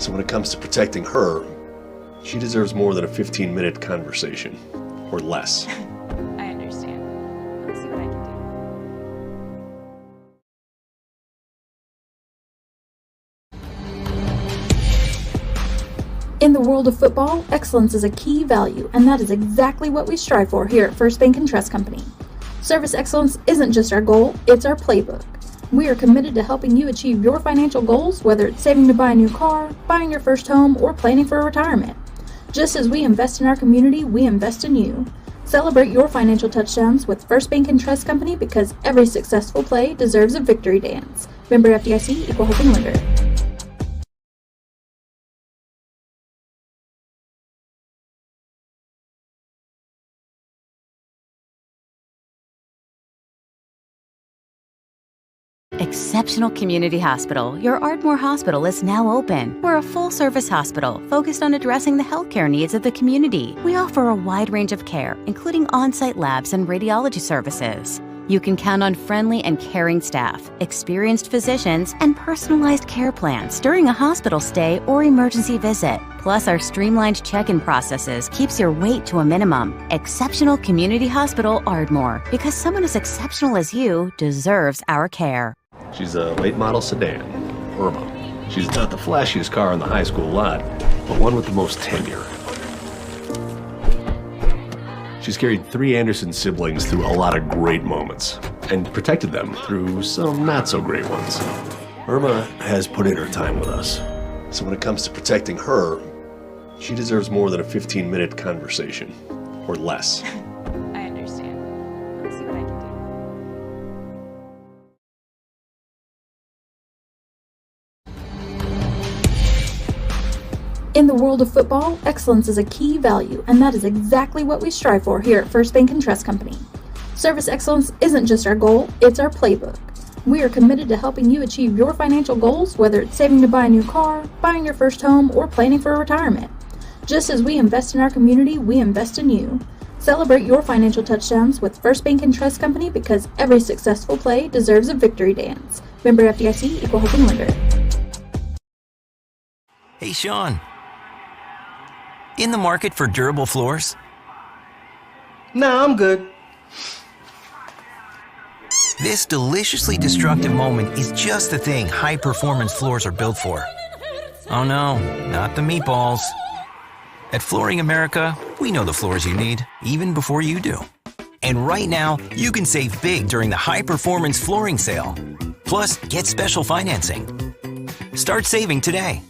So when it comes to protecting her, she deserves more than a 15-minute conversation, or less. I understand. Let's see what I can do. In the world of football, excellence is a key value, and that is exactly what we strive for here at First Bank & Trust Company. Service excellence isn't just our goal, it's our playbook. We are committed to helping you achieve your financial goals, whether it's saving to buy a new car, buying your first home, or planning for retirement. Just as we invest in our community, we invest in you. Celebrate your financial touchdowns with First Bank & Trust Company because every successful play deserves a victory dance. Member FDIC, Equal Housing Lender. Exceptional Community Hospital. Your Ardmore Hospital is now open. We're a full-service hospital focused on addressing the healthcare needs of the community. We offer a wide range of care, including on-site labs and radiology services. You can count on friendly and caring staff, experienced physicians, and personalized care plans during a hospital stay or emergency visit. Plus, our streamlined check-in processes keeps your wait to a minimum. Exceptional Community Hospital Ardmore, because someone as exceptional as you deserves our care. She's a late model sedan, Irma. She's not the flashiest car on the high school lot, but one with the most tenure. She's carried 3 Anderson siblings through a lot of great moments, and protected them through some not-so-great ones. Irma has put in her time with us, so when it comes to protecting her, she deserves more than a 15-minute conversation, or less. I understand. Let's see what I can do. In the world of football, excellence is a key value, and that is exactly what we strive for here at First Bank & Trust Company. Service excellence isn't just our goal, it's our playbook. We are committed to helping you achieve your financial goals, whether it's saving to buy a new car, buying your first home, or planning for retirement. Just as we invest in our community, we invest in you. Celebrate your financial touchdowns with First Bank & Trust Company because every successful play deserves a victory dance. Member FDIC, Equal Housing Lender. Hey, Sean. In the market for durable floors? Nah, I'm good. This deliciously destructive moment is just the thing high-performance floors are built for. Oh no, not the meatballs. At Flooring America, we know the floors you need, even before you do. And right now, you can save big during the high-performance flooring sale. Plus, get special financing. Start saving today.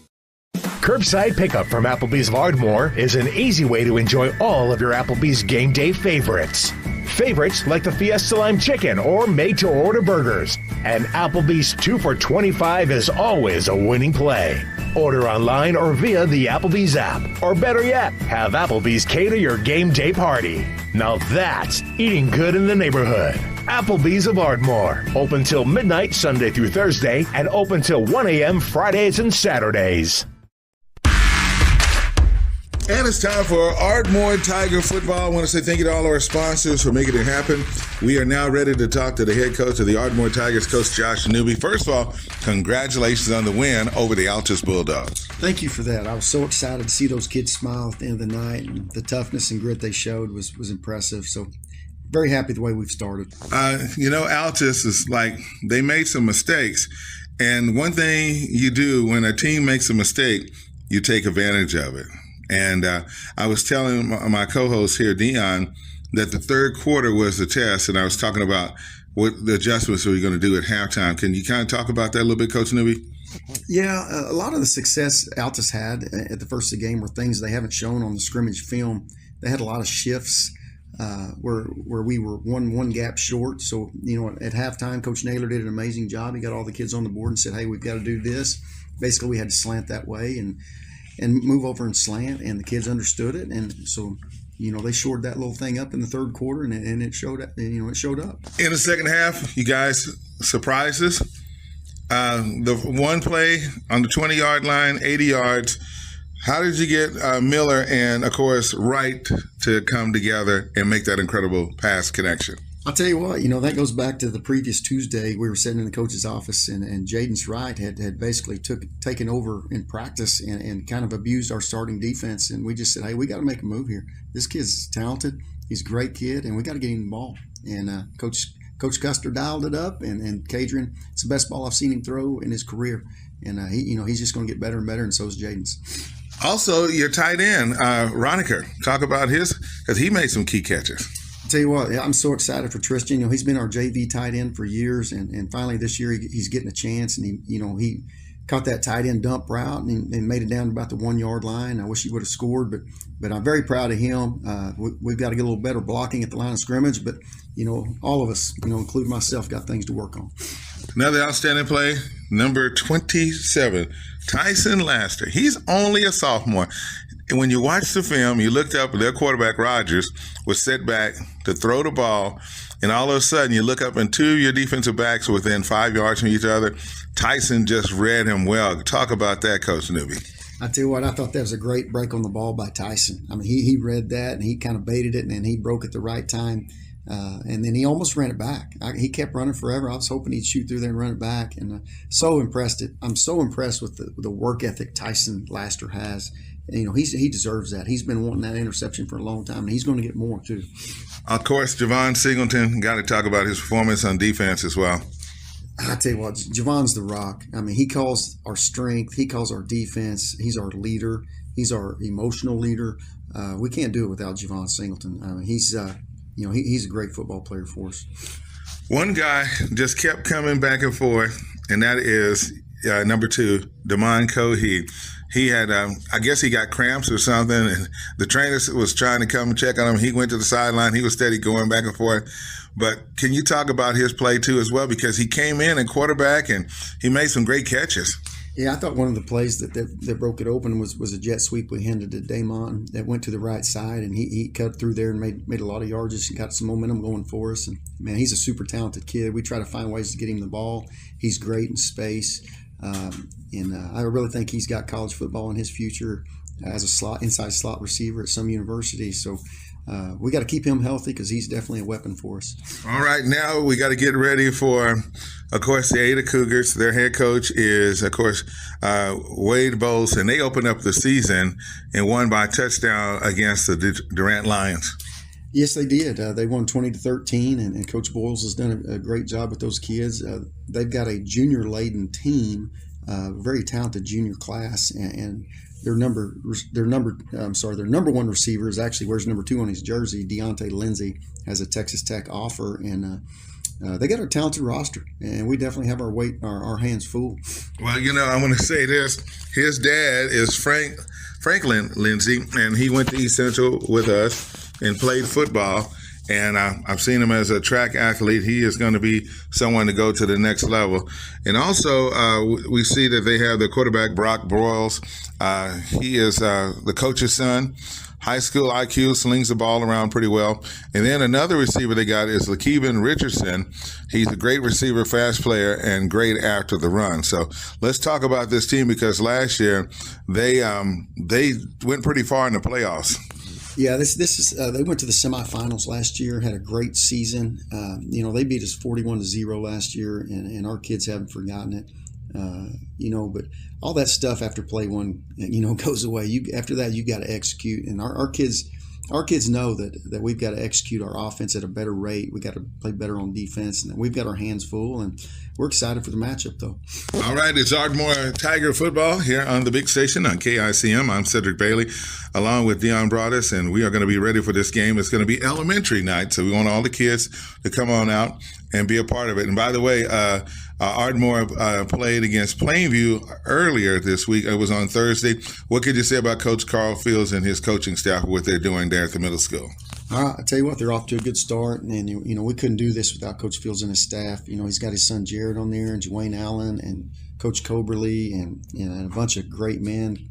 Curbside pickup from Applebee's of Ardmore is an easy way to enjoy all of your Applebee's game day favorites. Favorites like the Fiesta Lime Chicken or made-to-order burgers. And Applebee's 2 for $25 is always a winning play. Order online or via the Applebee's app. Or better yet, have Applebee's cater your game day party. Now that's eating good in the neighborhood. Applebee's of Ardmore. Open till midnight Sunday through Thursday and open till 1 a.m. Fridays and Saturdays. And it's time for Ardmore Tiger Football. I want to say thank you to all our sponsors for making it happen. We are now ready to talk to the head coach of the Ardmore Tigers, Coach Josh Newby. First of all, congratulations on the win over the Altus Bulldogs. Thank you for that. I was so excited to see those kids smile at the end of the night. And the toughness and grit they showed was impressive. So very happy the way we've started. Altus is like, they made some mistakes. And one thing you do when a team makes a mistake, you take advantage of it. And I was telling my co-host here, Dion, that the third quarter was the test, and I was talking about what the adjustments we were going to do at halftime. Can you kind of talk about that a little bit, Coach Newby? Yeah, a lot of the success Altus had at the first of the game were things they haven't shown on the scrimmage film. They had a lot of shifts where we were one gap short. So, at halftime, Coach Naylor did an amazing job. He got all the kids on the board and said, hey, we've got to do this. Basically, we had to slant that way and move over and slant, and the kids understood it, and so they shored that little thing up in the third quarter, and it showed up. It showed up. In the second half, you guys surprised us. The one play on the 20-yard line, 80 yards. How did you get Miller and, of course, Wright to come together and make that incredible pass connection? I'll tell you what, that goes back to the previous Tuesday. We were sitting in the coach's office, and Jaden's right had basically taken over in practice and kind of abused our starting defense. And we just said, hey, we got to make a move here. This kid's talented. He's a great kid, and we got to get him the ball. And Coach Custer dialed it up, and Cadrian, it's the best ball I've seen him throw in his career. And he's just going to get better and better, and so is Jaden's. Also, your tight end, Roniker. Talk about his, because he made some key catches. Tell you what, I'm so excited for Tristan. He's been our JV tight end for years, and finally this year he's getting a chance. And he caught that tight end dump route and made it down to about the 1 yard line. I wish he would have scored, but I'm very proud of him. We've got to get a little better blocking at the line of scrimmage, but all of us, including myself, got things to work on. Another outstanding play, number 27, Tyson Laster. He's only a sophomore. And when you watch the film, you looked up, their quarterback, Rogers, was set back to throw the ball, and all of a sudden you look up and two of your defensive backs were within 5 yards from each other. Tyson just read him well. Talk about that, Coach Newby. I tell you what, I thought that was a great break on the ball by Tyson. I mean, he read that, and he kind of baited it, and then he broke at the right time. And then he almost ran it back. He kept running forever. I was hoping he'd shoot through there and run it back. And I'm so impressed with the work ethic Tyson Laster has. And, he deserves that. He's been wanting that interception for a long time, and he's going to get more too. Of course, Javon Singleton, got to talk about his performance on defense as well. I tell you what, Javon's the rock. I mean, he calls our strength. He calls our defense. He's our leader. He's our emotional leader. We can't do it without Javon Singleton. I mean, he's a great football player for us. One guy just kept coming back and forth, and that is number 2, Damon Cohee. He had, I guess he got cramps or something, and the trainer was trying to come and check on him. He went to the sideline. He was steady going back and forth. But can you talk about his play, too, as well? Because he came in and quarterback, and he made some great catches. Yeah, I thought one of the plays that broke it open was a jet sweep we handed to Damon that went to the right side, and he cut through there and made a lot of yards and got some momentum going for us. And, man, he's a super talented kid. We try to find ways to get him the ball. He's great in space. And I really think he's got college football in his future as a inside slot receiver at some university. So we got to keep him healthy because he's definitely a weapon for us. All right, now we got to get ready for, of course, the Ada Cougars. Their head coach is, of course, Wade Bowles, and they opened up the season and won by a touchdown against the Durant Lions. Yes, they did. They won 20-13, and Coach Boyles has done a great job with those kids. They've got a junior-laden team, very talented junior class, and their number one receiver is actually wears number 2 on his jersey. Deontay Lindsay has a Texas Tech offer, and they got a talented roster, and we definitely have our hands full. Well, I want to say this: his dad is Franklin Lindsay, and he went to East Central with us and played football, and I've seen him as a track athlete. He is going to be someone to go to the next level. And also, we see that they have the quarterback, Brock Broyles. He is the coach's son. High school IQ, slings the ball around pretty well. And then another receiver they got is Lakeven Richardson. He's a great receiver, fast player, and great after the run. So let's talk about this team, because last year they went pretty far in the playoffs. Yeah, this is they went to the semifinals last year, had a great season. They beat us 41-0 last year, and our kids haven't forgotten it. But all that stuff after play one, goes away. After that, you got to execute, and our kids know that we've got to execute our offense at a better rate. We got to play better on defense, and we've got our hands full, and we're excited for the matchup, though. All right, it's Ardmore Tiger Football here on the big station on KICM. I'm Cedric Bailey, along with Dion Broadus, and we are going to be ready for this game. It's going to be elementary night, so we want all the kids to come on out and be a part of it. And by the way, Ardmore played against Plainview earlier this week. It was on Thursday. What could you say about Coach Carl Fields and his coaching staff, what they're doing there at the middle school? I tell you what, they're off to a good start, and we couldn't do this without Coach Fields and his staff. He's got his son Jared on there, and Dwayne Allen, and Coach Coberly, and a bunch of great men.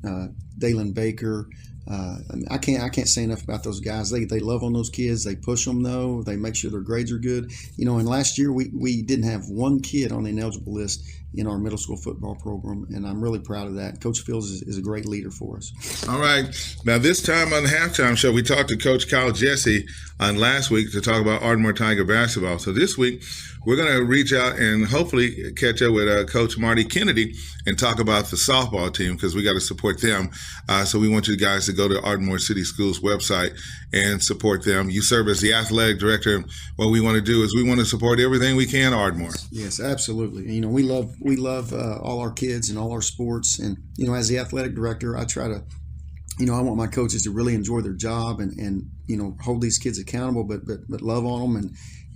Dalen Baker, I can't say enough about those guys. They love on those kids. They push them though. They make sure their grades are good. And last year we didn't have one kid on the ineligible list in our middle school football program, and I'm really proud of that. Coach Fields is a great leader for us. All right. Now, this time on the halftime show, we talked to Coach Kyle Jesse on last week to talk about Ardmore Tiger basketball. So this week, we're going to reach out and hopefully catch up with Coach Marty Kennedy and talk about the softball team, because we got to support them. So we want you guys to go to Ardmore City Schools website and support them. You serve as the athletic director. What we want to do is we want to support everything we can Ardmore. Yes, absolutely. We love all our kids and all our sports. And, as the athletic director, I try to, I want my coaches to really enjoy their job and hold these kids accountable, but love on them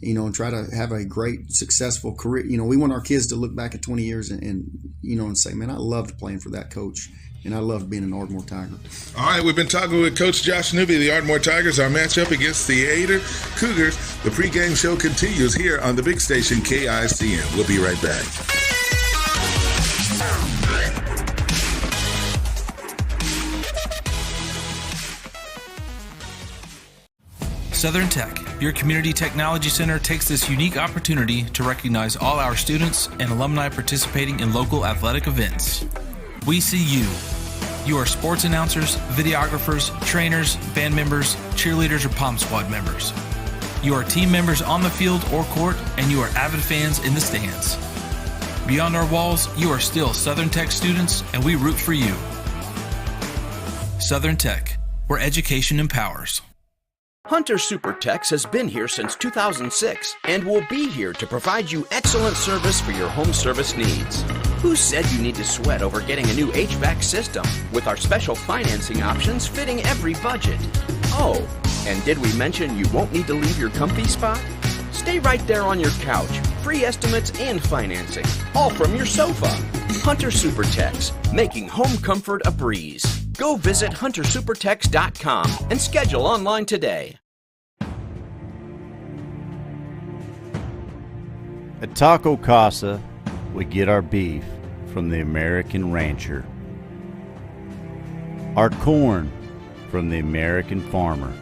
and try to have a great, successful career. We want our kids to look back at 20 years and say, man, I loved playing for that coach. And I loved being an Ardmore Tiger. All right, we've been talking with Coach Josh Newby, the Ardmore Tigers, our matchup against the Adair Cougars. The pregame show continues here on the big station KICM. We'll be right back. Southern Tech, your community technology center, takes this unique opportunity to recognize all our students and alumni participating in local athletic events. We see you. You are sports announcers, videographers, trainers, band members, cheerleaders, or Pom Squad members. You are team members on the field or court, and you are avid fans in the stands. Beyond our walls, you are still Southern Tech students, and we root for you. Southern Tech, where education empowers. Hunter SuperTex has been here since 2006 and will be here to provide you excellent service for your home service needs. Who said you need to sweat over getting a new HVAC system with our special financing options fitting every budget? Oh, and did we mention you won't need to leave your comfy spot? Stay right there on your couch. Free estimates and financing, all from your sofa. Hunter SuperTex, making home comfort a breeze. Go visit huntersupertex.com and schedule online today. At Taco Casa, we get our beef from the American rancher, our corn from the American farmer,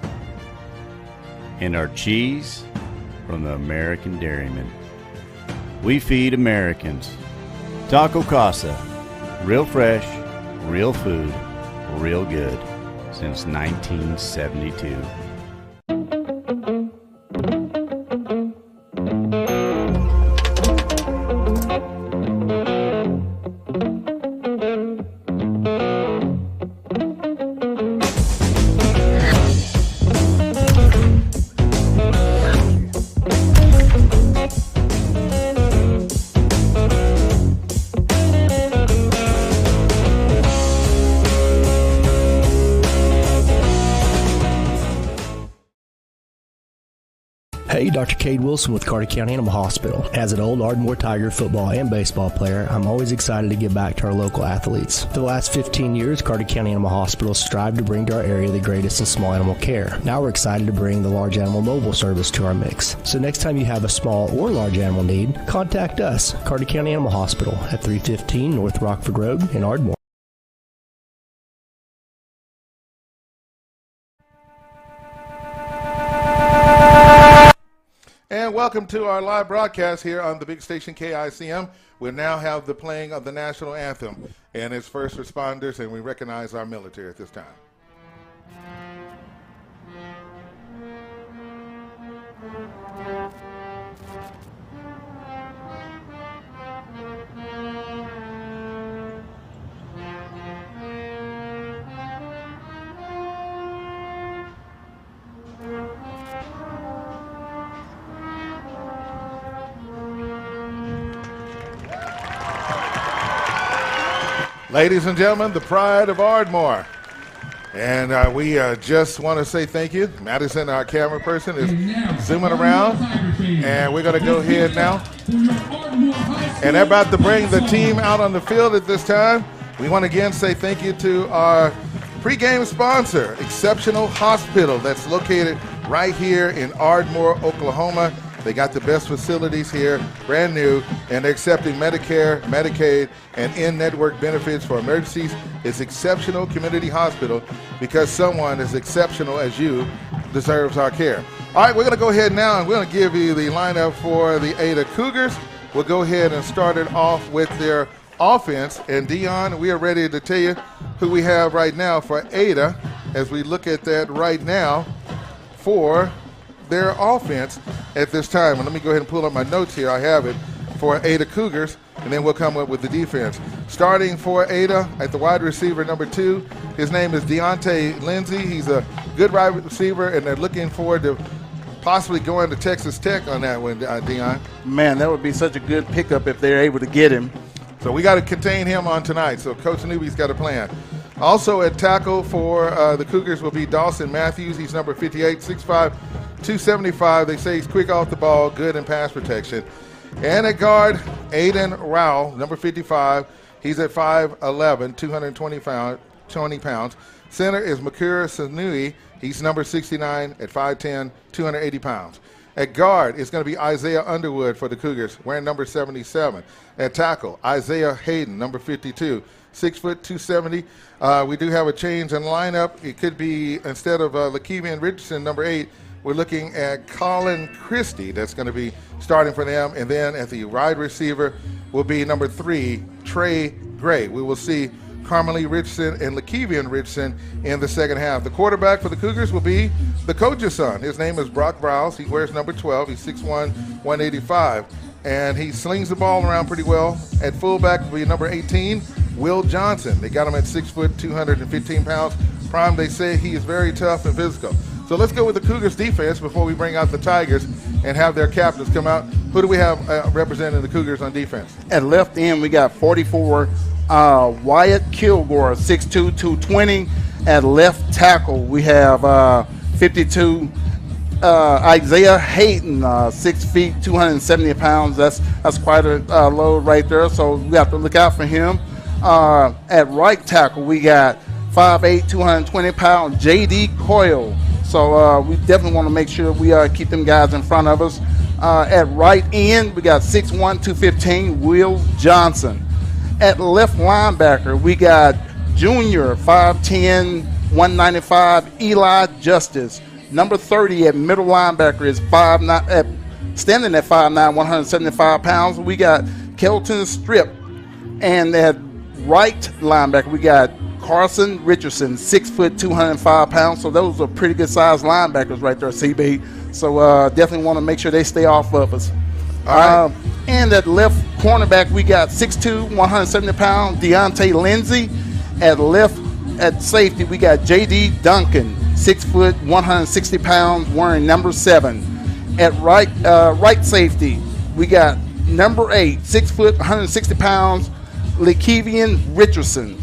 and our cheese from the American dairyman. We feed Americans. Taco Casa, real fresh, real food, real good, since 1972. Hey, Dr. Cade Wilson with Carter County Animal Hospital. As an old Ardmore Tiger football and baseball player, I'm always excited to give back to our local athletes. For the last 15 years, Carter County Animal Hospital strived to bring to our area the greatest in small animal care. Now we're excited to bring the large animal mobile service to our mix. So next time you have a small or large animal need, contact us, Carter County Animal Hospital at 315 North Rockford Road in Ardmore. And welcome to our live broadcast here on the big station KICM. We now have the playing of the national anthem and its first responders, and we recognize our military at this time. Ladies and gentlemen, the pride of Ardmore. And we just want to say thank you. Madison, our camera person, is zooming around. And we're going to go ahead now. And they're about to bring the team out on the field at this time. We want to again say thank you to our pregame sponsor, Exceptional Hospital, that's located right here in Ardmore, Oklahoma. They got the best facilities here, brand new, and they're accepting Medicare, Medicaid, and in-network benefits for emergencies. It's Exceptional Community Hospital because someone as exceptional as you deserves our care. All right, we're going to go ahead now, and we're going to give you the lineup for the Ada Cougars. We'll go ahead and start it off with their offense. And, Dion, we are ready to tell you who we have right now for Ada as we look at that right now for their offense at this time. And let me go ahead and pull up my notes here. I have it for Ada Cougars, and then we'll come up with the defense. Starting for Ada at the wide receiver number 2, his name is Deontay Lindsay. He's a good wide receiver, and they're looking forward to possibly going to Texas Tech on that one, Dion. Man, that would be such a good pickup if they're able to get him. So we got to contain him on tonight. So Coach Newby's got a plan. Also at tackle for the Cougars will be Dawson Matthews. He's number 58, 6'5", 275. They say he's quick off the ball, good in pass protection. And at guard, Aiden Rowell, number 55. He's at 5'11", 220 pounds. Center is Makura Sanui. He's number 69 at 5'10", 280 pounds. At guard, it's going to be Isaiah Underwood for the Cougars, wearing number 77. At tackle, Isaiah Hayden, number 52, 6 foot 270. We do have a change in lineup. It could be, instead of Lakevian Richardson, number 8, we're looking at Colin Christie. That's going to be starting for them. And then at the wide receiver will be number 3, Trey Gray. We will see Carmelie Richardson and Lakevian Richardson in the second half. The quarterback for the Cougars will be the coach's son. His name is Brock Browse. He wears number 12. He's 6'1", 185. And he slings the ball around pretty well. At fullback will be number 18, Will Johnson. They got him at 6 foot, 215 pounds. Prime, they say he is very tough and physical. So let's go with the Cougars defense before we bring out the Tigers and have their captains come out. Who do we have representing the Cougars on defense? At left end, we got 44, Wyatt Kilgore, 6'2", 220. At left tackle, we have 52, Isaiah Hayden, 6 feet, 270 pounds. That's quite a load right there, so we have to look out for him. At right tackle, we got 5'8", 220 pound J.D. Coyle. So we definitely want to make sure we keep them guys in front of us. At right end, we got 6'1", 215 Will Johnson. At left linebacker, we got junior 5'10", 195 Eli Justice. Number 30 at middle linebacker is standing at 5'9", 175 pounds. We got Kelton Strip. And at right linebacker, we got Carson Richardson, 6 foot, 205 pounds. So those are pretty good sized linebackers right there, CB. So definitely want to make sure they stay off of us. All right. And at left cornerback, we got 6'2", 170 pound Deontay Lindsay. At safety, we got J.D. Duncan, 6 foot, 160 pounds, wearing number 7. At right safety, we got number 8, 6 foot, 160 pounds, Lakevian Richardson.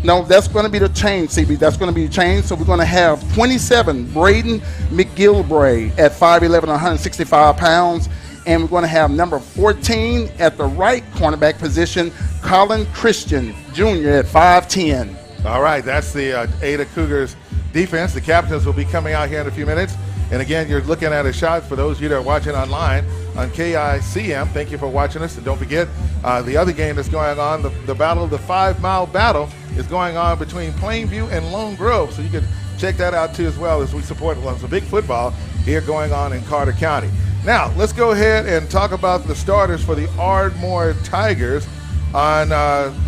No, that's going to be the change, CB. That's going to be the change. So we're going to have 27, Braden McGilbray at 5'11", 165 pounds. And we're going to have number 14 at the right cornerback position, Colin Christian Jr. at 5'10". All right, that's the Ada Cougars defense. The captains will be coming out here in a few minutes. And again, you're looking at a shot for those of you that are watching online on KICM. Thank you for watching us. And don't forget, the other game that's going on, the battle, the 5-mile battle, is going on between Plainview and Lone Grove. So you can check that out too as well as we support some big football here going on in Carter County. Now, let's go ahead and talk about the starters for the Ardmore Tigers on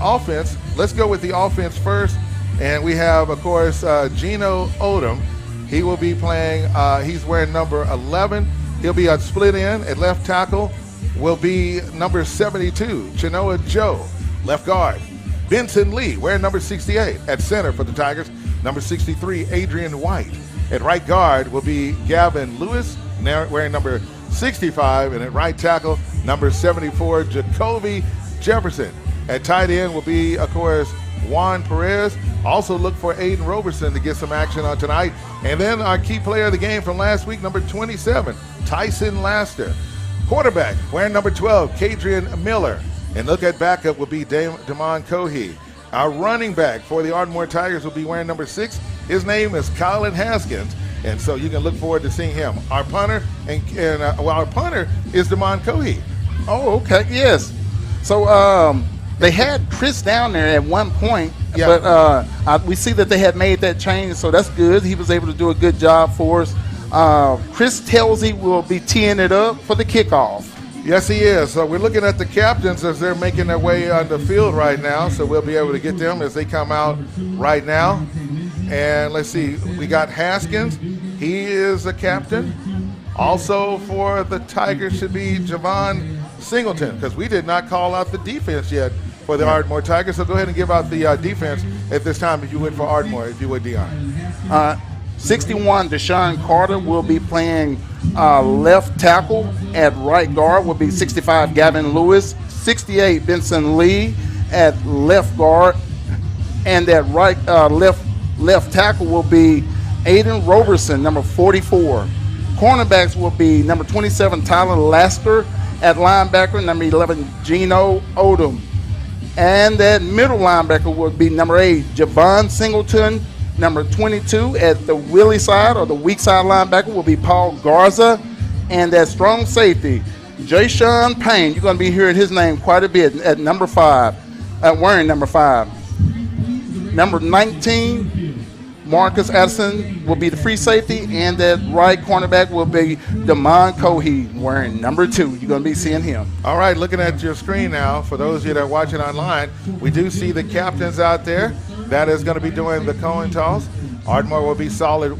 offense. Let's go with the offense first. And we have, of course, Gino Odom. He will be playing, he's wearing number 11. He'll be a split end. At left tackle will be number 72, Chinoa Joe. Left guard, Benson Lee, wearing number 68. At center for the Tigers, number 63, Adrian White. At right guard will be Gavin Lewis, wearing number 65. And at right tackle, number 74, Jacoby Jefferson. At tight end will be, of course, Juan Perez. Also look for Aiden Roberson to get some action on tonight. And then our key player of the game from last week, number 27, Tyson Laster. Quarterback, wearing number 12, Kadrian Miller. And look at backup will be Damon Cohey. Our running back for the Ardmore Tigers will be wearing number 6. His name is Colin Haskins. And so you can look forward to seeing him. Our punter, our punter is Damon Cohee. Oh, okay, yes. So they had Chris down there at one point, but we see that they had made that change, so that's good. He was able to do a good job for us. Chris Telsey will be teeing it up for the kickoff. Yes, he is. So we're looking at the captains as they're making their way on the field right now, so we'll be able to get them as they come out right now. And let's see, we got Haskins. He is a captain. Also for the Tigers should be Javon Singleton, because we did not call out the defense yet for the Ardmore Tigers. So go ahead and give out the defense at this time if you would for Ardmore, if you would, Dion. 61, Deshaun Carter will be playing left tackle. At right guard will be 65, Gavin Lewis. 68, Benson Lee at left guard. And at right left tackle will be Aiden Roberson, number 44. Cornerbacks will be number 27, Tyler Laster. At linebacker, number 11, Gino Odom. And at middle linebacker will be number 8, Javon Singleton. Number 22 at the Willie side, or the weak side linebacker, will be Paul Garza. And at strong safety, Jay-Sean Payne. You're going to be hearing his name quite a bit at number 5, wearing number 5. Number 19, Marcus Addison will be the free safety. And at right cornerback will be Damon Cohee, wearing number 2. You're going to be seeing him. All right, looking at your screen now, for those of you that are watching online, we do see the captains out there. That is going to be doing the coin toss. Ardmore will be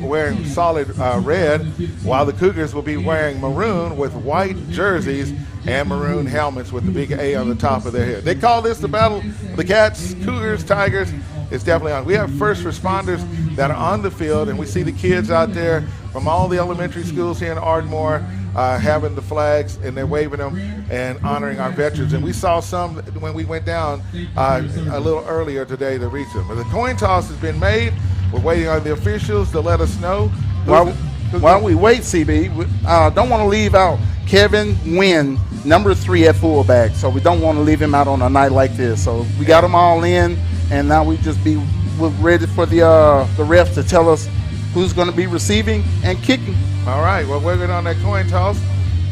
wearing solid red, while the Cougars will be wearing maroon with white jerseys and maroon helmets with the big A on the top of their head. They call this the battle of the Cats, Cougars, Tigers. It's definitely on. We have first responders that are on the field, and we see the kids out there from all the elementary schools here in Ardmore having the flags, and they're waving them and honoring our veterans. And we saw some when we went down a little earlier today to reach them. But the coin toss has been made. We're waiting on the officials to let us know. While we wait, CB, don't want to leave out Kevin Wynn, number 3 at fullback. So we don't want to leave him out on a night like this. So we got them all in, and now we're ready for the refs to tell us who's going to be receiving and kicking. All right, well, we're going on that coin toss,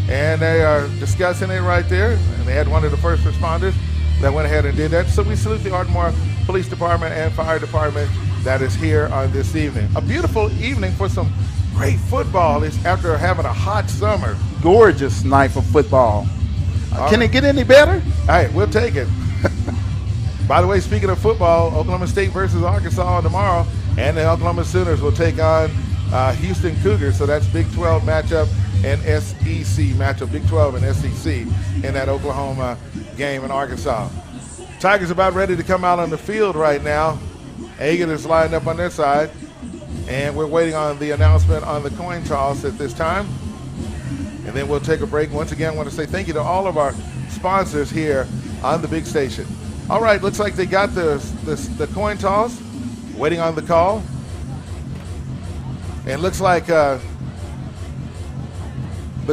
and they are discussing it right there. And they had one of the first responders that went ahead and did that. So we salute the Ardmore Police Department and Fire Department that is here on this evening. A beautiful evening for some great football. It's after having a hot summer. Gorgeous night for football. Can it get any better? All right, we'll take it. By the way, speaking of football, Oklahoma State versus Arkansas tomorrow, and the Oklahoma Sooners will take on Houston Cougars. So that's Big 12 matchup and SEC matchup, Big 12 and SEC in that Oklahoma game in Arkansas. Tigers about ready to come out on the field right now. Agan is lined up on their side, and we're waiting on the announcement on the coin toss at this time. And then we'll take a break. Once again, I want to say thank you to all of our sponsors here on the big station. All right, looks like they got the coin toss, waiting on the call. And looks like the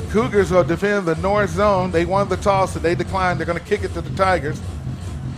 Cougars will defend the north zone. They won the toss, and they declined. They're going to kick it to the Tigers.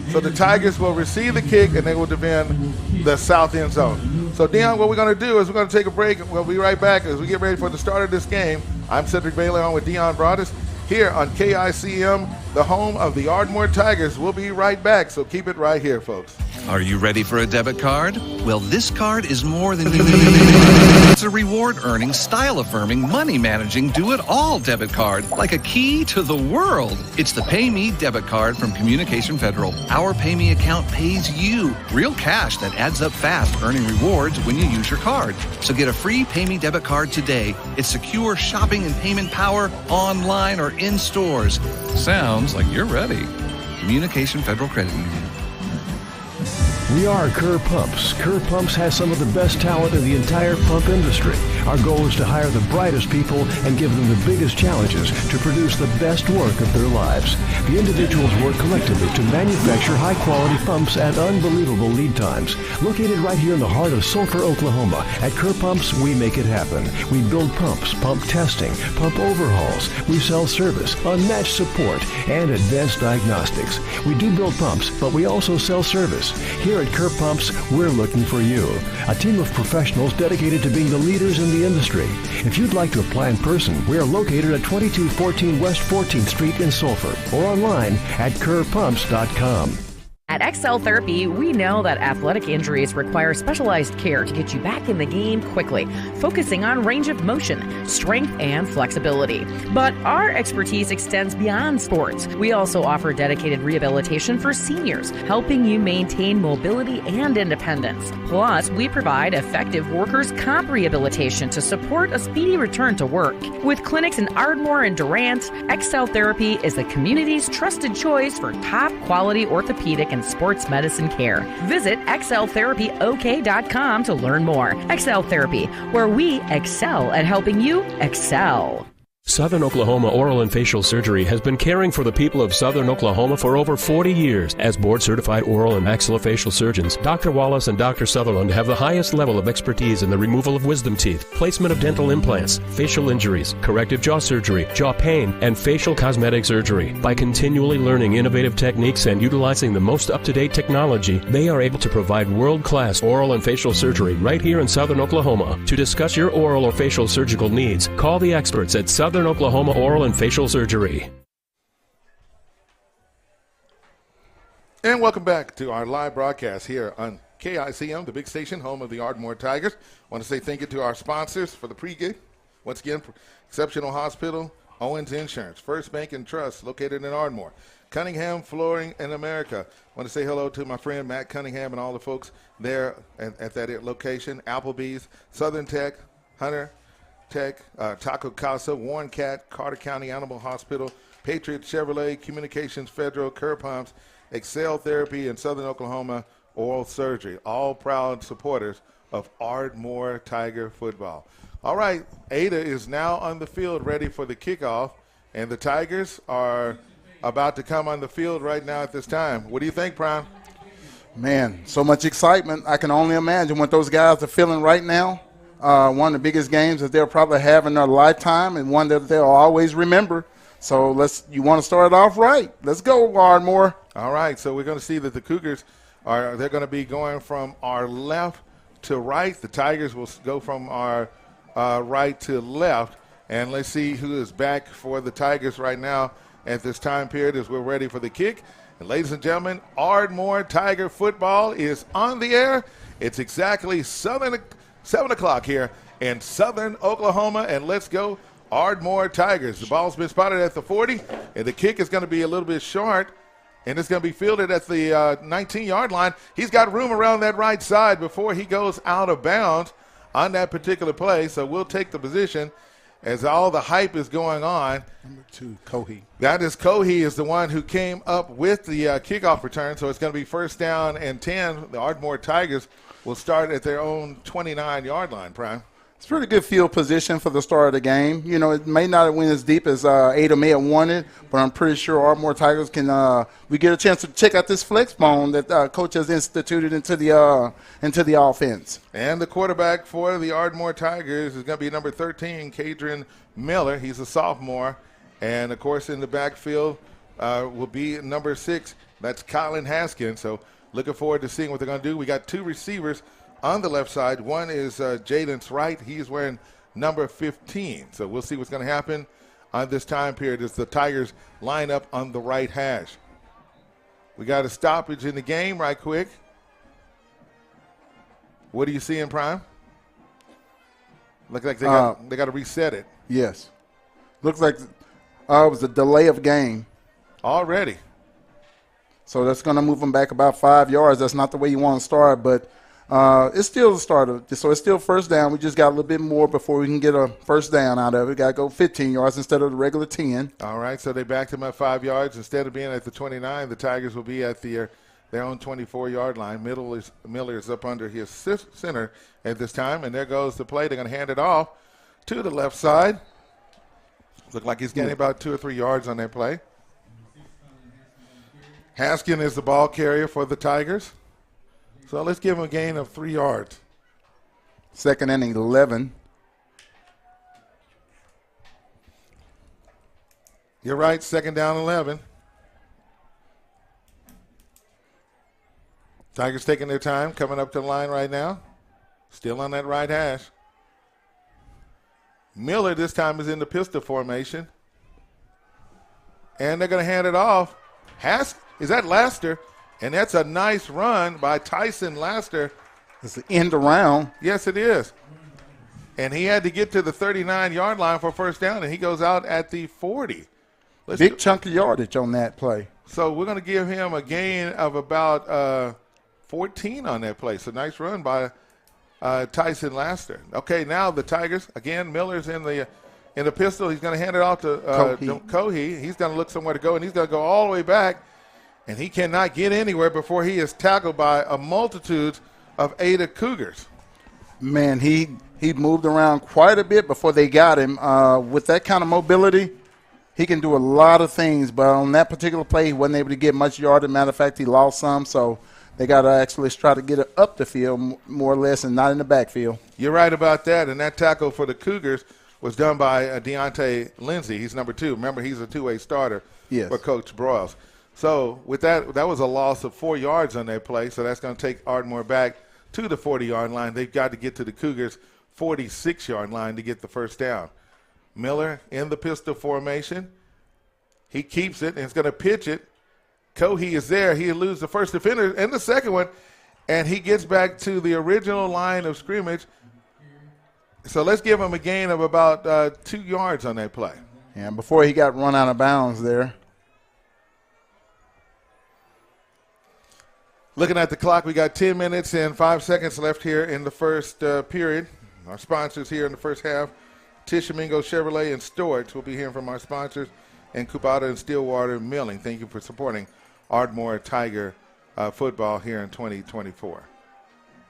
So the Tigers will receive the kick, and they will defend the south end zone. So, Dion, what we're going to do is we're going to take a break. We'll be right back as we get ready for the start of this game. I'm Cedric Bailey on with Dion Broadus here on KICM, the home of the Ardmore Tigers. We'll be right back, so keep it right here, folks. Are you ready for a debit card? Well, this card is more than it's a reward-earning, style-affirming, money-managing, do-it-all debit card, like a key to the world. It's the Pay Me debit card from Communication Federal. Our Pay Me account pays you real cash that adds up fast, earning rewards when you use your card. So get a free Pay Me debit card today. It's secure shopping and payment power online or in stores. Sounds like you're ready. Communication Federal Credit Union. We are Kerr Pumps. Kerr Pumps has some of the best talent in the entire pump industry. Our goal is to hire the brightest people and give them the biggest challenges to produce the best work of their lives. The individuals work collectively to manufacture high-quality pumps at unbelievable lead times. Located right here in the heart of Sulphur, Oklahoma, at Kerr Pumps, we make it happen. We build pumps, pump testing, pump overhauls. We sell service, unmatched support, and advanced diagnostics. We do build pumps, but we also sell service. Here Here at Kerr Pumps, we're looking for you, a team of professionals dedicated to being the leaders in the industry. If you'd like to apply in person, we are located at 2214 West 14th Street in Sulphur or online at kerrpumps.com. At XL Therapy, we know that athletic injuries require specialized care to get you back in the game quickly, focusing on range of motion, strength, and flexibility. But our expertise extends beyond sports. We also offer dedicated rehabilitation for seniors, helping you maintain mobility and independence. Plus, we provide effective workers' comp rehabilitation to support a speedy return to work. With clinics in Ardmore and Durant, XL Therapy is the community's trusted choice for top-quality orthopedic and sports medicine care. Visit xltherapyok.com to learn more. XL Therapy, where we excel at helping you excel. Southern Oklahoma Oral and Facial Surgery has been caring for the people of Southern Oklahoma for over 40 years. As board-certified oral and maxillofacial surgeons, Dr. Wallace and Dr. Sutherland have the highest level of expertise in the removal of wisdom teeth, placement of dental implants, facial injuries, corrective jaw surgery, jaw pain, and facial cosmetic surgery. By continually learning innovative techniques and utilizing the most up-to-date technology, they are able to provide world-class oral and facial surgery right here in Southern Oklahoma. To discuss your oral or facial surgical needs, call the experts at Southern Oklahoma Oral and Facial Surgery. And welcome back to our live broadcast here on KICM, the big station, home of the Ardmore Tigers. I want to say thank you to our sponsors for the pregame. Once again, Exceptional Hospital, Owens Insurance, First Bank and Trust, located in Ardmore, Cunningham Flooring in America. I want to say hello to my friend Matt Cunningham and all the folks there at that location, Applebee's, Southern Tech, Hunter Tech, Taco Casa, Warren Cat, Carter County Animal Hospital, Patriot Chevrolet, Communications Federal, Kerr Pumps, Excel Therapy, and Southern Oklahoma Oral Surgery, all proud supporters of Ardmore Tiger football. All right, Ada is now on the field ready for the kickoff, and the Tigers are about to come on the field right now at this time. What do you think, Prime? Man, so much excitement. I can only imagine what those guys are feeling right now. One of the biggest games that they'll probably have in their lifetime, and one that they'll always remember. So you want to start it off right. Let's go, Ardmore. All right, so we're going to see that the Cougars they're going to be going from our left to right. The Tigers will go from our right to left. And let's see who is back for the Tigers right now at this time period as we're ready for the kick. And ladies and gentlemen, Ardmore Tiger football is on the air. It's exactly 7 o'clock here in Southern Oklahoma, and let's go Ardmore Tigers. The ball's been spotted at the 40, and the kick is going to be a little bit short, and it's going to be fielded at the 19-yard line. He's got room around that right side before he goes out of bounds on that particular play, so we'll take the position as all the hype is going on. Number 2, Cohee. That is Cohee is the one who came up with the kickoff return, so it's going to be 1st down and 10. The Ardmore Tigers will start at their own 29-yard line, Prime. It's pretty good field position for the start of the game. You know, it may not win as deep as Ada may have wanted, but I'm pretty sure Ardmore Tigers can we get a chance to check out this flex bone that coach has instituted into the offense. And the quarterback for the Ardmore Tigers is going to be number 13, Kadron Miller. He's a sophomore. And, of course, in the backfield will be number 6. That's Colin Haskins. So looking forward to seeing what they're going to do. We got 2 receivers on the left side. One is Jaden's right. He's wearing number 15. So we'll see what's going to happen on this time period as the Tigers line up on the right hash. We got a stoppage in the game right quick. What do you see in Prime? Look like they got to reset it. Yes. Looks like it was a delay of game. Already. So that's going to move them back about 5 yards. That's not the way you want to start, but it's still the start of it. So it's still 1st down. We just got a little bit more before we can get a 1st down out of it. Got to go 15 yards instead of the regular 10. All right, so they backed them up 5 yards. Instead of being at the 29, the Tigers will be at their own 24-yard line. Miller is up under his center at this time, and there goes the play. They're going to hand it off to the left side. Look like he's getting about 2 or 3 yards on that play. Haskin is the ball carrier for the Tigers. So let's give him a gain of 3 yards. 2nd and 11. You're right, 2nd down 11. Tigers taking their time, coming up to the line right now. Still on that right hash. Miller this time is in the pistol formation. And they're going to hand it off. Is that Laster? And that's a nice run by Tyson Laster. It's the end around. Yes, it is. And he had to get to the 39-yard line for first down, and he goes out at the 40. Big chunk of yardage on that play. So we're going to give him a gain of about 14 on that play. So nice run by Tyson Laster. Okay, now the Tigers, again, Miller's in the pistol. He's going to hand it off to Cohee. He's going to look somewhere to go, and he's going to go all the way back, and he cannot get anywhere before he is tackled by a multitude of Ada Cougars. Man, he moved around quite a bit before they got him. With that kind of mobility, he can do a lot of things, but on that particular play, he wasn't able to get much yardage. Matter of fact, he lost some, so they got to actually try to get it up the field more or less and not in the backfield. You're right about that, and that tackle for the Cougars was done by Deontay Lindsey. He's number 2. Remember, he's a two-way starter for Coach Broyles. So with that was a loss of 4 yards on that play, so that's going to take Ardmore back to the 40-yard line. They've got to get to the Cougars' 46-yard line to get the first down. Miller in the pistol formation. He keeps it and is going to pitch it. Cohee is there. He'll lose the first defender and the second one, and he gets back to the original line of scrimmage. So let's give him a gain of about 2 yards on that play. And before he got run out of bounds there. Looking at the clock, we got 10 minutes and 5 seconds left here in the first period. Our sponsors here in the first half, Tishomingo Chevrolet and Stewart's. We'll be hearing from our sponsors, and Cubata and Stillwater Milling. Thank you for supporting Ardmore Tiger football here in 2024.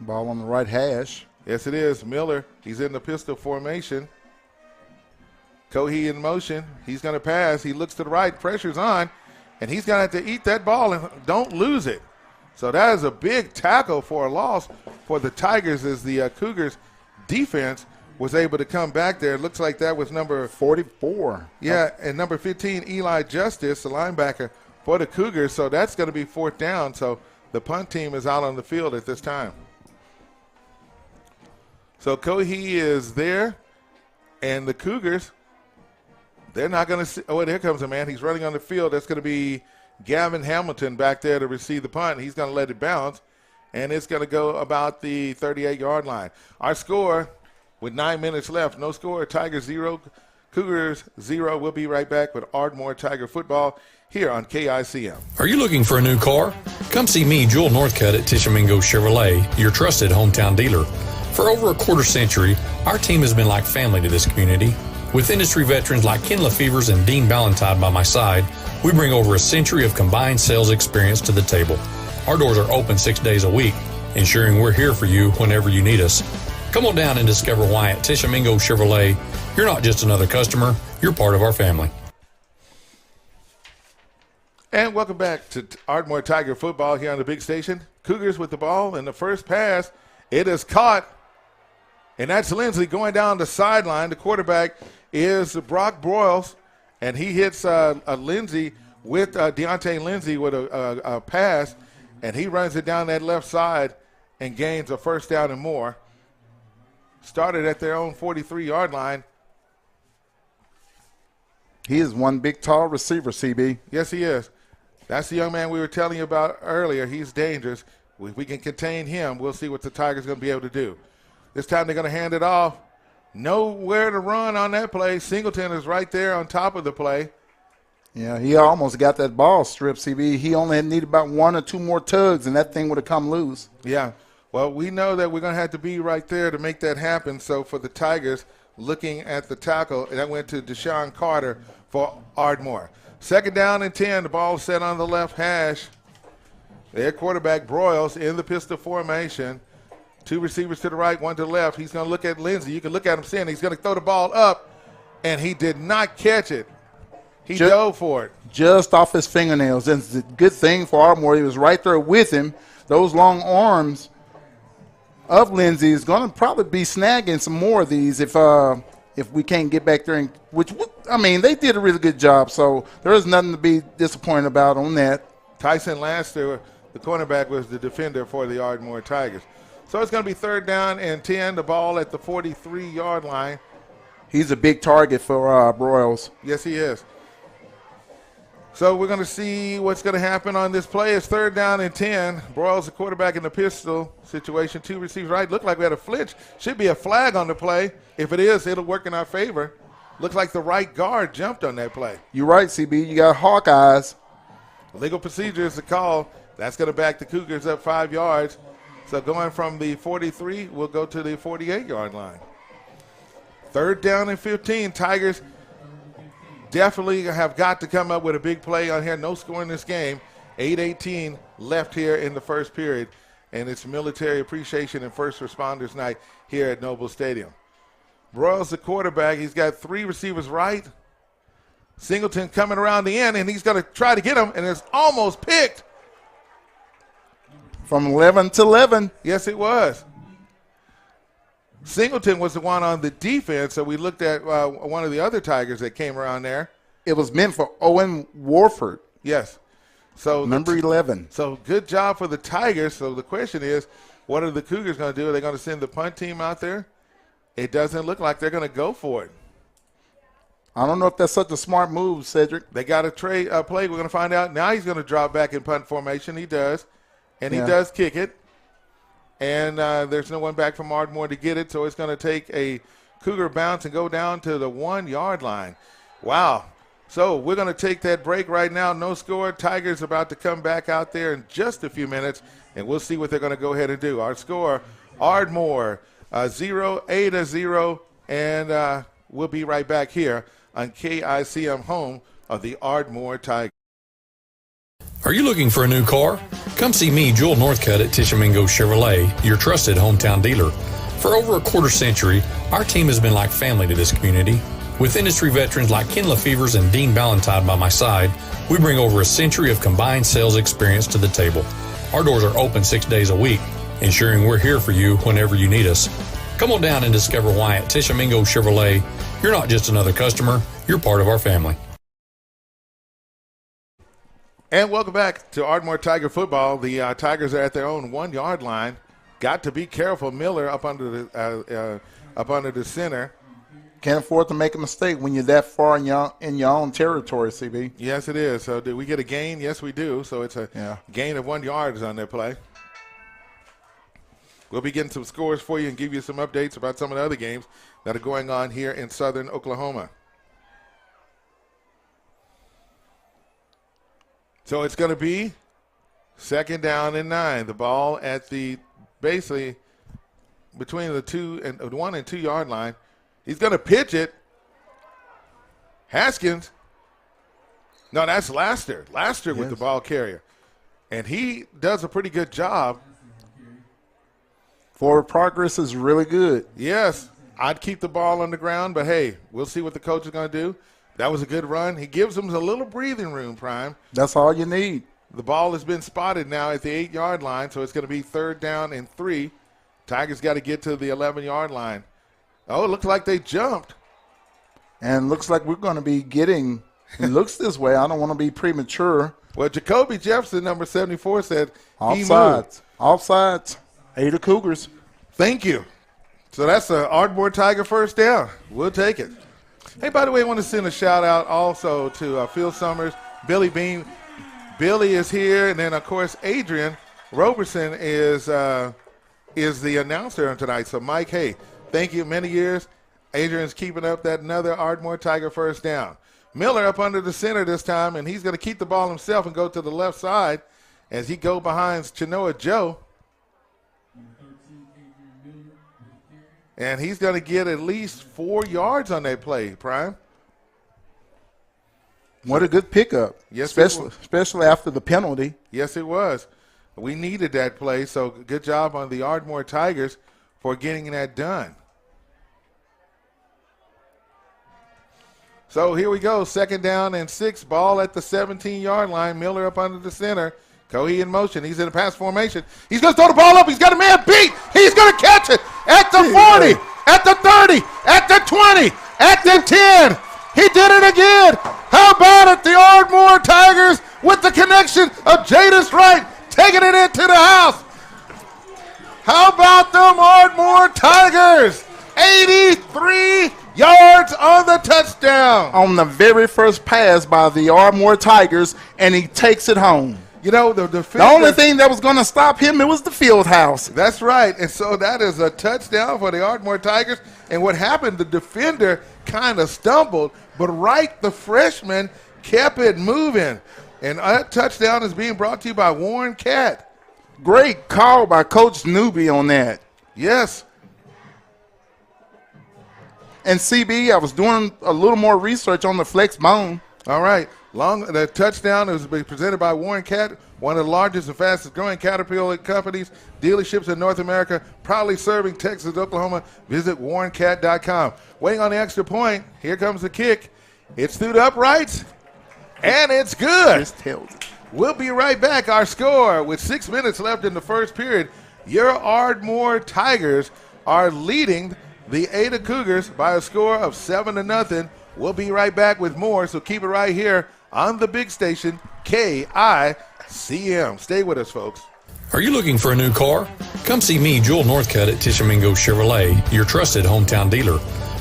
Ball on the right hash. Yes, it is. Miller, he's in the pistol formation. Cohee in motion. He's going to pass. He looks to the right. Pressure's on, and he's going to have to eat that ball and don't lose it. So that is a big tackle for a loss for the Tigers as the Cougars defense was able to come back there. It looks like that was number 44. Yeah, and number 15, Eli Justice, the linebacker for the Cougars. So that's going to be 4th down. So the punt team is out on the field at this time. So Cohee is there, and the Cougars, they're not going to see. Oh, here comes a man. He's running on the field. That's going to be Gavin Hamilton back there to receive the punt. He's going to let it bounce, and it's going to go about the 38-yard line. Our score with 9 minutes left, no score, Tigers 0, Cougars 0. We'll be right back with Ardmore Tiger football here on KICM. Are you looking for a new car? Come see me, Jewel Northcutt at Tishomingo Chevrolet, your trusted hometown dealer. For over a quarter century, our team has been like family to this community. With industry veterans like Ken Lefevers and Dean Ballantyne by my side, we bring over a century of combined sales experience to the table. Our doors are open 6 days a week, ensuring we're here for you whenever you need us. Come on down and discover why at Tishomingo Chevrolet, you're not just another customer, you're part of our family. And welcome back to Ardmore Tiger football here on the big station. Cougars with the ball in the first pass. It is caught, and that's Lindsey going down the sideline. The quarterback is Brock Broyles, and he hits Lindsey with Deontay Lindsey with a pass, and he runs it down that left side and gains a first down and more. Started at their own 43-yard line. He is one big, tall receiver, CB. Yes, he is. That's the young man we were telling you about earlier. He's dangerous. If we can contain him, we'll see what the Tigers are going to be able to do. This time they're going to hand it off. Nowhere to run on that play. Singleton is right there on top of the play. Yeah, he almost got that ball stripped, CB. He only had needed about 1 or 2 more tugs, and that thing would have come loose. Yeah. Well, we know that we're going to have to be right there to make that happen. So for the Tigers, looking at the tackle, that went to Deshaun Carter for Ardmore. 2nd down and 10. The ball set on the left hash. Their quarterback, Broyles, in the pistol formation. 2 receivers to the right, 1 to the left. He's going to look at Lindsey. You can look at him standing. He's going to throw the ball up, and he did not catch it. He dove for it. Just off his fingernails. And it's a good thing for Ardmore. He was right there with him. Those long arms of Lindsey is going to probably be snagging some more of these if we can't get back there. And they did a really good job, so there is nothing to be disappointed about on that. Tyson Laster, The cornerback was the defender for the Ardmore Tigers. So it's going to be 3rd down and 10. The ball at the 43-yard line. He's a big target for Broyles. Yes, he is. So we're going to see what's going to happen on this play. It's 3rd down and 10. Broyles, the quarterback in the pistol situation. 2 receivers right. Looked like we had a flinch. Should be a flag on the play. If it is, it'll work in our favor. Looks like the right guard jumped on that play. You're right, CB. You got Hawkeyes. Legal procedure is the call. That's going to back the Cougars up 5 yards. So going from the 43, we'll go to the 48-yard line. 3rd down and 15. Tigers definitely have got to come up with a big play on here. No score in this game. 8:18 left here in the first period. And it's Military Appreciation and First Responders Night here at Noble Stadium. Broyles, the quarterback. He's got 3 receivers right. Singleton coming around the end, and he's going to try to get him, and it's almost picked. From 11 to 11. Yes, it was. Singleton was the one on the defense, so we looked at one of the other Tigers that came around there. It was meant for Owen Warford. Yes. So number 11. So good job for the Tigers. So the question is, what are the Cougars going to do? Are they going to send the punt team out there? It doesn't look like they're going to go for it. I don't know if that's such a smart move, Cedric. They got a play. We're going to find out. Now he's going to drop back in punt formation. He does. And he does kick it. And there's no one back from Ardmore to get it, so it's going to take a Cougar bounce and go down to the 1-yard line. Wow. So we're going to take that break right now. No score. Tigers about to come back out there in just a few minutes, and we'll see what they're going to go ahead and do. Our score, Ardmore 0-0, and we'll be right back here on KICM, home of the Ardmore Tigers. Are you looking for a new car? Come see me, Joel Northcutt at Tishomingo Chevrolet, your trusted hometown dealer. For over a quarter century, our team has been like family to this community. With industry veterans like Ken Lefevers and Dean Ballantyne by my side, we bring over a century of combined sales experience to the table. Our doors are open 6 days a week, ensuring we're here for you whenever you need us. Come on down and discover why at Tishomingo Chevrolet, you're not just another customer, you're part of our family. And welcome back to Ardmore Tiger football. The Tigers are at their own 1-yard line. Got to be careful. Miller up under the center. Can't afford to make a mistake when you're that far in your own territory, CB. Yes, it is. So did we get a gain? Yes, we do. So it's a gain of 1 yard on that play. We'll be getting some scores for you and give you some updates about some of the other games that are going on here in southern Oklahoma. So it's going to be 2nd down and 9. The ball at the basically between the 1 and 2 yard line. He's going to pitch it. Haskins. No, that's Laster. Laster with the ball carrier. And he does a pretty good job. Forward progress is really good. Yes. I'd keep the ball on the ground, but hey, we'll see what the coach is going to do. That was a good run. He gives them a little breathing room, Prime. That's all you need. The ball has been spotted now at the 8-yard line, so it's going to be 3rd down and 3. Tigers got to get to the 11-yard line. Oh, it looks like they jumped. And looks like we're going to be getting – it looks this way. I don't want to be premature. Well, Jacoby Jefferson, number 74, said he moved. Offsides. 8 Cougars. Thank you. So that's an Ardmore Tiger 1st down. We'll take it. Hey, by the way, I want to send a shout-out also to Phil Summers, Billy Bean. Billy is here, and then, of course, Adrian Roberson is the announcer on tonight. So, Mike, hey, thank you. Many years. Adrian's keeping up that another Ardmore Tiger 1st down. Miller up under the center this time, and he's going to keep the ball himself and go to the left side as he go behind Chenoa Joe. And he's going to get at least 4 yards on that play, Prime. What a good pickup, yes, especially after the penalty. Yes, it was. We needed that play, so good job on the Ardmore Tigers for getting that done. So here we go, 2nd down and 6, ball at the 17-yard line. Miller up under the center. Cohee in motion. He's in a pass formation. He's going to throw the ball up. He's got a man beat. He's going to catch it at the 40, at the 30, at the 20, at the 10. He did it again. How about it? The Ardmore Tigers with the connection of Jadis Wright taking it into the house. How about them Ardmore Tigers? 83 yards on the touchdown. On the very first pass by the Ardmore Tigers, and he takes it home. You know, the only thing that was going to stop him, it was the field house. That's right. And so that is a touchdown for the Ardmore Tigers. And what happened, the defender kind of stumbled, but the freshman kept it moving. And that touchdown is being brought to you by Warren Catt. Great call by Coach Newby on that. Yes. And CB, I was doing a little more research on the flex bone. All right. The touchdown is presented by Warren Catt, one of the largest and fastest growing Caterpillar companies, dealerships in North America, proudly serving Texas, Oklahoma. Visit warrencat.com. Waiting on the extra point. Here comes the kick. It's through the uprights, and it's good. We'll be right back. Our score with 6 minutes left in the first period. Your Ardmore Tigers are leading the Ada Cougars by a score of 7-0. We'll be right back with more, so keep it right here on the big station, KICM. Stay with us, folks. Are you looking for a new car? Come see me, Jewel Northcutt at Tishomingo Chevrolet, your trusted hometown dealer.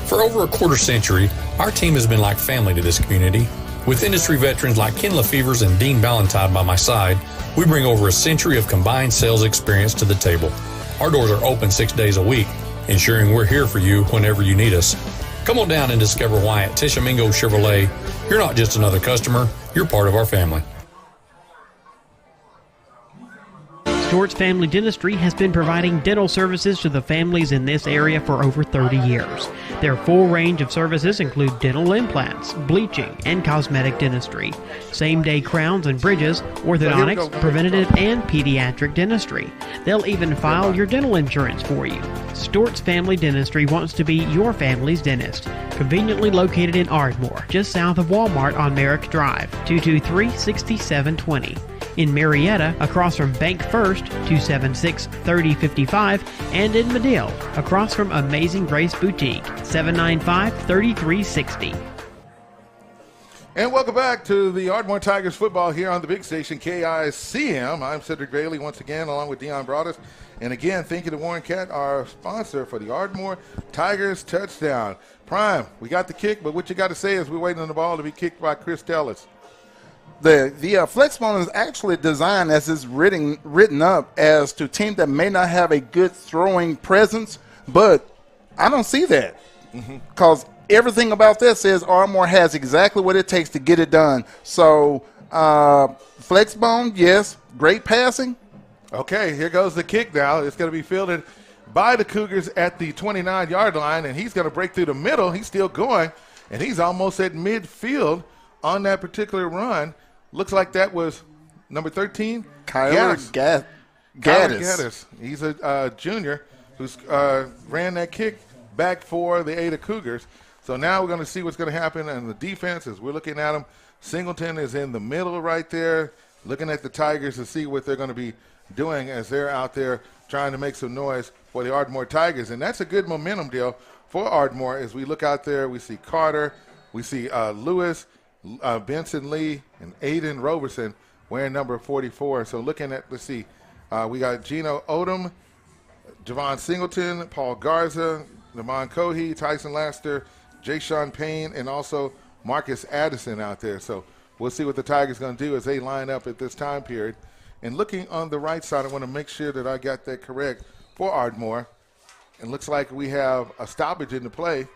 For over a quarter century, our team has been like family to this community. With industry veterans like Ken Lefevers and Dean Ballantyne by my side, we bring over a century of combined sales experience to the table. Our doors are open 6 days a week, ensuring we're here for you whenever you need us. Come on down and discover why at Tishomingo Chevrolet, you're not just another customer, you're part of our family. Stewart's Family Dentistry has been providing dental services to the families in this area for over 30 years. Their full range of services include dental implants, bleaching, and cosmetic dentistry, same-day crowns and bridges, orthodontics, preventative, and pediatric dentistry. They'll even file your dental insurance for you. Stewart's Family Dentistry wants to be your family's dentist. Conveniently located in Ardmore, just south of Walmart on Merrick Drive, 223-6720. In Marietta, across from Bank First, 276-3055, and in Medill, across from Amazing Grace Boutique, 795-3360. And welcome back to the Ardmore Tigers football here on the big station, KICM. I'm Cedric Bailey once again, along with Deion Broadus. And again, thank you to Warren Catt, our sponsor for the Ardmore Tigers touchdown. Prime, we got the kick, but what you got to say is we're waiting on the ball to be kicked by Chris Tellis. The flex bone is actually designed as it's written up as to teams that may not have a good throwing presence, but I don't see that because everything about that says Ardmore has exactly what it takes to get it done. So flex bone, yes, great passing. Okay, here goes the kick now. It's going to be fielded by the Cougars at the 29-yard line, and he's going to break through the middle. He's still going, and he's almost at midfield on that particular run. Looks like that was number 13, Gaddis. He's a junior who's ran that kick back for the Ada Cougars. So now we're going to see what's going to happen in the defense as we're looking at them. Singleton is in the middle right there, looking at the Tigers to see what they're going to be doing as they're out there trying to make some noise for the Ardmore Tigers. And that's a good momentum deal for Ardmore. As we look out there, we see Carter, we see Lewis, Benson Lee, and Aiden Roberson wearing number 44. So looking at, let's see, we got Gino Odom, Javon Singleton, Paul Garza, Lamont Cohey, Tyson Laster, Jay-Sean Payne, and also Marcus Addison out there. So we'll see what the Tigers going to do as they line up at this time period. And looking on the right side, I want to make sure that I got that correct for Ardmore. It looks like we have a stoppage in the play.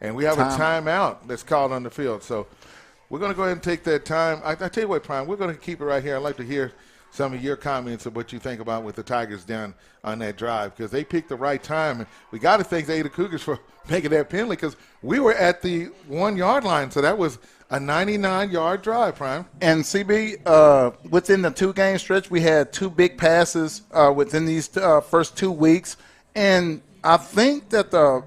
And we have a timeout that's called on the field. So we're going to go ahead and take that time. I tell you what, Prime, we're going to keep it right here. I'd like to hear some of your comments of what you think about what the Tigers done on that drive, because they picked the right time. And we got to thank the Ada Cougars for making that penalty, because we were at the 1-yard line. So that was a 99-yard drive, Prime. And CB, within the 2-game stretch, we had 2 big passes within these first 2 weeks. And I think that the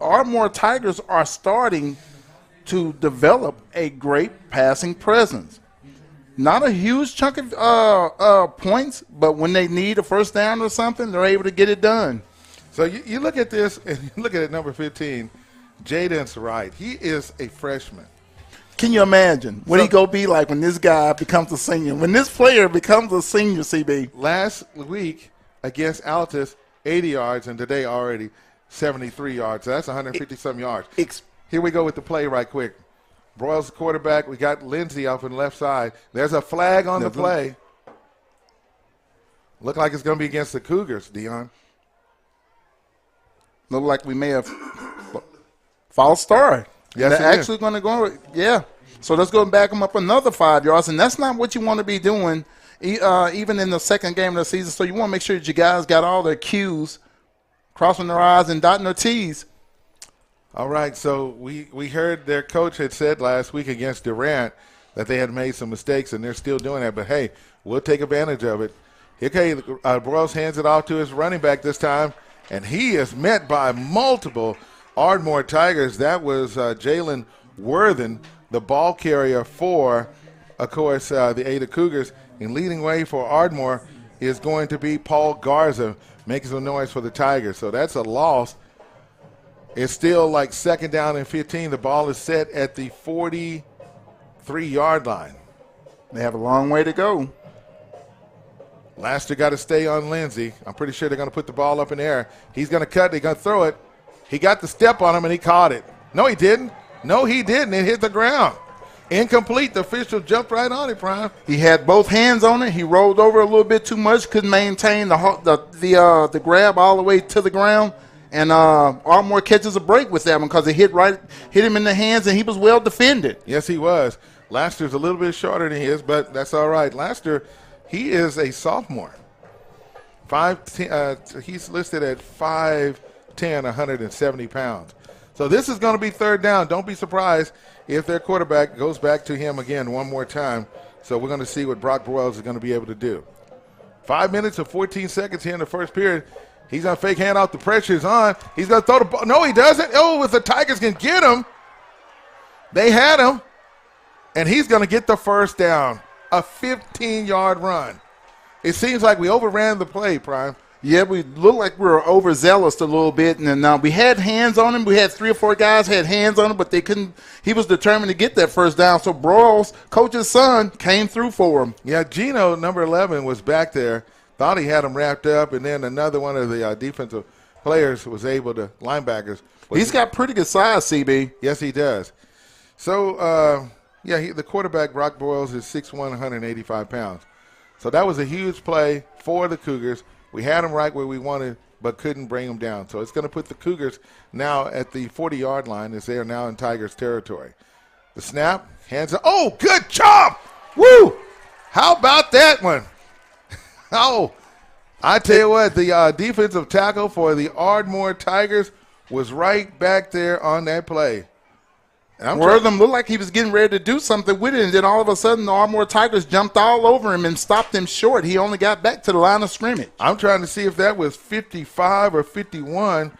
Ardmore Tigers are starting to develop a great passing presence. Not a huge chunk of points, but when they need a first down or something, they're able to get it done. So you look at this, and you look at it, number 15, Jaden's right. He is a freshman. Can you imagine what he go be like when this guy becomes a senior? When this player becomes a senior, CB? Last week against Altus, 80 yards, and today already 73 yards. So that's 150-some yards. Here we go with the play right quick. Broyles, the quarterback. We got Lindsey off on the left side. There's a flag on the play. Look like it's going to be against the Cougars, Dion. Look like we may have false start. Yes, they're actually going to go. Yeah. So let's go and back them up another 5 yards, and that's not what you want to be doing, even in the second game of the season. So you want to make sure that you guys got all their Q's, crossing their I's and dotting their T's. All right, so we heard their coach had said last week against Durant that they had made some mistakes, and they're still doing that. But, hey, we'll take advantage of it. Okay, Broyles hands it off to his running back this time, and he is met by multiple Ardmore Tigers. That was Jalen Worthen, the ball carrier for, of course, the Ada Cougars. And leading way for Ardmore is going to be Paul Garza, making some noise for the Tigers. So that's a loss. It's still like second down and 15. The ball is set at the 43-yard line. They have a long way to go. Laster got to stay on Lindsey. I'm pretty sure they're going to put the ball up in the air. He's going to cut. They're going to throw it. He got the step on him, and he caught it. No, he didn't. No, he didn't. It hit the ground. Incomplete. The official jumped right on it, Prime. He had both hands on it. He rolled over a little bit too much. Couldn't maintain the grab all the way to the ground. And Ardmore catches a break with that one because it hit him in the hands, and he was well defended. Yes, he was. Laster's a little bit shorter than he is, but that's all right. Laster, he is a sophomore. He's listed at 5'10", 170 pounds. So this is going to be third down. Don't be surprised if their quarterback goes back to him again one more time. So we're going to see what Brock Broyles is going to be able to do. 5 minutes and 14 seconds here in the first period. He's going to fake hand off. The pressure is on. He's going to throw the ball. No, he doesn't. Oh, if the Tigers can get him. They had him. And he's going to get the first down. A 15-yard run. It seems like we overran the play, Prime. Yeah, we looked like we were overzealous a little bit. And then we had hands on him. We had 3 or 4 guys had hands on him, but they couldn't. He was determined to get that first down. So Broyles, coach's son, came through for him. Yeah, Gino, number 11, was back there. Thought he had him wrapped up, and then another one of the defensive players was able to, linebackers. He's got pretty good size, CB. Yes, he does. So, the quarterback, Brock Broyles, is 6'1", 185 pounds. So that was a huge play for the Cougars. We had him right where we wanted, but couldn't bring him down. So it's going to put the Cougars now at the 40-yard line as they are now in Tigers territory. The snap, hands up. Oh, good job! Woo! How about that one? Oh, I tell you what, the defensive tackle for the Ardmore Tigers was right back there on that play. Wortham looked like he was getting ready to do something with it, and then all of a sudden the Ardmore Tigers jumped all over him and stopped him short. He only got back to the line of scrimmage. I'm trying to see if that was 55 or 51.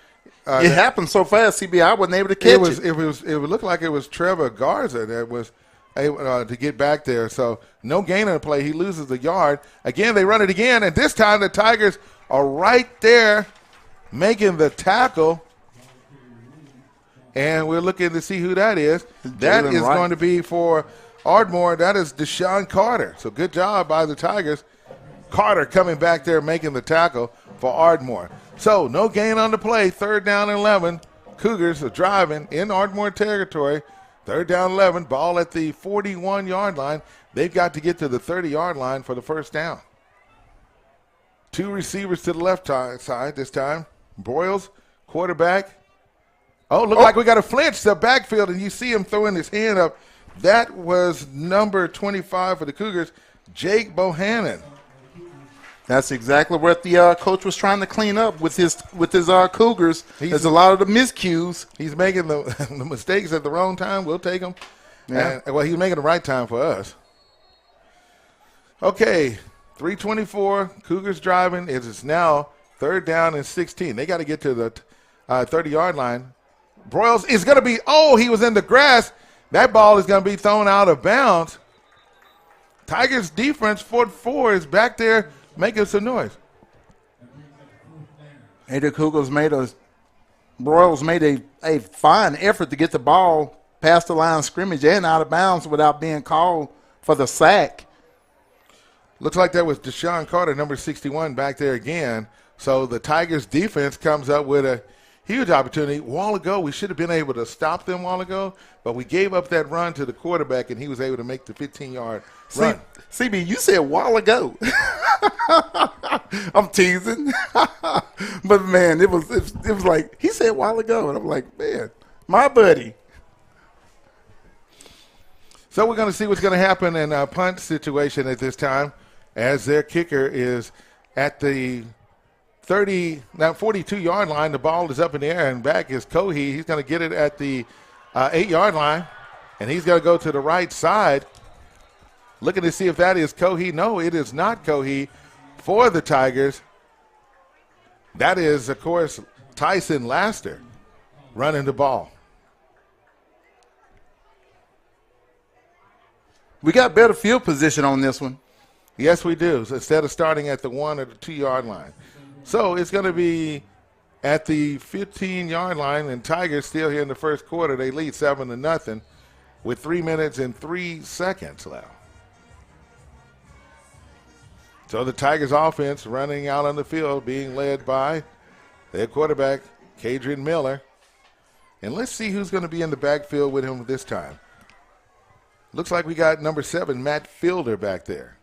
It happened so fast, CB, I wasn't able to catch it. It looked like it was Trevor Garza that was able to get back there. So no gain on the play. He loses the yard. Again, they run it again, and this time the Tigers are right there making the tackle. And we're looking to see who that is. That is going to be for Ardmore. That is Deshaun Carter. So good job by the Tigers. Carter coming back there making the tackle for Ardmore. So no gain on the play. Third down and 11. Cougars are driving in Ardmore territory. Third down 11. Ball at the 41-yard line. They've got to get to the 30-yard line for the first down. 2 receivers to the left side this time. Broyles, quarterback. Look like we got a flinch to the backfield, and you see him throwing his hand up. That was number 25 for the Cougars, Jake Bohannon. That's exactly what the coach was trying to clean up with his Cougars. There's a lot of the miscues. He's making the mistakes at the wrong time. We'll take them. Yeah. He's making the right time for us. Okay, 3:24. Cougars driving. It is now third down and 16. They got to get to the 30-yard line. Broyles is going to be, he was in the grass. That ball is going to be thrown out of bounds. Tigers defense, 4-4, is back there making some noise. Ada Cougars Broyles made a fine effort to get the ball past the line of scrimmage and out of bounds without being called for the sack. Looks like that was Deshaun Carter, number 61, back there again. So the Tigers defense comes up with a huge opportunity. A while ago, we should have been able to stop them a while ago, but we gave up that run to the quarterback, and he was able to make the 15-yard run. CB, you said a while ago. I'm teasing. But, man, it was like he said a while ago, and I'm like, man, my buddy. So we're going to see what's going to happen in a punt situation at this time as their kicker is at the 42-yard line. The ball is up in the air, and back is Cohee. He's going to get it at the 8-yard line, and he's going to go to the right side, looking to see if that is Cohee. No, it is not Cohee for the Tigers. That is, of course, Tyson Laster running the ball. We got better field position on this one. Yes, we do. So instead of starting at the 1 or the 2-yard line. So it's going to be at the 15-yard line, and Tigers still here in the first quarter. They lead 7-0 with 3 minutes and 3 seconds left. So the Tigers offense running out on the field being led by their quarterback, Kadrian Miller. And let's see who's going to be in the backfield with him this time. Looks like we got number 7, Matt Fielder, back there.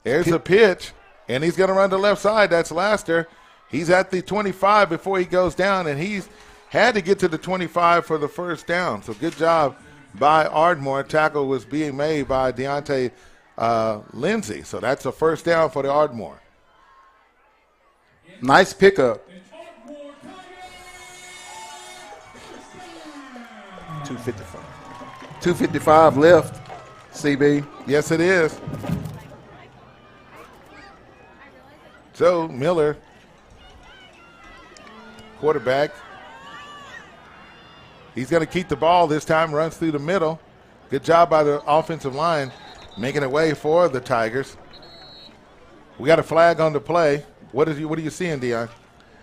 There's a pitch, and he's going to run to the left side. That's Laster. He's at the 25 before he goes down, and he's had to get to the 25 for the first down. So good job by Ardmore. Tackle was being made by Deontay Lindsay. So that's a first down for the Ardmore. Nice pickup. 2:55 left, CB. Yes, it is. So Miller, quarterback. He's going to keep the ball this time, runs through the middle. Good job by the offensive line, making it way for the Tigers. We got a flag on the play. What are you seeing, Dion?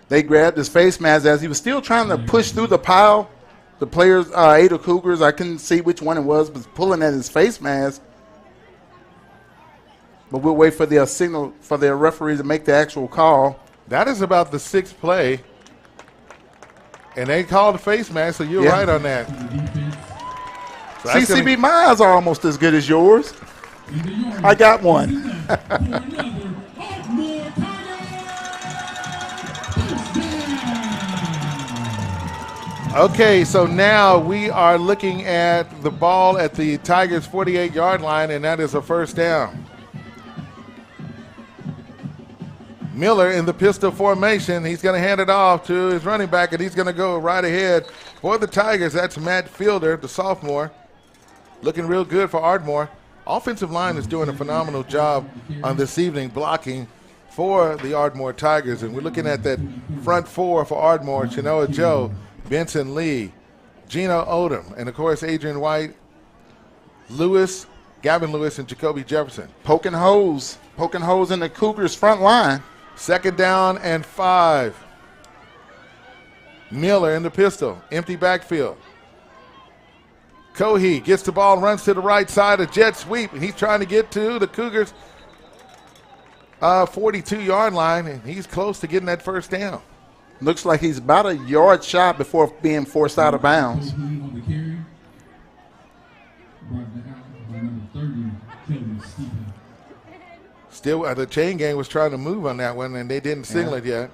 They grabbed his face mask as he was still trying to push through the pile. The players, 8 of Cougars, I couldn't see which one it was pulling at his face mask. But we'll wait for their signal for their referee to make the actual call. That is about the 6th play. And they called the face mask, so you're right on that. So CCB, my eyes are almost as good as yours. I got one. Okay, so now we are looking at the ball at the Tigers' 48-yard line, and that is a first down. Miller in the pistol formation. He's going to hand it off to his running back, and he's going to go right ahead for the Tigers. That's Matt Fielder, the sophomore. Looking real good for Ardmore. Offensive line is doing a phenomenal job on this evening blocking for the Ardmore Tigers. And we're looking at that front four for Ardmore: Chenoa Joe, Benson Lee, Gino Odom, and, of course, Adrian White, Lewis, Gavin Lewis, and Jacoby Jefferson. Poking holes in the Cougars' front line. 2nd down and 5. Miller in the pistol, empty backfield. Cohee gets the ball, runs to the right side, a jet sweep, and he's trying to get to the Cougars' 42-yard line, and he's close to getting that first down. Looks like he's about a yard shot before being forced out of bounds. Still, the chain gang was trying to move on that one, and they didn't signal it yet.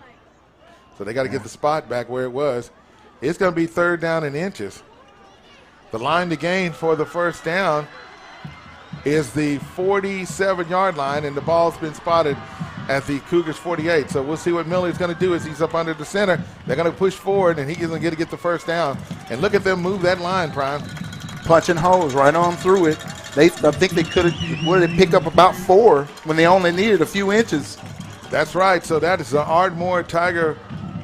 So they got to get the spot back where it was. It's going to be 3rd down and inches. The line to gain for the first down is the 47-yard line, and the ball's been spotted at the Cougars' 48. So we'll see what Miller's going to do as he's up under the center. They're going to push forward, and he's going to get the first down. And look at them move that line, Prime. Punching holes right on through it. I think they could have picked up about 4 when they only needed a few inches. That's right. So that is the Ardmore Tiger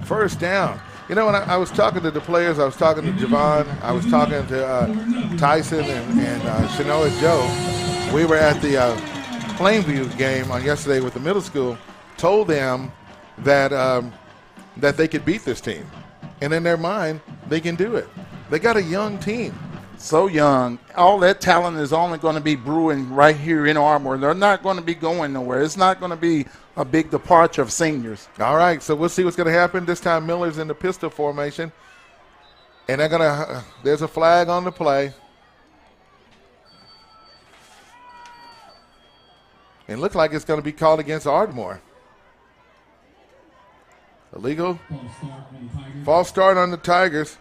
first down. You know, when I was talking to the players, I was talking to Javon, I was talking to Tyson and Chenoa Joe. We were at the Plainview game on yesterday with the middle school, told them that that they could beat this team. And in their mind, they can do it. They got a young team. so young. All that talent is only going to be brewing right here in Ardmore. They're not going to be going nowhere. It's not going to be a big departure of seniors. All right, so we'll see what's going to happen. This time Miller's in the pistol formation. And they're going to there's a flag on the play. And looks like it's going to be called against Ardmore. Illegal. False start on the Tigers.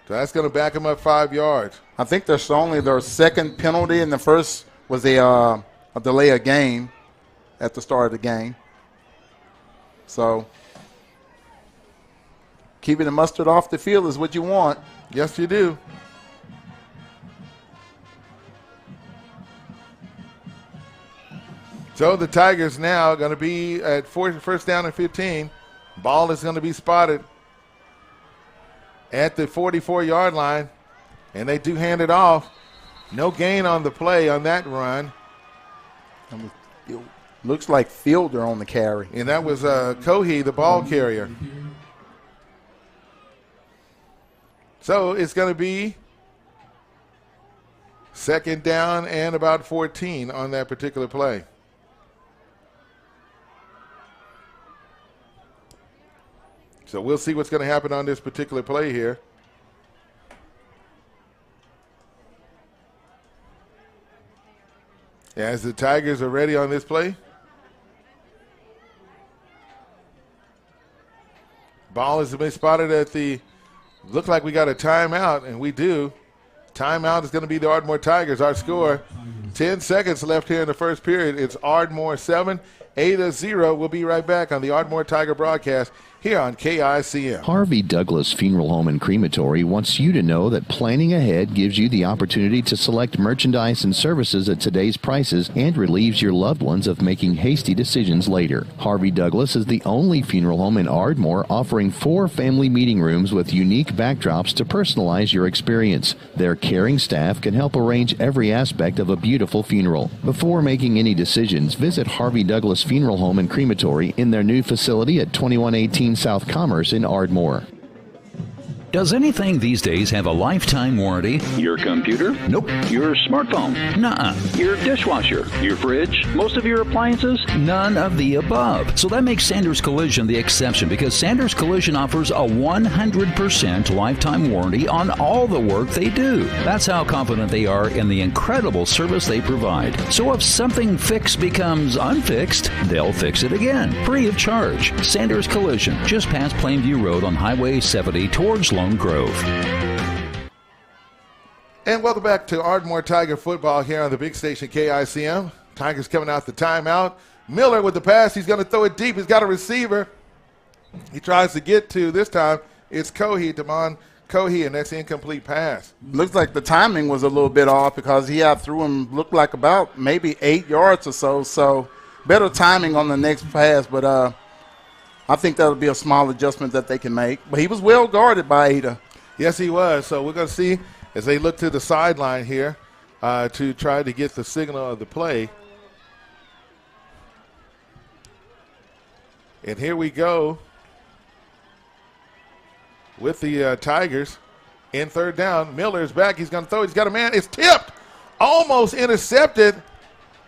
So that's going to back them up 5 yards. I think there's only their second penalty, and the first was a delay of game at the start of the game. So keeping the mustard off the field is what you want. Yes, you do. So the Tigers now going to be at first down and 15. Ball is going to be spotted at the 44-yard line, and they do hand it off. No gain on the play on that run. It looks like Fielder on the carry. And that was Cohee, the ball carrier. So it's going to be second down and about 14 on that particular play. So we'll see what's going to happen on this particular play here. As the Tigers are ready on this play. Ball has been spotted at the, look like we got a timeout, and we do. Timeout is going to be the Ardmore Tigers. Our score, 10 seconds left here in the first period. It's Ardmore 7, Ada 0. We'll be right back on the Ardmore Tiger broadcast here on KICM. Harvey Douglas Funeral Home and Crematory wants you to know that planning ahead gives you the opportunity to select merchandise and services at today's prices and relieves your loved ones of making hasty decisions later. Harvey Douglas is the only funeral home in Ardmore offering 4 family meeting rooms with unique backdrops to personalize your experience. Their caring staff can help arrange every aspect of a beautiful funeral. Before making any decisions, visit Harvey Douglas Funeral Home and Crematory in their new facility at 2118 South Commerce in Ardmore. Does anything these days have a lifetime warranty? Your computer? Nope. Your smartphone? Nuh-uh. Your dishwasher? Your fridge? Most of your appliances? None of the above. So that makes Sanders Collision the exception, because Sanders Collision offers a 100% lifetime warranty on all the work they do. That's how confident they are in the incredible service they provide. So if something fixed becomes unfixed, they'll fix it again, free of charge. Sanders Collision, just past Plainview Road on Highway 70 towards Lone Grove. And welcome back to Ardmore Tiger football here on the big station KICM. Tigers coming out the timeout. Miller with the pass. He's going to throw it deep. He's got a receiver. He tries to get to, this time, it's Cohee, Damon Cohee, and that's an incomplete pass. Looks like the timing was a little bit off because he threw him, looked like about maybe 8 yards or so. So better timing on the next pass, but I think that'll be a small adjustment that they can make. But he was well guarded by Ada. Yes, he was. So we're going to see as they look to the sideline here to try to get the signal of the play. And here we go with the Tigers in third down. Miller's back. He's going to throw. He's got a man. It's tipped. Almost intercepted.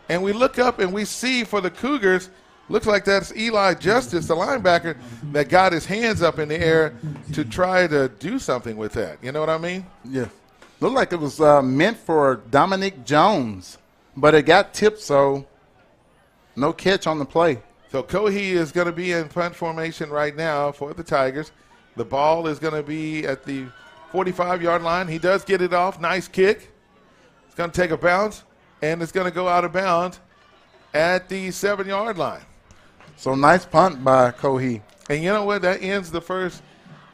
And we look up and we see for the Cougars, looks like that's Eli Justice, the linebacker, that got his hands up in the air to try to do something with that. You know what I mean? Yeah. Looked like it was meant for Dominic Jones, but it got tipped, so no catch on the play. So Cohee is going to be in punt formation right now for the Tigers. The ball is going to be at the 45-yard line. He does get it off. Nice kick. It's going to take a bounce, and it's going to go out of bounds at the 7-yard line. So nice punt by Cohee. And you know what? That ends the first,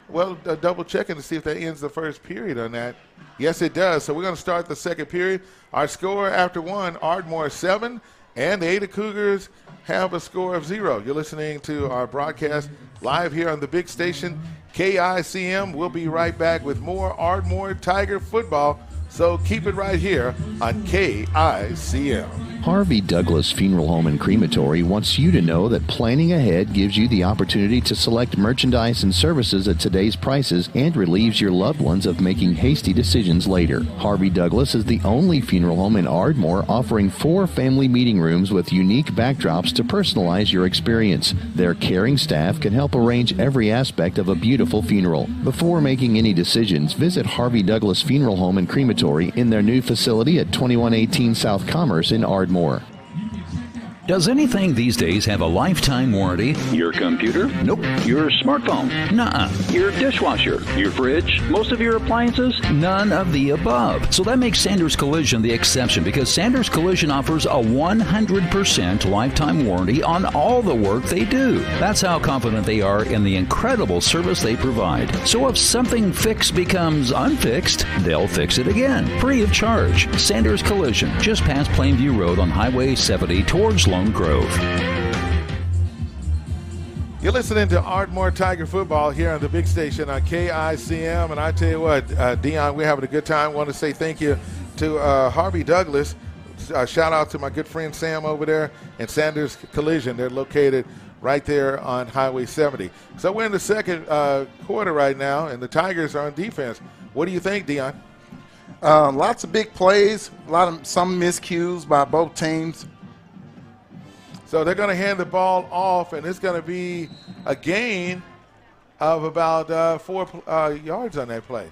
double checking to see if that ends the first period on that. Yes, it does. So we're going to start the second period. Our score after one, Ardmore 7, and the Ada Cougars have a score of 0. You're listening to our broadcast live here on the big station, KICM. We'll be right back with more Ardmore Tiger football. So keep it right here on KICM. Harvey Douglas Funeral Home and Crematory wants you to know that planning ahead gives you the opportunity to select merchandise and services at today's prices and relieves your loved ones of making hasty decisions later. Harvey Douglas is the only funeral home in Ardmore offering 4 family meeting rooms with unique backdrops to personalize your experience. Their caring staff can help arrange every aspect of a beautiful funeral. Before making any decisions, visit Harvey Douglas Funeral Home and Crematory in their new facility at 2118 South Commerce in Ardmore. Does anything these days have a lifetime warranty? Your computer? Nope. Your smartphone? Nuh-uh. Your dishwasher? Your fridge? Most of your appliances? None of the above. So that makes Sanders Collision the exception, because Sanders Collision offers a 100% lifetime warranty on all the work they do. That's how confident they are in the incredible service they provide. So if something fixed becomes unfixed, they'll fix it again, free of charge. Sanders Collision, just past Plainview Road on Highway 70 towards Lone Grove. You're listening to Ardmore Tiger Football here on the big station on KICM. And I tell you what, Dion, we're having a good time. Want to say thank you to Harvey Douglas. Shout out to my good friend Sam over there and Sanders Collision. They're located right there on Highway 70. So we're in the second quarter right now, and the Tigers are on defense. What do you think, Dion? Lots of big plays, some miscues by both teams. So they're going to hand the ball off, and it's going to be a gain of about 4 yards on that play.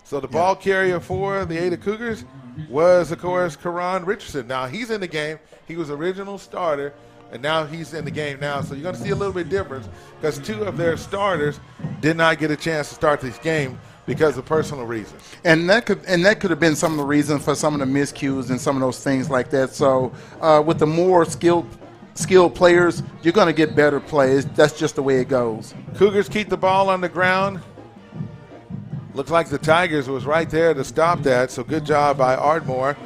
So the ball carrier for the Ada Cougars was, of course, Karan Richardson. Now, he's in the game. He was original starter, and now he's in the game now. So you're going to see a little bit difference because 2 of their starters did not get a chance to start this game because of personal reasons. And that could have been some of the reasons for some of the miscues and some of those things like that. So with the more skilled players, you're going to get better plays. That's just the way it goes. Cougars keep the ball on the ground. Looks like the Tigers was right there to stop that, so good job by Ardmore.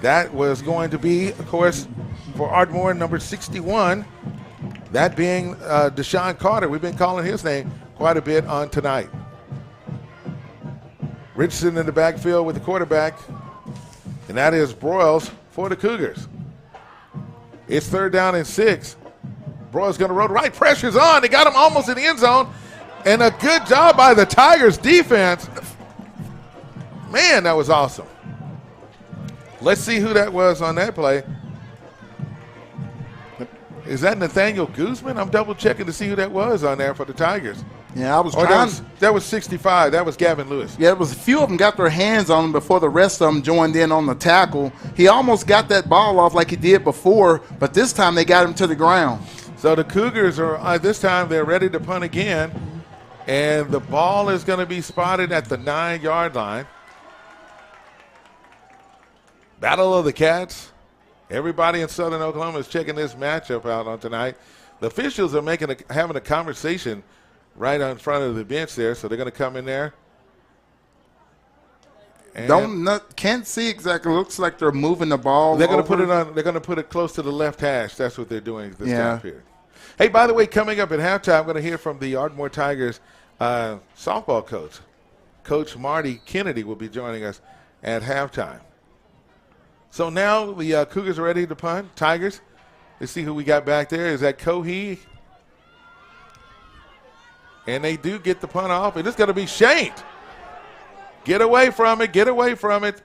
That was going to be, of course, for Ardmore, number 61, that being Deshaun Carter. We've been calling his name quite a bit on tonight. Richardson in the backfield with the quarterback, and that is Broyles for the Cougars. It's 3rd down and 6. Broyles going to roll right. Pressure's on. They got him almost in the end zone. And a good job by the Tigers defense. Man, that was awesome. Let's see who that was on that play. Is that Nathaniel Guzman? I'm double checking to see who that was on there for the Tigers. Yeah, I was trying. That was 65. That was Gavin Lewis. Yeah, it was a few of them got their hands on him before the rest of them joined in on the tackle. He almost got that ball off like he did before, but this time they got him to the ground. So the Cougars are, this time they're ready to punt again, and the ball is going to be spotted at the 9-yard line. Battle of the Cats. Everybody in Southern Oklahoma is checking this matchup out on tonight. The officials are having a conversation right in front of the bench there, so they're going to come in there. And Can't see exactly. Looks like they're moving the ball. They're going to put it on. They're going to put it close to the left hash. That's what they're doing at this time period. Hey, by the way, coming up at halftime, I'm going to hear from the Ardmore Tigers softball coach. Coach Marty Kennedy will be joining us at halftime. So now the Cougars are ready to punt. Tigers, let's see who we got back there. Is that Cohee? And they do get the punt off. And it's going to be shanked. Get away from it. Get away from it.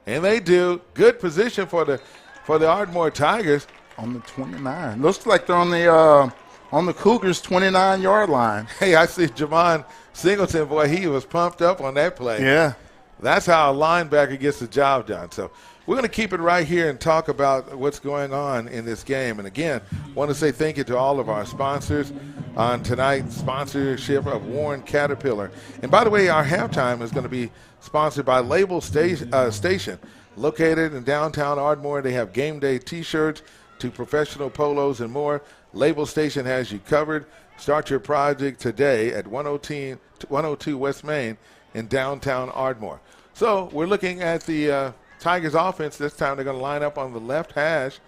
And they do. Good position for the Ardmore Tigers. On the 29. Looks like they're on the Cougars' 29-yard line. Hey, I see Javon Singleton. Boy, he was pumped up on that play. Yeah. That's how a linebacker gets the job done. So we're going to keep it right here and talk about what's going on in this game. And, again, want to say thank you to all of our sponsors on tonight's sponsorship of Warren Caterpillar. And, by the way, our halftime is going to be sponsored by Label Station, located in downtown Ardmore. They have game day T-shirts to professional polos and more. Label Station has you covered. Start your project today at 102 West Main in downtown Ardmore. So we're looking at the Tigers offense. This time they're going to line up on the left hash.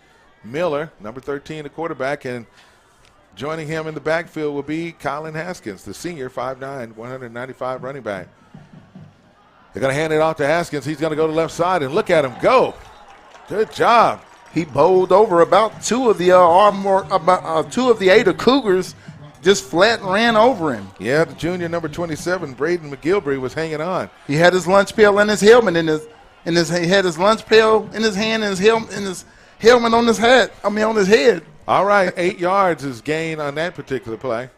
Miller, number 13, the quarterback, and joining him in the backfield will be Colin Haskins, the senior, 5'9", 195 running back. They're going to hand it off to Haskins. He's going to go to the left side, and look at him go. Good job. He bowled over about two of the Ada Cougars, just flat ran over him. Yeah, the junior number 27, Braden McGilvery, was hanging on. He had his lunch pail and his helmet he had his lunch pail in his hand and his helmet on his head. On his head. All right, 8 yards is gain on that particular play.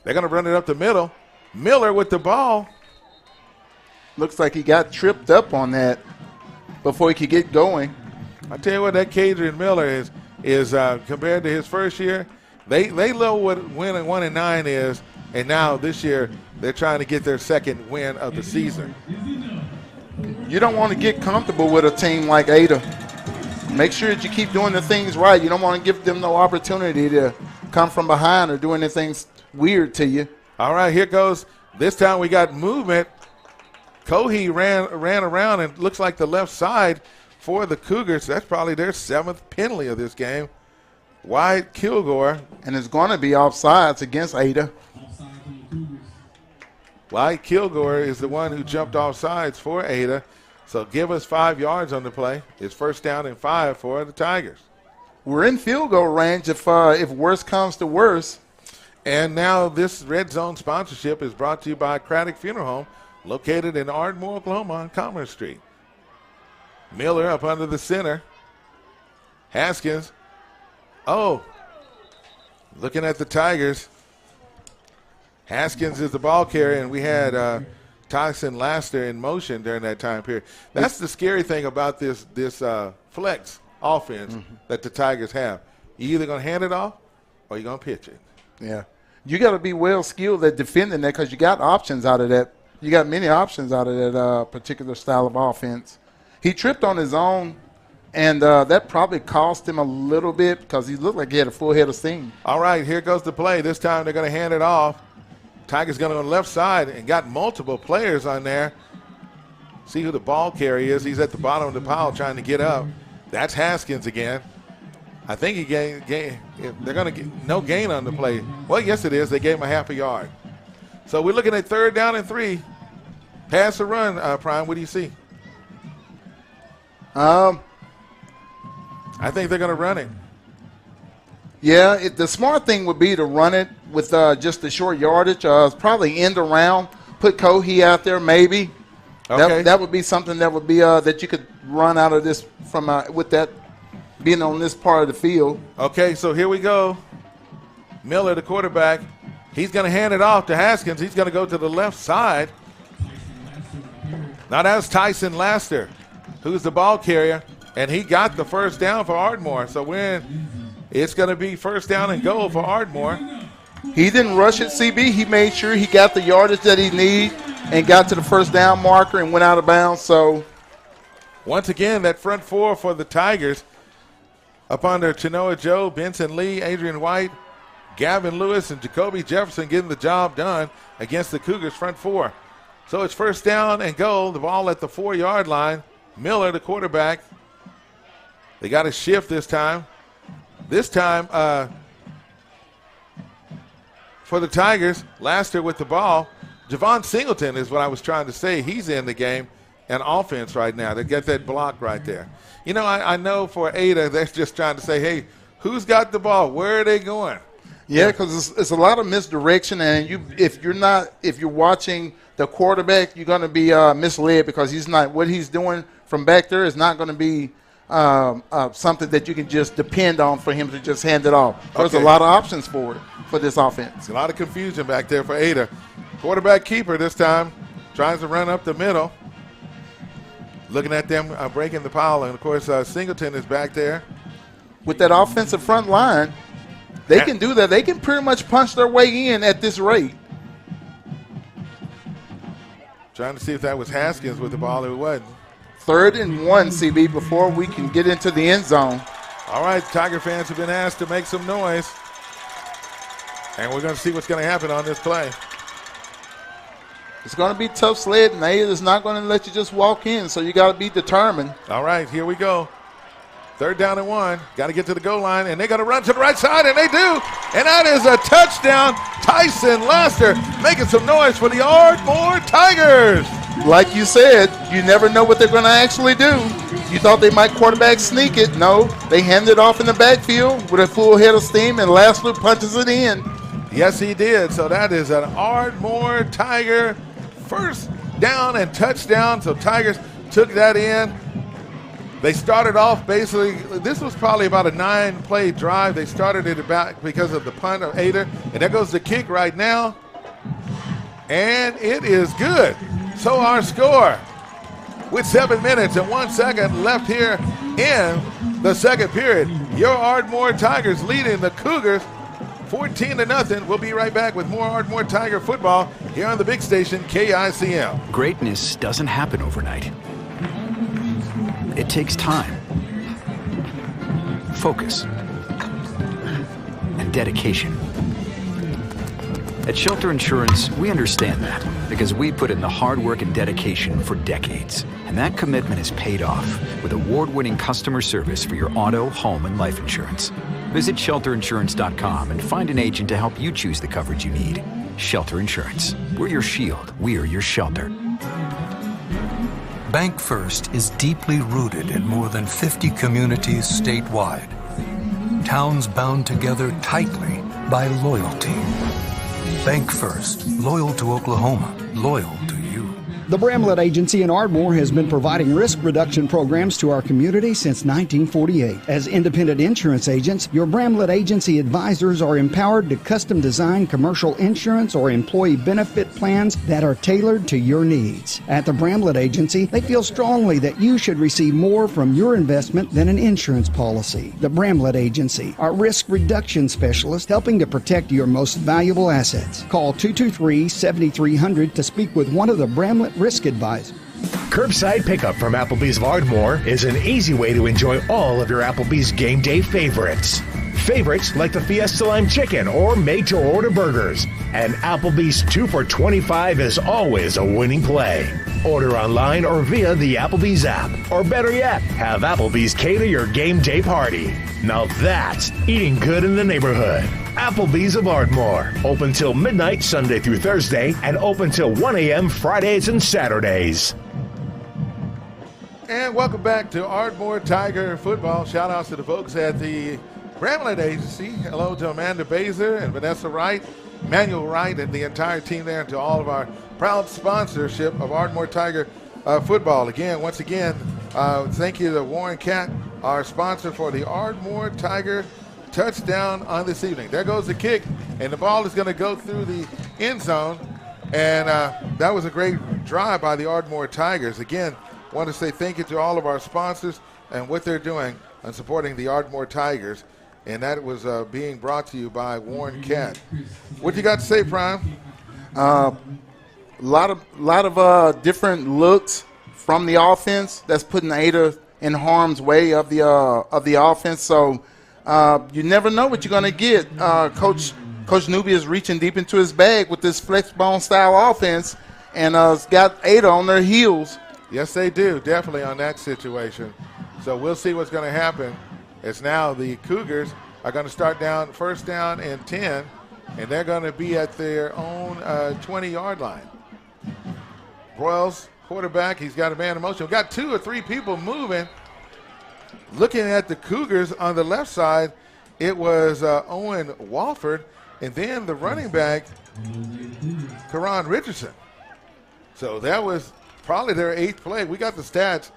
They're going to run it up the middle. Miller with the ball. Looks like he got tripped up on that before he could get going. I tell you what, that Cadrian Miller is compared to his first year. They know what winning 1-9 is, and now this year they're trying to get their second win of the season. You don't want to get comfortable with a team like Ada. Make sure that you keep doing the things right. You don't want to give them no opportunity to come from behind or do anything weird to you. All right, here goes. This time we got movement. Cohee ran around, and looks like the left side for the Cougars. That's probably their 7th penalty of this game. Wyatt Kilgore. And it's going to be offsides against Ada. Wyatt Kilgore is the one who jumped offsides for Ada. So give us 5 yards on the play. It's first down and 5 for the Tigers. We're in field goal range if worse comes to worse. And now this Red Zone sponsorship is brought to you by Craddock Funeral Home, located in Ardmore, Oklahoma on Commerce Street. Miller up under the center. Haskins. Oh, looking at the Tigers. Haskins is the ball carrier, and we had Tyson Laster in motion during that time period. That's the scary thing about this flex offense that the Tigers have. You're either going to hand it off or you're going to pitch it. Yeah. You got to be well skilled at defending that because you got options out of that. You got many options out of that particular style of offense. He tripped on his own, and that probably cost him a little bit because he looked like he had a full head of steam. All right, here goes the play. This time they're going to hand it off. Tigers going to go on the left side and got multiple players on there. See who the ball carrier is. He's at the bottom of the pile trying to get up. That's Haskins again. I think he gained. They're going to get no gain on the play. Well, yes, it is. They gave him a half a yard. So we're looking at 3rd down and 3. Pass or run, Prime. What do you see? I think they're going to run it. Yeah, the smart thing would be to run it with just the short yardage. Probably end around, put Cohee out there maybe. Okay. That would be something that would be that you could run out of this from with that being on this part of the field. Okay, so here we go. Miller, the quarterback, he's going to hand it off to Haskins. He's going to go to the left side. Now that's Tyson Laster, who's the ball carrier, and he got the first down for Ardmore. So it's going to be first down and goal for Ardmore. He didn't rush it, CB. He made sure he got the yardage that he needed and got to the first down marker and went out of bounds. So once again, that front four for the Tigers up under Chenoa Joe, Benson Lee, Adrian White, Gavin Lewis, and Jacoby Jefferson getting the job done against the Cougars front four. So it's first down and goal. The ball at the 4-yard line. Miller, the quarterback. They got a shift this time. This time for the Tigers, Laster with the ball. Javon Singleton is what I was trying to say. He's in the game and offense right now. They get that block right there. You know, I know for Ada, they're just trying to say, hey, who's got the ball? Where are they going? Yeah, because it's a lot of misdirection, and if you're watching the quarterback, you're going to be misled because what he's doing from back there is not going to be something that you can just depend on for him to just hand it off. There's a lot of options for this offense. A lot of confusion back there for Ada. Quarterback keeper this time tries to run up the middle. Looking at them breaking the pile, and of course Singleton is back there. With that offensive front line, they can do that. They can pretty much punch their way in at this rate. Trying to see if that was Haskins with the ball. It wasn't. 3rd and 1, CB, before we can get into the end zone. All right, Tiger fans have been asked to make some noise. And we're going to see what's going to happen on this play. It's going to be tough sled, and Ada's not going to let you just walk in, so you got to be determined. All right, here we go. 3rd down and 1. Got to get to the goal line, and they're going to run to the right side, and they do. And that is a touchdown. Tyson Laster making some noise for the Ardmore Tigers. Like you said, you never know what they're going to actually do. You thought they might quarterback sneak it. No, they handed it off in the backfield with a full head of steam, and Laszlo punches it in. Yes, he did. So that is an Ardmore Tiger first down and touchdown. So Tigers took that in. They started off basically, this was probably about a 9-play drive. They started it about because of the punt of Ada. And there goes the kick right now. And it is good. So our score with 7 minutes and 1 second left here in the second period. Your Ardmore Tigers leading the Cougars 14-0. We'll be right back with more Ardmore Tiger football here on the big station, KICM. Greatness doesn't happen overnight. It takes time, focus, and dedication. At Shelter Insurance, we understand that because we put in the hard work and dedication for decades. And that commitment is paid off with award-winning customer service for your auto, home, and life insurance. Visit shelterinsurance.com and find an agent to help you choose the coverage you need. Shelter Insurance. We're your shield. We're your shelter. Bank First is deeply rooted in more than 50 communities statewide. Towns bound together tightly by loyalty. Bank First, loyal to Oklahoma, loyal to you. The Bramlett Agency in Ardmore has been providing risk reduction programs to our community since 1948. As independent insurance agents, your Bramlett Agency advisors are empowered to custom design commercial insurance or employee benefit plans that are tailored to your needs. At the Bramlett Agency, they feel strongly that you should receive more from your investment than an insurance policy. The Bramlett Agency, our risk reduction specialist, helping to protect your most valuable assets. Call 223-7300 to speak with one of the Bramlett Risk Advisor. Curbside pickup from Applebee's of Ardmore is an easy way to enjoy all of your Applebee's game day favorites. Favorites like the Fiesta Lime Chicken or made-to-order burgers. And Applebee's 2 for $25 is always a winning play. Order online or via the Applebee's app. Or better yet, have Applebee's cater your game day party. Now that's eating good in the neighborhood. Applebee's of Ardmore. Open till midnight Sunday through Thursday and open till 1 a.m. Fridays and Saturdays. And welcome back to Ardmore Tiger football. Shout outs to the folks at the Bramlett Agency. Hello to Amanda Baser and Vanessa Wright, Manuel Wright, and the entire team there, and to all of our proud sponsorship of Ardmore Tiger football. Once again, thank you to Warren Cat, our sponsor for the Ardmore Tiger touchdown on this evening. There goes the kick, and the ball is going to go through the end zone. And that was a great drive by the Ardmore Tigers. Again, want to say thank you to all of our sponsors and what they're doing and supporting the Ardmore Tigers. And that was being brought to you by Warren Cat. What you got to say, Prime? A lot of different looks from the offense that's putting Ada in harm's way of the offense. So you never know what you're going to get. Coach Newby is reaching deep into his bag with this flex bone style offense, and it's got Ada on their heels. Yes, they do, definitely on that situation. So we'll see what's going to happen. As now the Cougars are going to start down, first down and 10, and they're going to be at their own 20-yard line. Broyles, quarterback, he's got a man in motion. We've got 2 or 3 people moving. Looking at the Cougars on the left side, it was Owen Walford, and then the running back, Karan Richardson. So that was probably their 8th play. We got the stats.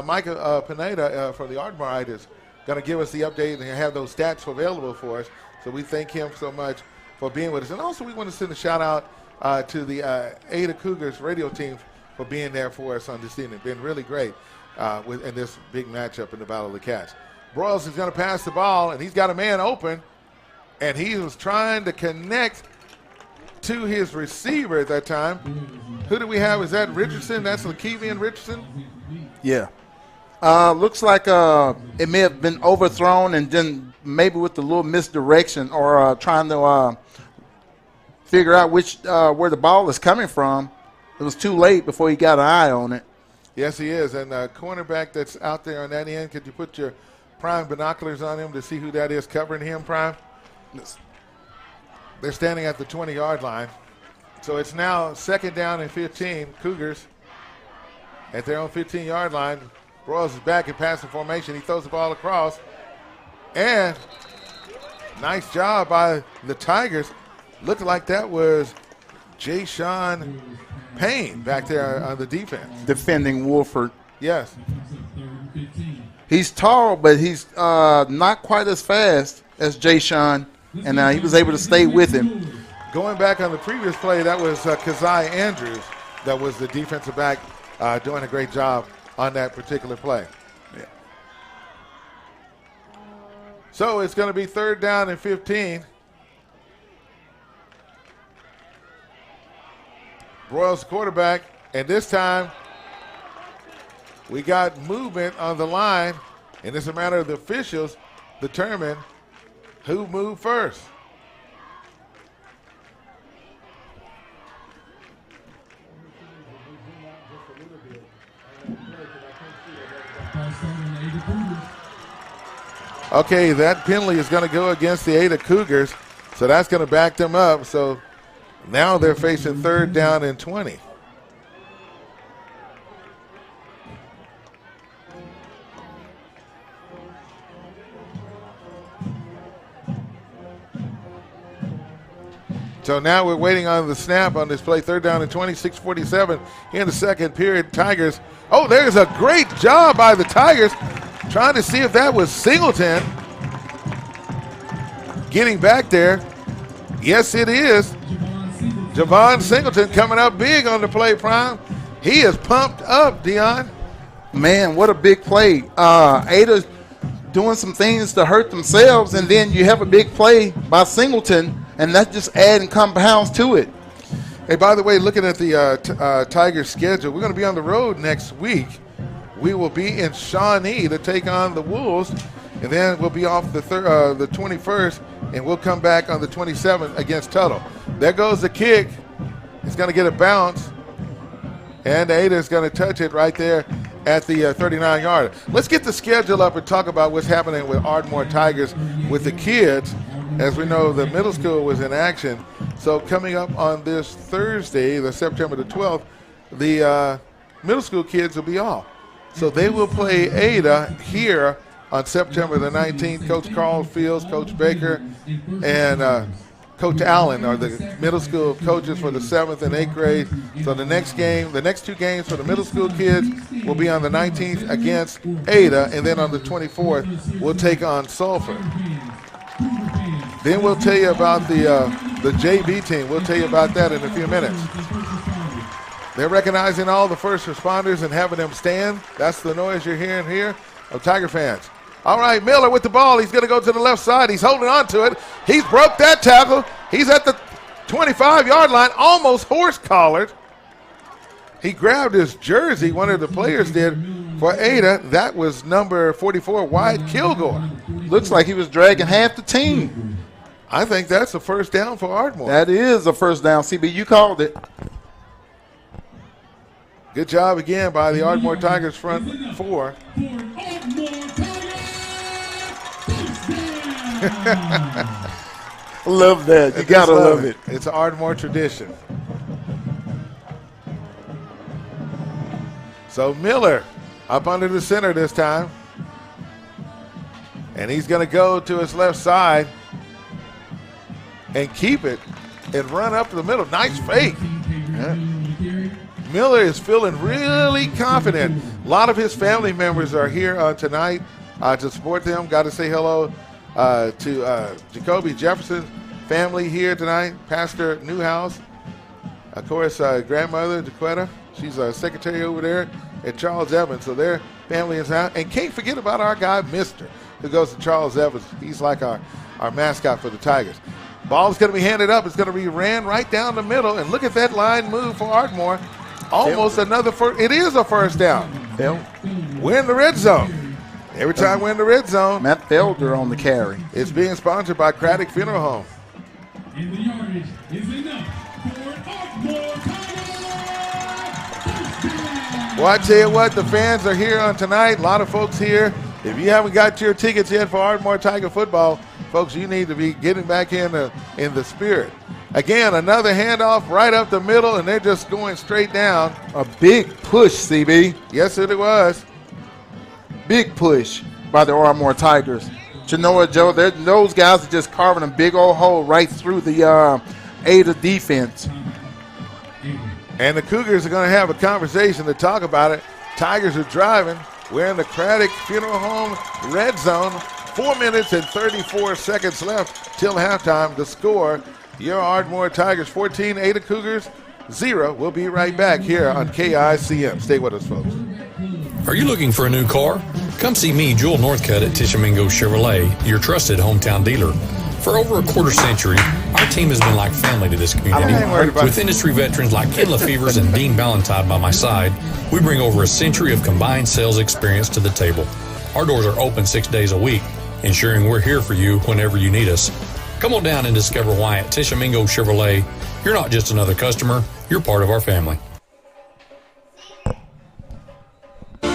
Micah Pineda from the Ardmore is going to give us the update and have those stats available for us. So we thank him so much for being with us. And also we want to send a shout out to the Ada Cougars radio team for being there for us on this evening. Been really great in this big matchup in the Battle of the Cats. Broyles is going to pass the ball, and he's got a man open, and he was trying to connect to his receiver at that time. Who do we have? Is that Richardson? That's Lakevian Richardson? Yeah. Looks like it may have been overthrown, and then maybe with a little misdirection or trying to figure out where the ball is coming from. It was too late before he got an eye on it. Yes, he is. And cornerback that's out there on that end, could you put your Prime binoculars on him to see who that is covering him, Prime? They're standing at the 20-yard line. So it's now 2nd down and 15. Cougars at their own 15-yard line. Broyles is back in passing formation. He throws the ball across. And nice job by the Tigers. Looked like that was Jay-Sean Payne back there on the defense. Defending Wolford. Yes. He's tall, but he's not quite as fast as Jay-Sean, and he was able to stay with him. Going back on the previous play, that was Kazai Andrews. That was the defensive back doing a great job on that particular play. Yeah. So it's going to be 3rd down and 15. Broyles quarterback, and this time we got movement on the line, and it's a matter of the officials determine who moved first. Okay, that penalty is going to go against the Ada Cougars, so that's going to back them up. So now they're facing 3rd down and 20. So now we're waiting on the snap on this play. 3rd down and 20, 6:47 in the second period. Tigers. Oh, there's a great job by the Tigers trying to see if that was Singleton getting back there. Yes, it is. Javon Singleton coming up big on the play, Prime. He is pumped up, Dion. Man, what a big play. Ada's doing some things to hurt themselves, and then you have a big play by Singleton, and that's just adding compounds to it. Hey, by the way, looking at the Tigers schedule, we're going to be on the road next week. We will be in Shawnee to take on the Wolves, and then we'll be off the 21st, and we'll come back on the 27th against Tuttle. There goes the kick. It's going to get a bounce, and Ada is going to touch it right there at the 39-yard. Let's get the schedule up and talk about what's happening with Ardmore Tigers with the kids. As we know, the middle school was in action. So coming up on this Thursday, the September the 12th, the middle school kids will be off. So they will play Ada here on September the 19th. Coach Carl Fields, Coach Baker, and Coach Allen are the middle school coaches for the 7th and 8th grade. So the next two games for the middle school kids will be on the 19th against Ada, and then on the 24th, we'll take on Sulphur. Then we'll tell you about the JV team. We'll tell you about that in a few minutes. They're recognizing all the first responders and having them stand. That's the noise you're hearing here of Tiger fans. All right, Miller with the ball. He's going to go to the left side. He's holding on to it. He's broke that tackle. He's at the 25-yard line, almost horse-collared. He grabbed his jersey, one of the players did, for Ada. That was number 44, Wyatt Kilgore. Looks like he was dragging half the team. I think that's a first down for Ardmore. That is a first down, CB. You called it. Good job again by the Ardmore Tigers front four. Love that. You got to love it. It's an Ardmore tradition. So Miller up under the center this time. And he's going to go to his left side and keep it and run up the middle. Nice fake. Yeah. Miller is feeling really confident. A lot of his family members are here tonight to support them. Got to say hello to Jacoby Jefferson's family here tonight. Pastor Newhouse. Of course, grandmother, DeQuetta. She's a secretary over there at Charles Evans. So their family is out. And can't forget about our guy, Mister, who goes to Charles Evans. He's like our mascot for the Tigers. Ball's going to be handed up. It's going to be ran right down the middle. And look at that line move for Ardmore. Almost another first. It is a first down. We're in the red zone. Every time we're in the red zone. Matt Felder on the carry. It's being sponsored by Craddock Funeral Home. And the yardage is enough for Ardmore Tigers. Well, I tell you what, the fans are here on tonight. A lot of folks here. If you haven't got your tickets yet for Ardmore Tiger football, folks, you need to be getting back in the spirit. Again, another handoff right up the middle, and they're just going straight down. A big push, CB. Yes, it was. big push by the Ardmore Tigers. Chenoa Joe, those guys are just carving a big old hole right through the Ada defense. And the Cougars are going to have a conversation to talk about it. Tigers are driving. We're in the Craddock Funeral Home red zone. 4 minutes and 34 seconds left till halftime. The score, your Ardmore Tigers 14, Ada Cougars 0. We'll be right back here on KICM. Stay with us, folks. Are you looking for a new car? Come see me, Jewel Northcutt at Tishomingo Chevrolet, your trusted hometown dealer. For over a quarter century, our team has been like family to this community. With industry veterans like Ken Lefevers and Dean Valentine by my side, we bring over a century of combined sales experience to the table. Our doors are open 6 days a week, ensuring we're here for you whenever you need us. Come on down and discover why at Tishomingo Chevrolet, you're not just another customer, you're part of our family.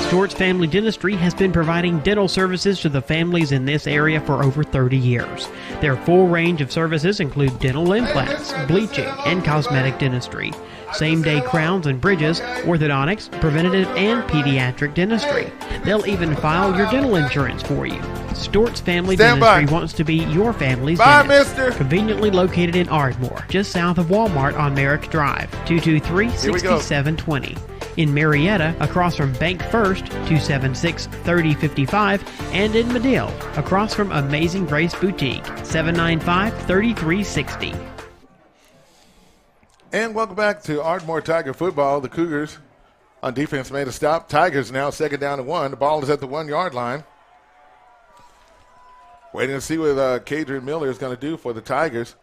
Stewart's Family Dentistry has been providing dental services to the families in this area for over 30 years. Their full range of services include dental implants, bleaching, and cosmetic dentistry, same-day crowns and bridges, orthodontics, preventative, and pediatric dentistry. They'll even file your dental insurance for you. Stewart's Family Dentistry wants to be your family's dentist. Mister. Conveniently located in Ardmore, just south of Walmart on Merrick Drive, 223-6720. In Marietta, across from Bank First, 276-3055, and in Medill, across from Amazing Grace Boutique, 795-3360. And welcome back to Ardmore Tiger football. The Cougars on defense made a stop. Tigers now second down and 1. The ball is at the 1 yard line. Waiting to see what Kadrian Miller is going to do for the Tigers.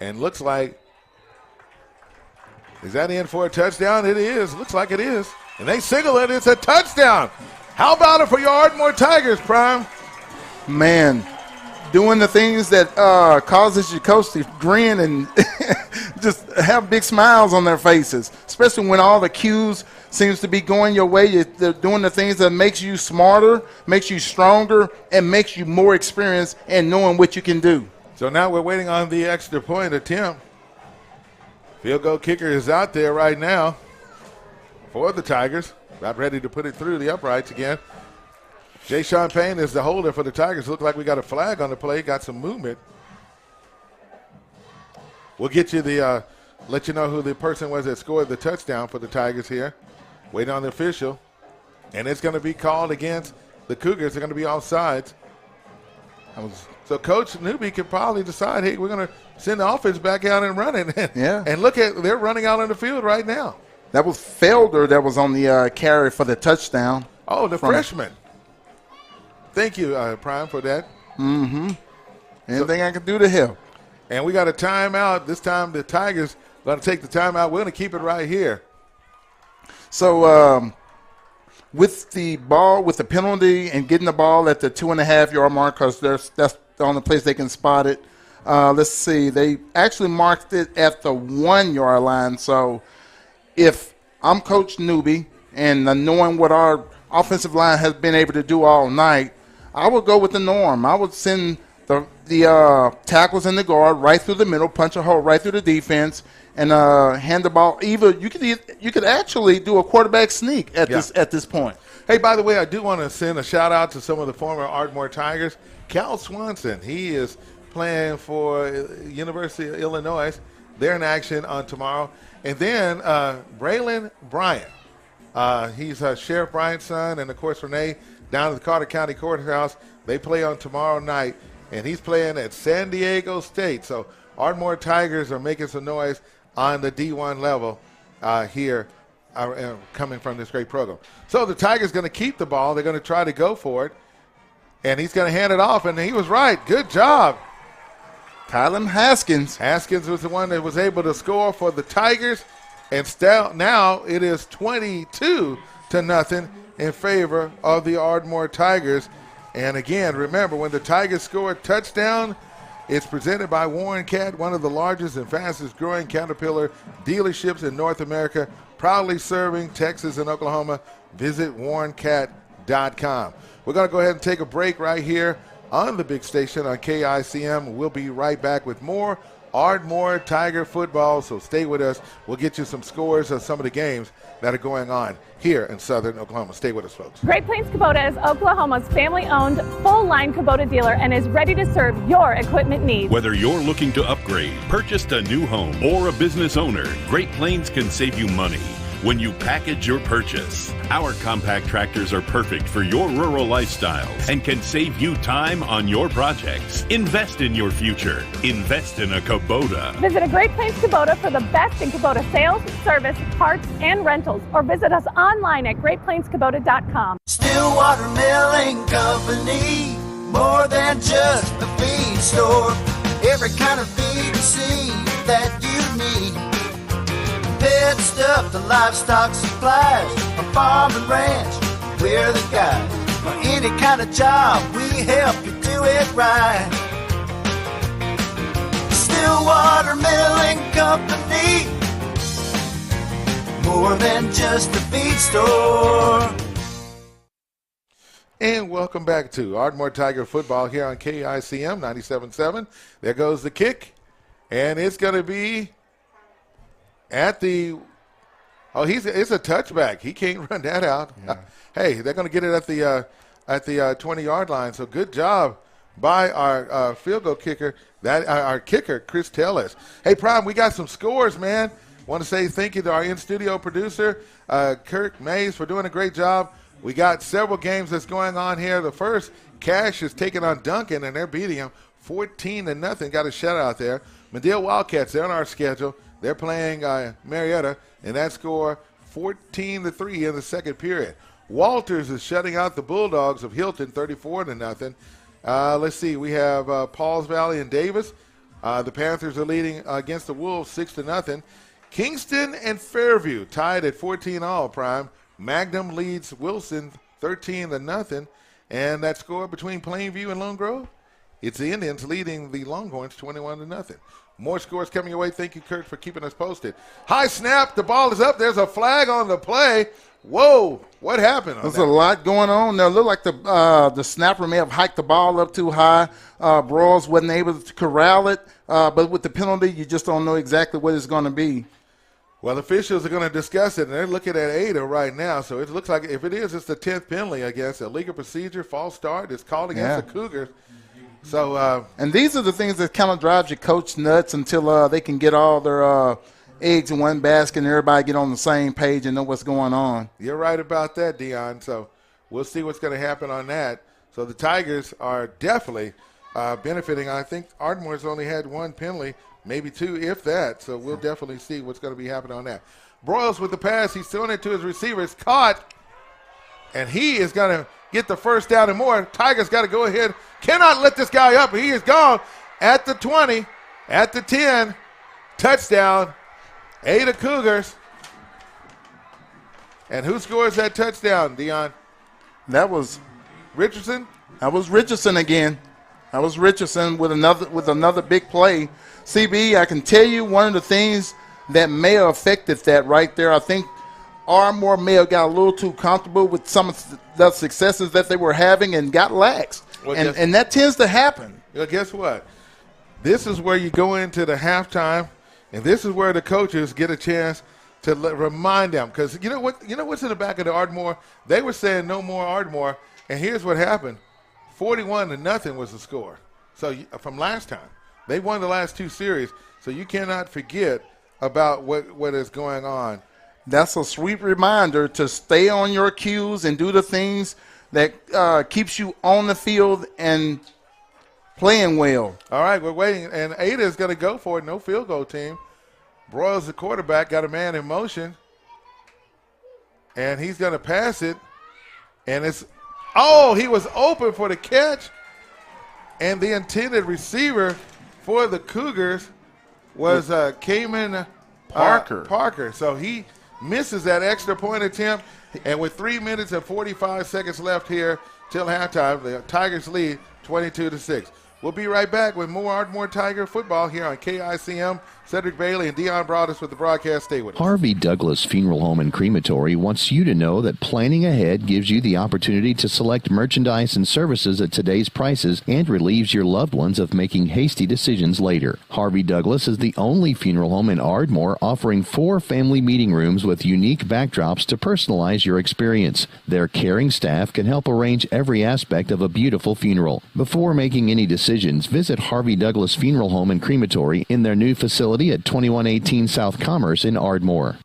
And looks like, is that in for a touchdown? It is. Looks like it is. And they signal it. It's a touchdown. How about it for your Ardmore Tigers, Prime? Man, doing the things that causes your coach to grin and just have big smiles on their faces, especially when all the cues seems to be going your way. They're doing the things that makes you smarter, makes you stronger, and makes you more experienced in knowing what you can do. So now we're waiting on the extra point attempt. Field goal kicker is out there right now for the Tigers. About ready to put it through the uprights again. Jay Sean Payne is the holder for the Tigers. Look like we got a flag on the play. Got some movement. We'll get you the let you know who the person was that scored the touchdown for the Tigers here. Waiting on the official. And it's going to be called against the Cougars. They're going to be offsides. So Coach Newby could probably decide, hey, we're going to send the offense back out and run it. Yeah. And look at, they're running out on the field right now. That was Felder that was on the carry for the touchdown. Oh, the freshman. Thank you, Prime, for that. Mm-hmm. Anything I can do to help. And we got a timeout. This time the Tigers going to take the timeout. We're going to keep it right here. So with the ball, with the penalty and getting the ball at the 2.5 yard mark, because that's the only place they can spot it. Let's see. They actually marked it at the 1 yard line. So if I'm Coach Newby and knowing what our offensive line has been able to do all night, I would go with the norm. I would send the tackles in the guard right through the middle, punch a hole right through the defense, and hand the ball. Either you could actually do a quarterback sneak at this point. Hey, by the way, I do want to send a shout out to some of the former Ardmore Tigers. Cal Swanson, he is playing for University of Illinois. They're in action on tomorrow. And then Braylon Bryant. He's Sheriff Bryant's son, and of course Renee down at the Carter County Courthouse. They play on tomorrow night, and he's playing at San Diego State. So Ardmore Tigers are making some noise on the D1 level here coming from this great program. So the Tigers going to keep the ball. They're going to try to go for it, and he's going to hand it off, and he was right. Good job. Kylan Haskins. Haskins was the one that was able to score for the Tigers, and now it is 22-0 in favor of the Ardmore Tigers. And again, remember, when the Tigers score a touchdown, it's presented by Warren Cat, one of the largest and fastest growing Caterpillar dealerships in North America, proudly serving Texas and Oklahoma. Visit warrencat.com. We're going to go ahead and take a break right here on the big station on KICM. We'll be right back with more Ardmore Tiger Football. So stay with us. We'll get you some scores of some of the games that are going on here in Southern Oklahoma. Stay with us, folks. Great Plains Kubota is Oklahoma's family-owned, full-line Kubota dealer and is ready to serve your equipment needs. Whether you're looking to upgrade, purchase a new home, or a business owner, Great Plains can save you money when you package your purchase. Our compact tractors are perfect for your rural lifestyles and can save you time on your projects. Invest in your future. Invest in a Kubota. Visit a Great Plains Kubota for the best in Kubota sales, service, parts, and rentals, or visit us online at greatplainskubota.com. Stillwater Milling Company, more than just a feed store. Every kind of feed and seed that you need. Pet stuff to livestock supplies, from farm and ranch, we're the guy. For any kind of job, we help you do it right. Stillwater Milling Company, more than just a feed store. And welcome back to Ardmore Tiger Football here on KICM 97.7. There goes the kick, and it's going to be at the it's a touchback. He can't run that out. Yeah. Hey, they're going to get it at the 20-yard line. So good job by our field goal kicker, our kicker, Chris Tellez. Hey, Prime, we got some scores, man. Want to say thank you to our in-studio producer, Kirk Mays, for doing a great job. We got several games that's going on here. The first, Cash is taking on Duncan, and they're beating him 14-0. Got a shutout there. Medill Wildcats, they're on our schedule. They're playing Marietta, and that score 14-3 in the second period. Walters is shutting out the Bulldogs of Hilton 34-0. Let's see, we have Pauls Valley and Davis. The Panthers are leading against the Wolves 6-0. Kingston and Fairview tied at 14-all, Prime. Magnum leads Wilson 13-0. And that score between Plainview and Lone Grove, it's the Indians leading the Longhorns 21-0. More scores coming your way. Thank you, Kurt, for keeping us posted. High snap. The ball is up. There's a flag on the play. Whoa. What happened? There's a lot going on there. It looked like the snapper may have hiked the ball up too high. Broyles wasn't able to corral it. But with the penalty, you just don't know exactly what it's going to be. Well, officials are going to discuss it, and they're looking at Ada right now. So it looks like if it is, it's the 10th penalty against a legal procedure, false start. It's called against the Cougars. So, and these are the things that kind of drives your coach nuts until they can get all their eggs in one basket and everybody get on the same page and know what's going on. You're right about that, Dion. So we'll see what's going to happen on that. So the Tigers are definitely benefiting. I think Ardmore's only had one penalty, maybe two, if that. So we'll definitely see what's going to be happening on that. Broyles with the pass. He's throwing it to his receiver. It's caught, and he is going to get the first down and more. Tigers got to go ahead. Cannot let this guy up. He is gone at the 20, at the 10. Touchdown. Ada Cougars. And who scores that touchdown, Dion? That was Richardson? That was Richardson again. That was Richardson with another big play. CB, I can tell you one of the things that may have affected that right there, I think Ardmore may have got a little too comfortable with some of the successes that they were having and got lax. Well, and that tends to happen. Well, guess what? This is where you go into the halftime, and this is where the coaches get a chance to remind them. Because you know what's in the back of the Ardmore? They were saying no more Ardmore, and here's what happened. 41-0 was the score. So from last time. They won the last two series, so you cannot forget about what is going on. That's a sweet reminder to stay on your cues and do the things that keeps you on the field and playing well. All right, we're waiting, and Ada is going to go for it. No field goal team. Broyles, the quarterback, got a man in motion, and he's going to pass it, and he was open for the catch, and the intended receiver for the Cougars was Cayman Parker. So he misses that extra point attempt, and with 3 minutes and 45 seconds left here till halftime, the Tigers lead 22-6. We'll be right back with more Ardmore Tiger football here on KICM Cedric Bailey and Dion Broadus with the broadcast. Stay with us. Harvey Douglas Funeral Home and Crematory wants you to know that planning ahead gives you the opportunity to select merchandise and services at today's prices and relieves your loved ones of making hasty decisions later. Harvey Douglas is the only funeral home in Ardmore offering 4 family meeting rooms with unique backdrops to personalize your experience. Their caring staff can help arrange every aspect of a beautiful funeral. Before making any decisions, visit Harvey Douglas Funeral Home and Crematory in their new facility at 2118 South Commerce in Ardmore.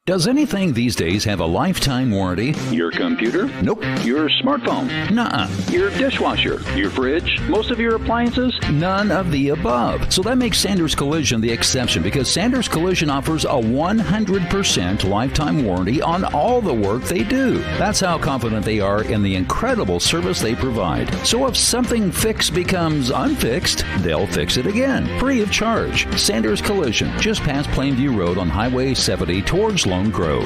Does anything these days have a lifetime warranty? Your computer? Nope. Your smartphone? Nuh-uh. Your dishwasher? Your fridge? Most of your appliances? None of the above. So that makes Sanders Collision the exception, because Sanders Collision offers a 100% lifetime warranty on all the work they do. That's how confident they are in the incredible service they provide. So if something fixed becomes unfixed, they'll fix it again, free of charge. Sanders Collision, just past Plainview Road on Highway 70 towards Lone Grove.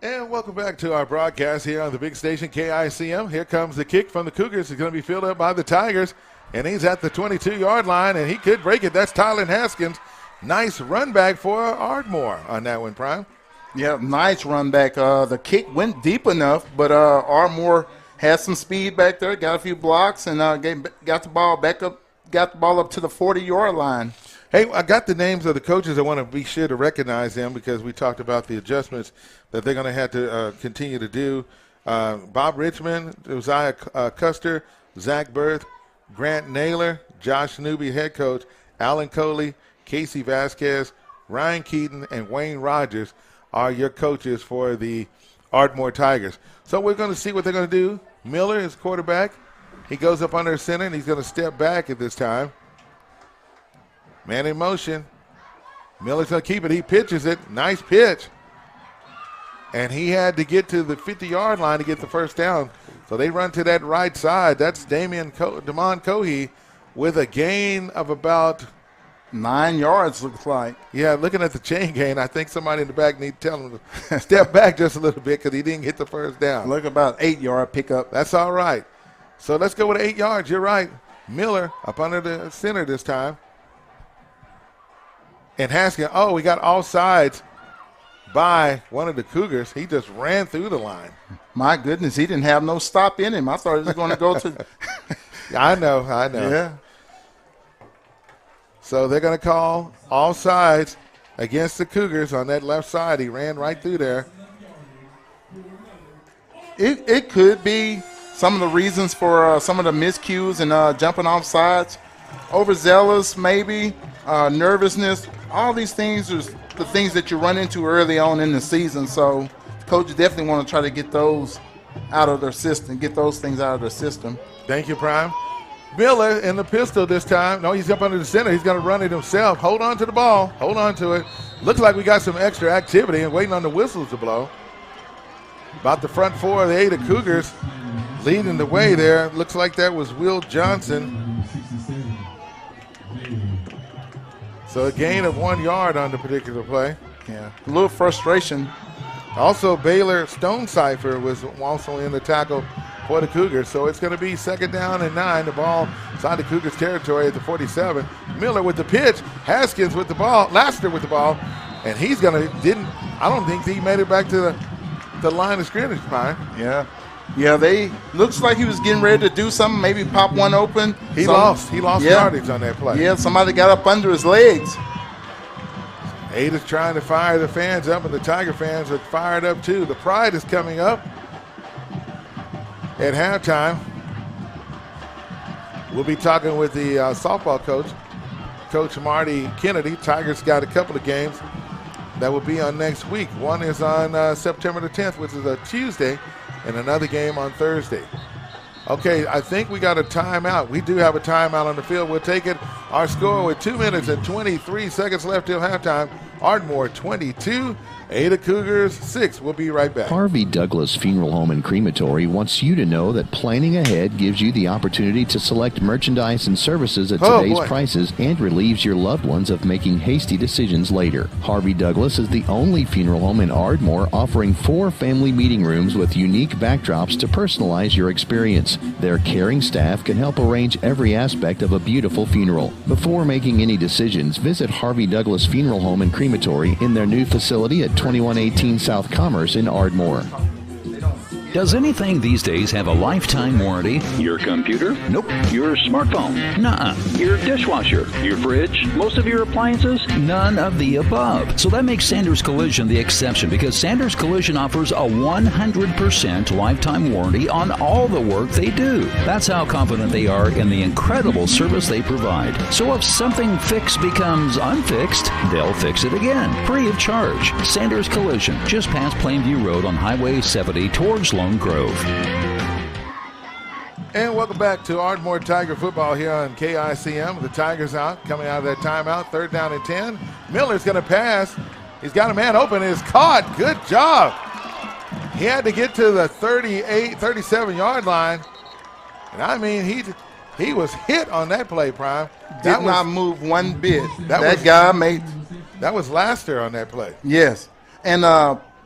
And welcome back to our broadcast here on the big station KICM. Here comes the kick from the Cougars. It's going to be fielded up by the Tigers, and he's at the 22-yard line, and he could break it. That's Tylen Haskins. Nice run back for Ardmore on that one, Prime. Yeah, nice run back. The kick went deep enough, but Ardmore had some speed back there, got a few blocks, and got the ball back up, got the ball up to the 40-yard line. Hey, I got the names of the coaches. I want to be sure to recognize them because we talked about the adjustments that they're going to have to continue to do. Bob Richmond, Josiah Custer, Zach Berth, Grant Naylor, Josh Newby, head coach, Alan Coley, Casey Vasquez, Ryan Keaton, and Wayne Rogers are your coaches for the Ardmore Tigers. So we're going to see what they're going to do. Miller is quarterback. He goes up under center, and he's going to step back at this time. Man in motion. Miller's going to keep it. He pitches it. Nice pitch. And he had to get to the 50-yard line to get the first down. So they run to that right side. That's Damon Cohey with a gain of about 9 yards, looks like. Yeah, looking at the chain gain, I think somebody in the back need to tell him to step back just a little bit because he didn't get the first down. Look, about 8-yard pickup. That's all right. So let's go with 8 yards. You're right. Miller up under the center this time. And Haskins, we got all sides by one of the Cougars. He just ran through the line. My goodness, he didn't have no stop in him. I thought he was going to go to. I know. Yeah. So they're going to call all sides against the Cougars on that left side. He ran right through there. It could be some of the reasons for some of the miscues and jumping off sides. Overzealous, maybe, nervousness. All these things are the things that you run into early on in the season. So coaches definitely want to try to get those out of their system, get those things out of their system. Thank you, Prime. Miller in the pistol this time. No, he's up under the center. He's going to run it himself. Hold on to the ball. Hold on to it. Looks like we got some extra activity and waiting on the whistles to blow. About the front four of the 8 of Cougars leading the way there. Looks like that was Will Johnson. So a gain of 1 yard on the particular play. Yeah, a little frustration. Also, Baylor Stonecipher was also in the tackle for the Cougars. So it's going to be 2nd down and 9. The ball inside the Cougars territory at the 47. Miller with the pitch. Haskins with the ball. Laster with the ball. And he's going to, I don't think he made it back to the line of scrimmage, Brian. Yeah. Yeah, looks like he was getting ready to do something, maybe pop one open. He lost yardage on that play. Yeah, somebody got up under his legs. 8 is trying to fire the fans up, and the Tiger fans are fired up too. The pride is coming up at halftime. We'll be talking with the softball coach, Coach Marty Kennedy. Tigers got a couple of games that will be on next week. One is on September the 10th, which is a Tuesday, and another game on Thursday. Okay, I think we got a timeout. We do have a timeout on the field. We'll take it. Our score with 2 minutes and 23 seconds left till halftime. Ardmore 22, Ada Cougars 6. We'll be right back. Harvey Douglas Funeral Home and Crematory wants you to know that planning ahead gives you the opportunity to select merchandise and services at today's prices and relieves your loved ones of making hasty decisions later. Harvey Douglas is the only funeral home in Ardmore offering 4 family meeting rooms with unique backdrops to personalize your experience. Their caring staff can help arrange every aspect of a beautiful funeral. Before making any decisions, visit Harvey Douglas Funeral Home and Crematory in their new facility at 2118 South Commerce in Ardmore. Does anything these days have a lifetime warranty? Your computer? Nope. Your smartphone? Nuh-uh. Your dishwasher? Your fridge? Most of your appliances? None of the above. So that makes Sanders Collision the exception, because Sanders Collision offers a 100% lifetime warranty on all the work they do. That's how confident they are in the incredible service they provide. So if something fixed becomes unfixed, they'll fix it again, free of charge. Sanders Collision, just past Plainview Road on Highway 70 towards Lone Grove. And welcome back to Ardmore Tiger football here on KICM. The Tigers out, coming out of that timeout, 3rd down and 10. Miller's going to pass. He's got a man open. It's caught. Good job. He had to get to the 37-yard line. And I mean, he was hit on that play, Prime. Did not move one bit. That was Laster on that play. Yes. And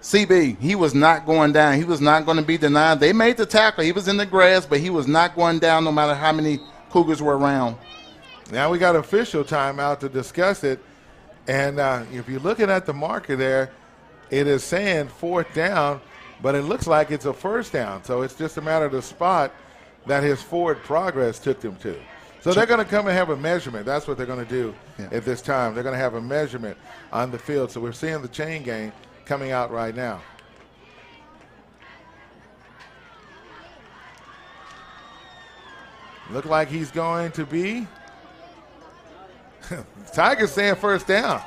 CB, he was not going down. He was not going to be denied. They made the tackle. He was in the grass, but he was not going down no matter how many Cougars were around. Now we got official timeout to discuss it. And if you're looking at the marker there, it is saying 4th down, but it looks like it's a 1st down. So it's just a matter of the spot that his forward progress took them to. So they're going to come and have a measurement. That's what they're going to do at this time. They're going to have a measurement on the field. So we're seeing the chain gang coming out right now. Look like he's going to be. Tigers saying 1st down.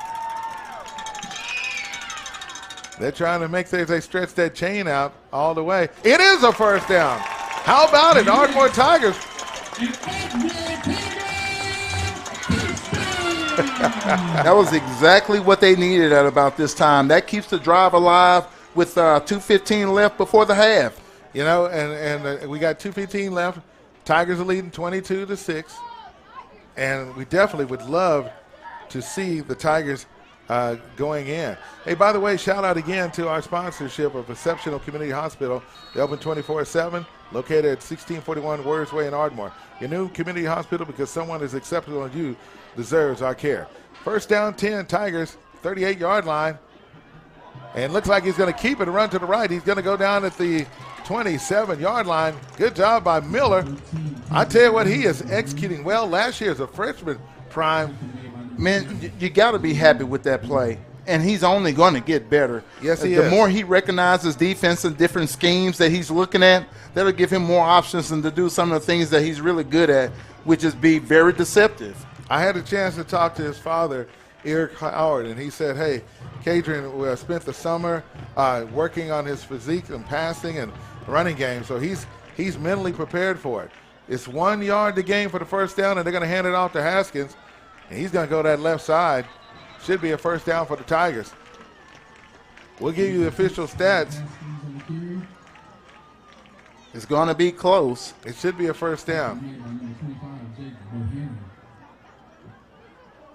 They're trying to make sure they stretch that chain out all the way. It is a 1st down. How about it, Ardmore Tigers? That was exactly what they needed at about this time. That keeps the drive alive with 2:15 left before the half. You know, and we got 2:15 left. Tigers are leading 22-6. And we definitely would love to see the Tigers going in. Hey, by the way, shout out again to our sponsorship of Exceptional Community Hospital. They open 24/7, located at 1641 Warriors Way in Ardmore. Your new community hospital, because someone as exceptional as you deserves our care. 1st down, 10, Tigers, 38-yard line. And looks like he's going to keep it and run to the right. He's going to go down at the 27-yard line. Good job by Miller. I tell you what, he is executing well. Last year as a freshman, Prime. Man, you got to be happy with that play. And he's only going to get better. Yes, he is. The more he recognizes defense and different schemes that he's looking at, that'll give him more options and to do some of the things that he's really good at, which is be very deceptive. I had a chance to talk to his father, Eric Howard, and he said, hey, Kadrian spent the summer working on his physique and passing and running game, so he's mentally prepared for it. It's 1 yard to gain for the 1st down, and they're going to hand it off to Haskins, and he's going to go that left side. Should be a 1st down for the Tigers. We'll give you the official stats. It's going to be close. It should be a 1st down.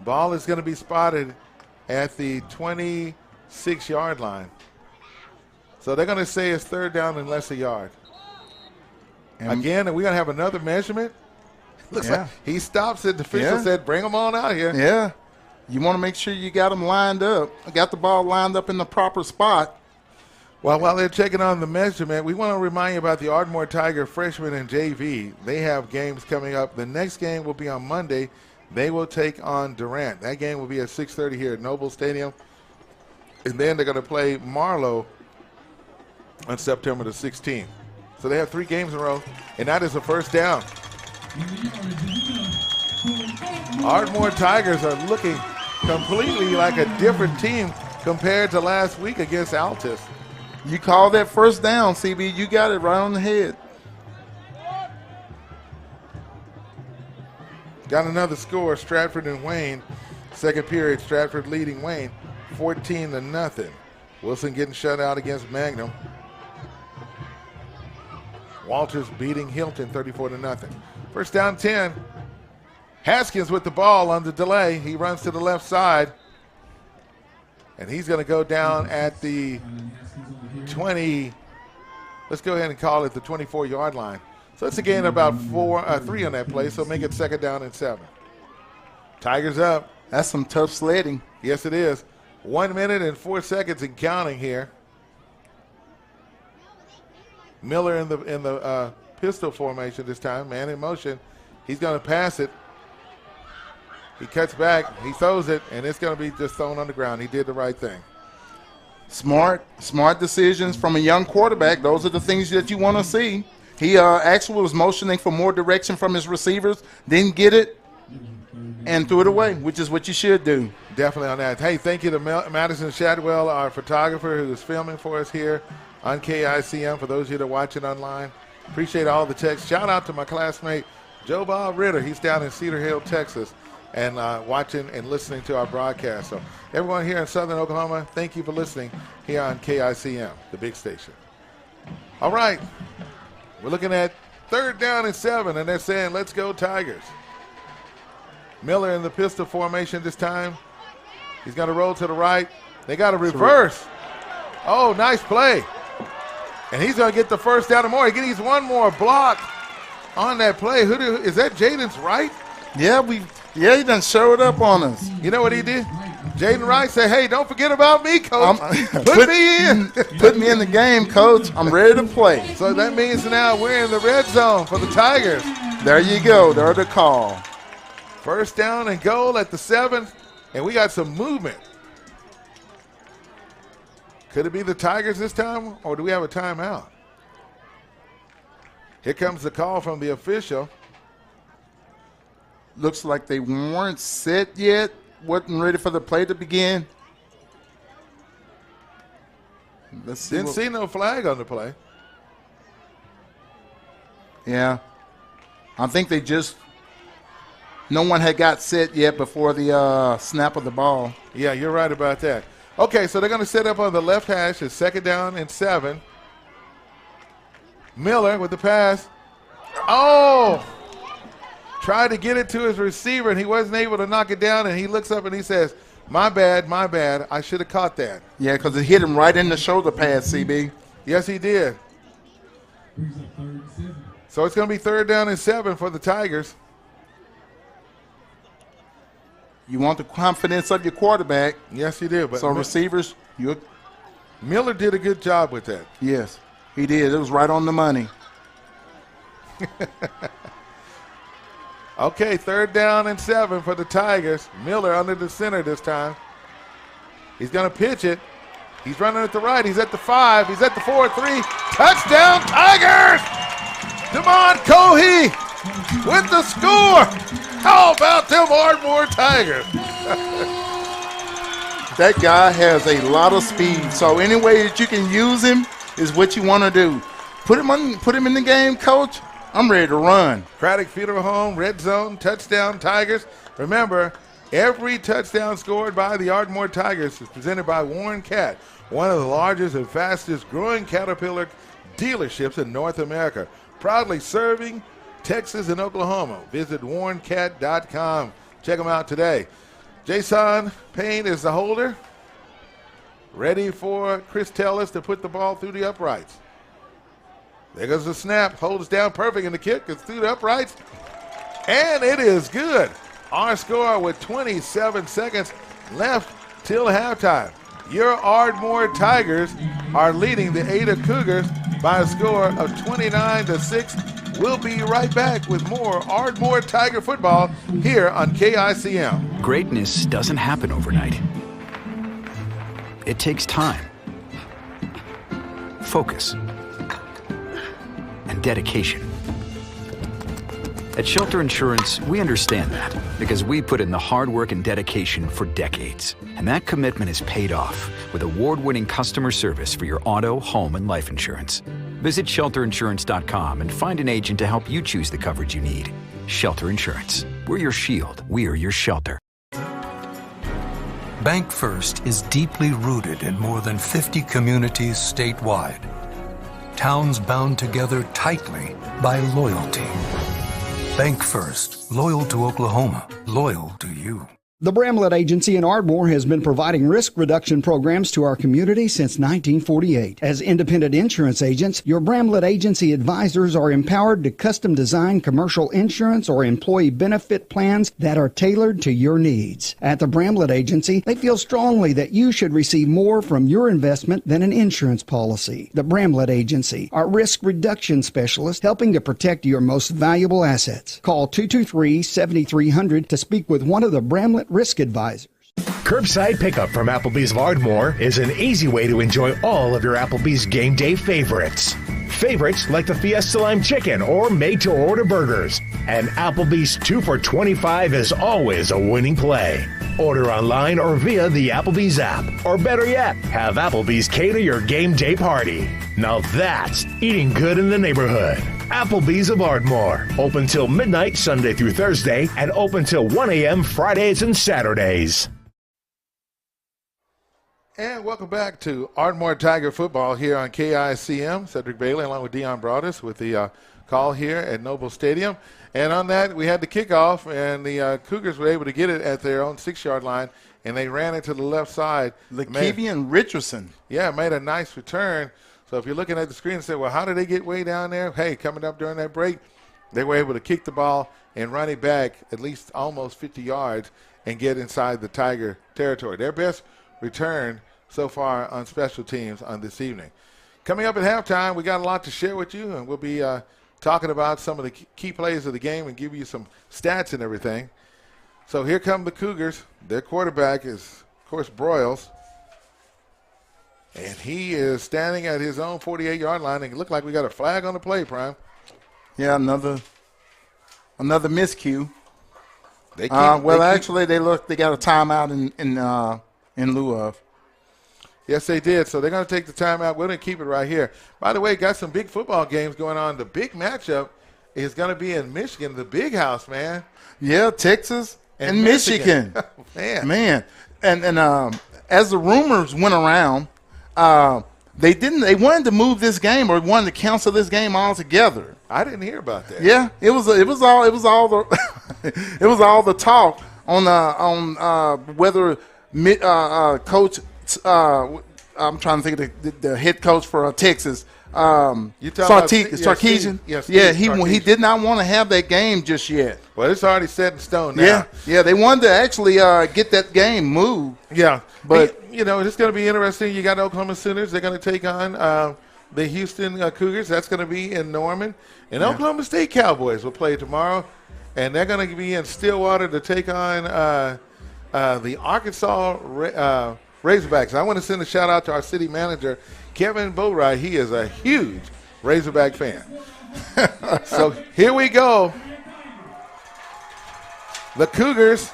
Ball is going to be spotted at the 26-yard line. So they're going to say it's 3rd down and less a yard. Again, we're going to have another measurement. Looks like he stops it. The official said, bring them on out here. Yeah. You want to make sure you got them lined up. Got the ball lined up in the proper spot. Well, while they're checking on the measurement, we want to remind you about the Ardmore Tiger freshmen and JV. They have games coming up. The next game will be on Monday. They will take on Durant. That game will be at 6:30 here at Noble Stadium. And then they're going to play Marlowe on September the 16th. So they have 3 games in a row, and that is a 1st down. Ardmore Tigers are looking completely like a different team compared to last week against Altus. You call that 1st down, CB. You got it right on the head. Got another score, Stratford and Wayne. Second period, Stratford leading Wayne 14-0. Wilson getting shut out against Magnum. Walters beating Hilton 34-0. First down 10. Haskins with the ball on the delay. He runs to the left side. And he's going to go down at the 20. Let's go ahead and call it the 24-yard line. So it's a gain of about 3 on that play, so make it 2nd down and 7. Tigers up. That's some tough sledding. Yes, it is. 1 minute and 4 seconds and counting here. Miller in the pistol formation this time, man in motion. He's going to pass it. He cuts back, he throws it, and it's going to be just thrown on the ground. He did the right thing. Smart decisions from a young quarterback. Those are the things that you want to see. He actually was motioning for more direction from his receivers, didn't get it, and threw it away, which is what you should do. Definitely on that. Hey, thank you to Madison Shadwell, our photographer who is filming for us here on KICM, for those of you that are watching online. Appreciate all the texts. Shout out to my classmate, Joe Bob Ritter. He's down in Cedar Hill, Texas, and watching and listening to our broadcast. So everyone here in Southern Oklahoma, thank you for listening here on KICM, the big station. All right, we're looking at 3rd down and 7, and they're saying, let's go Tigers. Miller in the pistol formation this time. He's going to roll to the right. They got a reverse. Oh, nice play. And he's going to get the 1st down and more. He needs one more block on that play. Is that Jaden's right? Yeah, he done showed up on us. You know what he did? Jaden Wright said, hey, don't forget about me, coach. Put me in. Put me in the game, coach. I'm ready to play. So that means now we're in the red zone for the Tigers. There you go. There's the call. 1st down and goal at the 7th, and we got some movement. Could it be the Tigers this time, or do we have a timeout? Here comes the call from the official. Looks like they weren't set yet. Wasn't ready for the play to begin. Let's see. Didn't see no flag on the play. Yeah. I think no one had got set yet before the snap of the ball. Yeah, you're right about that. Okay, so they're going to set up on the left hash. It's 2nd down and 7. Miller with the pass. Oh! Tried to get it to his receiver, and he wasn't able to knock it down, and he looks up and he says, my bad. I should have caught that. Yeah, because it hit him right in the shoulder pads, CB. Yes, he did. So it's going to be 3rd down and 7 for the Tigers. You want the confidence of your quarterback. Yes, you do. But so receivers, Miller did a good job with that. Yes, he did. It was right on the money. Okay, 3rd down and 7 for the Tigers. Miller under the center this time. He's going to pitch it. He's running at the right. He's at the 5. He's at the 4-3. Touchdown, Tigers! Damon Cohey with the score. How about them Ardmore Tigers? That guy has a lot of speed. So any way that you can use him is what you want to do. Put him in the game, coach. I'm ready to run. Craddock Funeral Home, red zone, touchdown, Tigers. Remember, every touchdown scored by the Ardmore Tigers is presented by Warren Cat, one of the largest and fastest growing Caterpillar dealerships in North America. Proudly serving Texas and Oklahoma. Visit warrencat.com. Check them out today. Jason Payne is the holder. Ready for Chris Tellis to put the ball through the uprights. There goes the snap. Holds down perfect, and the kick is through the uprights. And it is good. Our score with 27 seconds left till halftime. Your Ardmore Tigers are leading the Ada Cougars by a score of 29-6. We'll be right back with more Ardmore Tiger football here on KICM. Greatness doesn't happen overnight. It takes time, focus, and dedication. At Shelter Insurance, we understand that because we put in the hard work and dedication for decades. And that commitment is paid off with award-winning customer service for your auto, home, and life insurance. Visit shelterinsurance.com and find an agent to help you choose the coverage you need. Shelter Insurance. We're your shield. We're your shelter. Bank First is deeply rooted in more than 50 communities statewide. Towns bound together tightly by loyalty. Bank First, loyal to Oklahoma, loyal to you. The Bramlett Agency in Ardmore has been providing risk reduction programs to our community since 1948. As independent insurance agents, your Bramlett Agency advisors are empowered to custom design commercial insurance or employee benefit plans that are tailored to your needs. At the Bramlett Agency, they feel strongly that you should receive more from your investment than an insurance policy. The Bramlett Agency, our risk reduction specialist, helping to protect your most valuable assets. Call 223-7300 to speak with one of the Bramlett risk advisors. Curbside pickup from Applebee's of Ardmore is an easy way to enjoy all of your Applebee's game day favorites. Favorites like the Fiesta Lime Chicken or made-to-order burgers. And Applebee's 2 for $25 is always a winning play. Order online or via the Applebee's app. Or better yet, have Applebee's cater your game day party. Now that's eating good in the neighborhood. Applebee's of Ardmore. Open till midnight Sunday through Thursday and open till 1 a.m. Fridays and Saturdays. And welcome back to Ardmore Tiger Football here on KICM. Cedric Bailey along with Dion Broadus with the call here at Noble Stadium. And on that, we had the kickoff, and the Cougars were able to get it at their own 6-yard line, and they ran it to the left side. Lakevian Richardson. Yeah, made a nice return. So if you're looking at the screen and say, well, how did they get way down there? Hey, coming up during that break, they were able to kick the ball and run it back at least almost 50 yards and get inside the Tiger territory. Their best return so far on special teams on this evening. Coming up at halftime, we got a lot to share with you, and we'll be talking about some of the key plays of the game and give you some stats and everything. So here come the Cougars. Their quarterback is, of course, Broyles. And he is standing at his own 48-yard line, and it looked like we got a flag on the play, Prime. Yeah, another miscue. They keep, actually, they got a timeout in lieu of. Yes, they did. So they're going to take the timeout. We're going to keep it right here. By the way, got some big football games going on. The big matchup is going to be in Michigan, the big house, man. Yeah, Texas and Michigan. man. And as the rumors went around, they wanted to move this game or wanted to cancel this game altogether. I didn't hear about that. Yeah, it was all the talk on whether coach. I'm trying to think of the head coach for Texas. Sarkisian. Yes, yeah, he did not want to have that game just yet. Well, it's already set in stone now. Yeah, they wanted to actually get that game moved. Yeah, but it's going to be interesting. You got Oklahoma Sooners. They're going to take on the Houston Cougars. That's going to be in Norman. And Oklahoma State Cowboys will play tomorrow, and they're going to be in Stillwater to take on the Arkansas Razorbacks. I want to send a shout out to our city manager, Kevin Boatwright. He is a huge Razorback fan. So here we go. The Cougars,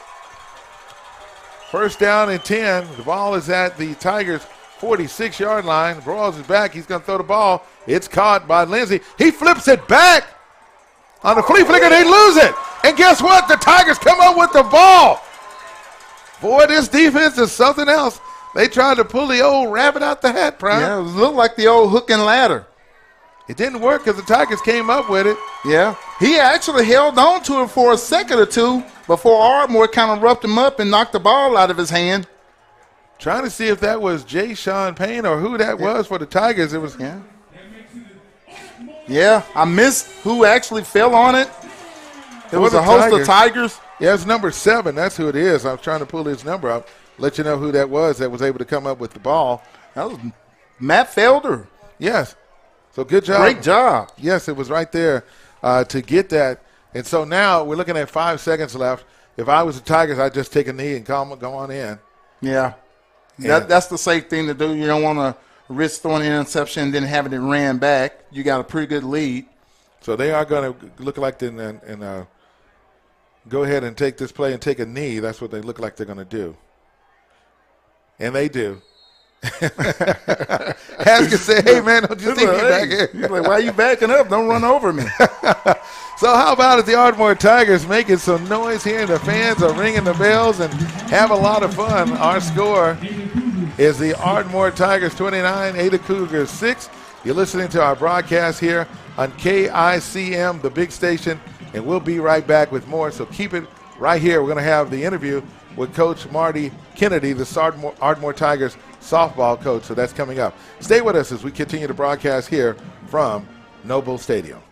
first down and 10. The ball is at the Tigers' 46-yard line. Broyles is back. He's going to throw the ball. It's caught by Lindsey. He flips it back. On the flea flicker, they lose it. And guess what? The Tigers come up with the ball. Boy, this defense is something else. They tried to pull the old rabbit out the hat, Prime. Yeah, it looked like the old hook and ladder. It didn't work because the Tigers came up with it. Yeah. He actually held on to it for a second or two before Ardmore kind of roughed him up and knocked the ball out of his hand. Trying to see if that was Jay Sean Payne or who that was for the Tigers. It was. Yeah, I missed who actually fell on it. It was a host of Tigers. Yeah, it's number 7. That's who it is. I was trying to pull his number up, let you know who that was able to come up with the ball. That was Matt Felder. Yes. So good job. Great job. Yes, it was right there to get that. And so now we're looking at 5 seconds left. If I was the Tigers, I'd just take a knee and go on in. Yeah. That's the safe thing to do. You don't want to risk throwing an interception and then having it ran back. You got a pretty good lead. So they are going to look like go ahead and take this play and take a knee. That's what they look like they're going to do. And they do. Haskins said, hey, man, don't you think me back here? He's like, why are you backing up? Don't run over me. So how about it, the Ardmore Tigers making some noise here, and the fans are ringing the bells and have a lot of fun. Our score is the Ardmore Tigers 29, Ada Cougars 6. You're listening to our broadcast here on KICM, the big station, and we'll be right back with more, so keep it right here. We're going to have the interview with Coach Marty Kennedy, the Ardmore Tigers softball coach, so that's coming up. Stay with us as we continue to broadcast here from Noble Stadium.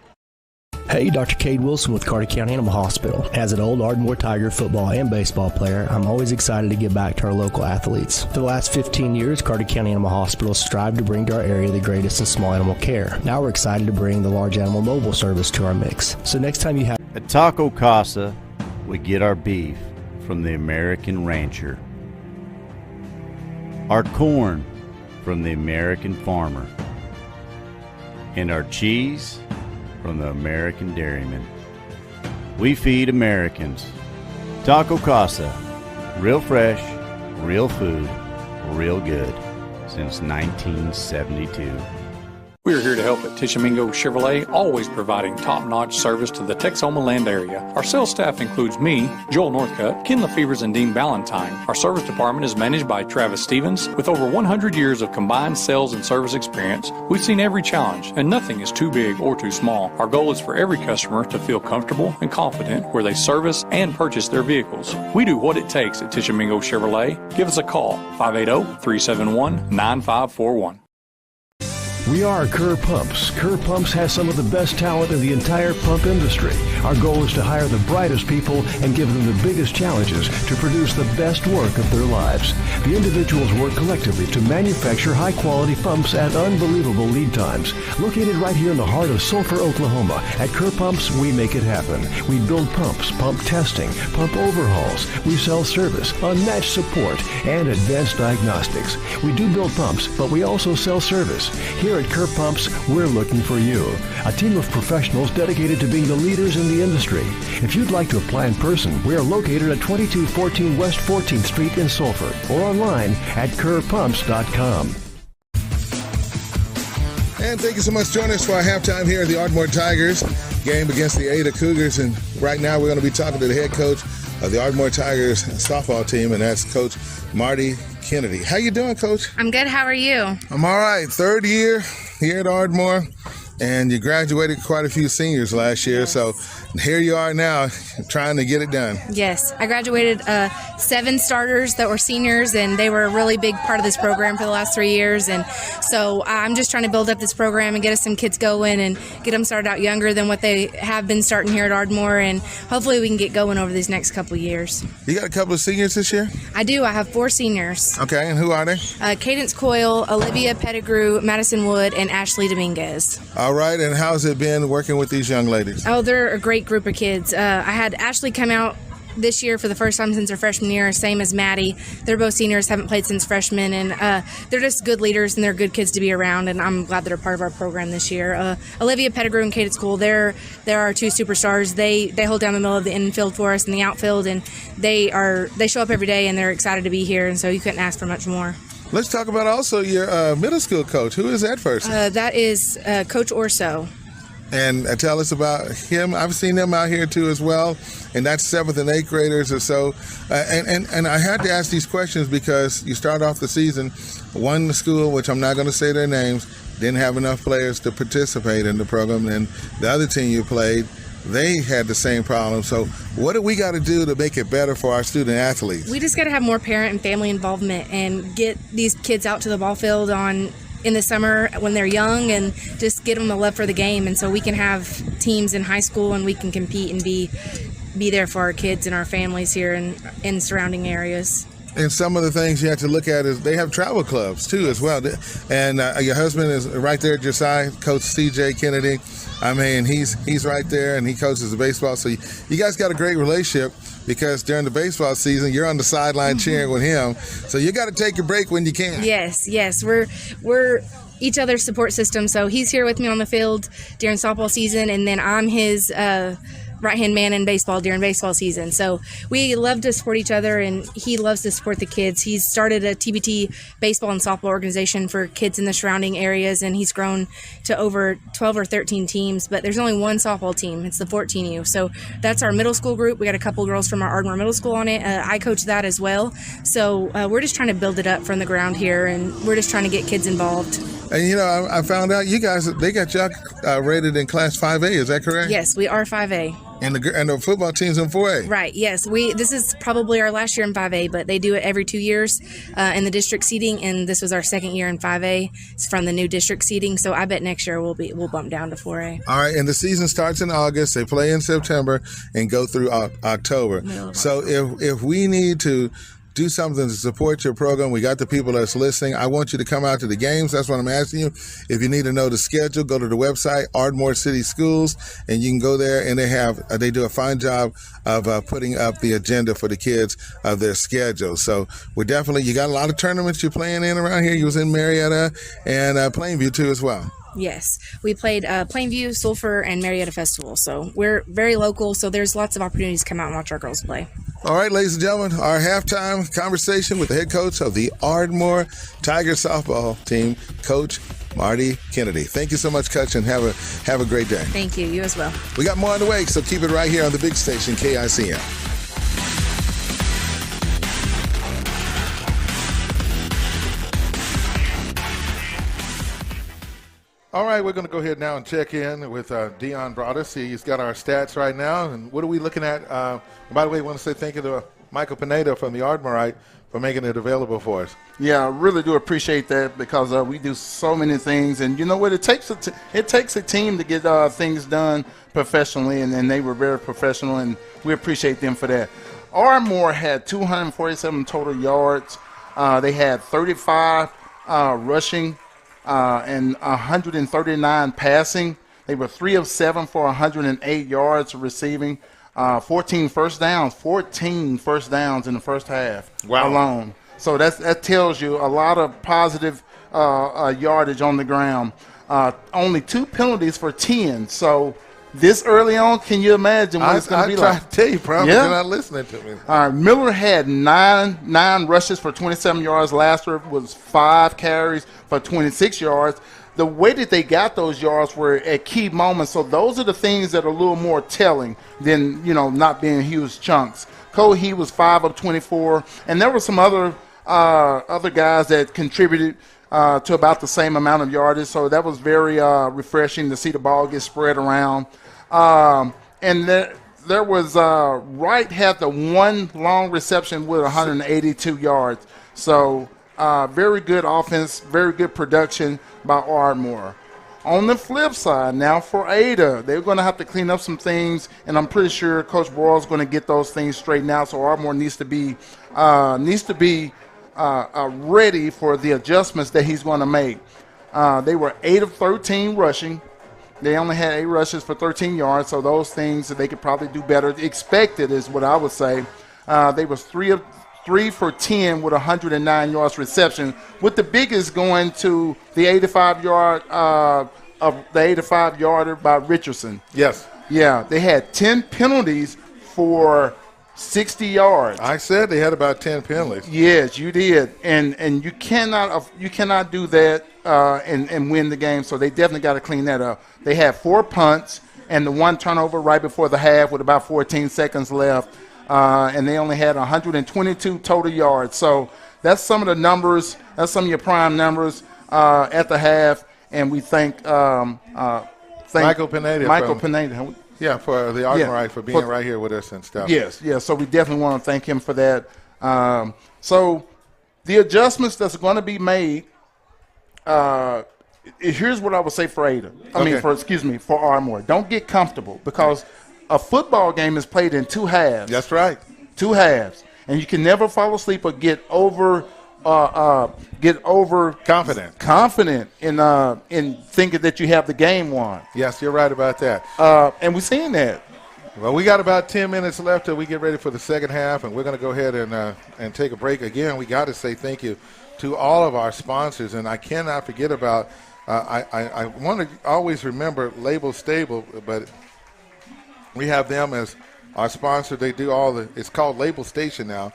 Hey, Dr. Cade Wilson with Carter County Animal Hospital. As an old Ardmore Tiger football and baseball player, I'm always excited to give back to our local athletes. For the last 15 years, Carter County Animal Hospital strived to bring to our area the greatest in small animal care. Now we're excited to bring the large animal mobile service to our mix. So next time you have... At Taco Casa, we get our beef from the American rancher, our corn from the American farmer, and our cheese from the American dairyman. We feed Americans. Taco Casa, real fresh, real food, real good, since 1972. We're here to help at Tishomingo Chevrolet, always providing top-notch service to the Texoma land area. Our sales staff includes me, Joel Northcutt, Ken Lefevers, and Dean Ballantyne. Our service department is managed by Travis Stevens. With over 100 years of combined sales and service experience, we've seen every challenge, and nothing is too big or too small. Our goal is for every customer to feel comfortable and confident where they service and purchase their vehicles. We do what it takes at Tishomingo Chevrolet. Give us a call, 580-371-9541. We are Kerr Pumps. Kerr Pumps has some of the best talent in the entire pump industry. Our goal is to hire the brightest people and give them the biggest challenges to produce the best work of their lives. The individuals work collectively to manufacture high-quality pumps at unbelievable lead times. Located right here in the heart of Sulphur, Oklahoma, at Kerr Pumps, we make it happen. We build pumps, pump testing, pump overhauls. We sell service, unmatched support, and advanced diagnostics. We do build pumps, but we also sell service. Here at Kerr Pumps, we're looking for you, a team of professionals dedicated to being the leaders in the industry. If you'd like to apply in person, we are located at 2214 West 14th Street in Sulphur, or online at kerrpumps.com. And thank you so much for joining us for our halftime here at the Ardmore Tigers game against the Ada Cougars. And right now we're going to be talking to the head coach of the Ardmore Tigers softball team, and that's Coach Marty Kennedy. How you doing, Coach? I'm good. How are you? I'm all right. Third year here at Ardmore, and you graduated quite a few seniors last year. Yes. So here you are now trying to get it done. Yes. I graduated 7 starters that were seniors, and they were a really big part of this program for the last 3 years. And so I'm just trying to build up this program and get us some kids going and get them started out younger than what they have been starting here at Ardmore. And hopefully we can get going over these next couple years. You got a couple of seniors this year? I do. I have 4 seniors. Okay. And who are they? Cadence Coyle, Olivia Pettigrew, Madison Wood, and Ashley Dominguez. All right. And how's it been working with these young ladies? Oh, they're a great group of kids. I had Ashley come out this year for the first time since her freshman year, same as Maddie. They're both seniors, haven't played since freshmen, and they're just good leaders and they're good kids to be around, and I'm glad they're part of our program this year. Olivia Pettigrew and Cadence School, they're our 2 superstars. They hold down the middle of the infield for us in the outfield, and they show up every day and they're excited to be here, and so you couldn't ask for much more. Let's talk about also your middle school coach. Who is that person? That is Coach Orso. And tell us about him. I've seen them out here too as well, and that's 7th and 8th graders or so. And I had to ask these questions because you start off the season, one school, which I'm not going to say their names, didn't have enough players to participate in the program, and the other team you played, they had the same problem. So what do we got to do to make it better for our student athletes? We just got to have more parent and family involvement and get these kids out to the ball field in the summer when they're young, and just get them a love for the game, and so we can have teams in high school and we can compete and be there for our kids and our families here in surrounding areas. And some of the things you have to look at is they have travel clubs too as well. And your husband is right there at your side, Coach CJ Kennedy. I mean, he's right there, and he coaches the baseball. So you guys got a great relationship, because during the baseball season, you're on the sideline cheering with him. So you got to take a break when you can. Yes. We're each other's support system. So he's here with me on the field during softball season, and then I'm his right-hand man in baseball during baseball season. So we love to support each other, and he loves to support the kids. He's started a TBT baseball and softball organization for kids in the surrounding areas, and he's grown to over 12 or 13 teams, but there's only one softball team. It's the 14U. So that's our middle school group. We got a couple girls from our Ardmore Middle School on it. I coach that as well. So we're just trying to build it up from the ground here, and we're just trying to get kids involved. And, you know, I found out you guys, they got y'all rated in Class 5A. Is that correct? Yes, we are 5A. And the football team's in 4A. Right, yes. This is probably our last year in 5A, but they do it every 2 years in the district seating, and this was our second year in 5A. It's from the new district seating, so I bet next year we'll bump down to 4A. All right, and the season starts in August. They play in September and go through October. So if we need to do something to support your program, we got the people that's listening. I want you to come out to the games. That's what I'm asking you. If you need to know the schedule, go to the website, Ardmore City Schools, and you can go there, and they do a fine job of putting up the agenda for the kids of their schedule. So you got a lot of tournaments you're playing in around here. You was in Marietta and Plainview too as well. Yes, we played Plainview, Sulphur, and Marietta Festival. So we're very local, so there's lots of opportunities to come out and watch our girls play. All right, ladies and gentlemen, our halftime conversation with the head coach of the Ardmore Tiger softball team, Coach Marty Kennedy. Thank you so much, Coach, and have a great day. Thank you. You as well. We got more on the way, so keep it right here on the big station, KICM. All right, we're going to go ahead now and check in with Dion Broadus. He's got our stats right now. And what are we looking at? By the way, I want to say thank you to Michael Pineda from the Ardmorite for making it available for us. Yeah, I really do appreciate that because we do so many things. And you know what? It takes a team to get things done professionally, and they were very professional, and we appreciate them for that. Ardmore had 247 total yards. They had 35 rushing and 139 passing. They were 3 of 7 for 108 yards receiving. 14 first downs in the first half alone. So that tells you a lot of positive yardage on the ground. Only 2 penalties for 10. So this early on, can you imagine what it's going to be like? I tried to tell you, probably you're not listening to me. Miller had nine rushes for 27 yards. Lassiter was 5 carries for 26 yards. The way that they got those yards were at key moments. So those are the things that are a little more telling than, not being huge chunks. Cole He was 5 of 24. And there were some other guys that contributed to about the same amount of yardage. So that was very refreshing to see the ball get spread around. And there was Wright had the one long reception with 182 yards. So very good offense, very good production by Ardmore. On the flip side, now for Ada, they're going to have to clean up some things, and I'm pretty sure Coach Broyle's going to get those things straightened out. So Ardmore needs to be ready for the adjustments that he's going to make. They were 8 of 13 rushing. They only had 8 rushes for 13 yards, so those things that they could probably do better. Expected is what I would say. They was 3 for 10 with 109 yards reception, with the biggest going to the 85-yarder by Richardson. Yes. Yeah, they had 10 penalties for 60 yards. I said they had about 10 penalties. Yes, you did, and you cannot do that and win the game. So they definitely got to clean that up. They had 4 punts and the 1 turnover right before the half with about 14 seconds left. And they only had 122 total yards. So that's some of the numbers. That's some of your prime numbers at the half. And we thank Michael Pineda. Yeah, for the Ardmorite for being right here with us and stuff. Yes. So we definitely want to thank him for that. So the adjustments that's going to be made. Here's what I would say for Ada. For Ardmore. Don't get comfortable because a football game is played in 2 halves. That's right. 2 halves. And you can never fall asleep or get over confident in thinking that you have the game won. Yes, you're right about that. And we're seeing that. Well, we got about 10 minutes left till we get ready for the second half, and we're going to go ahead and take a break. Again, we got to say thank you to all of our sponsors, and I cannot forget about I want to always remember Label Stable, but We have them as our sponsor. They do it's called Label Station now.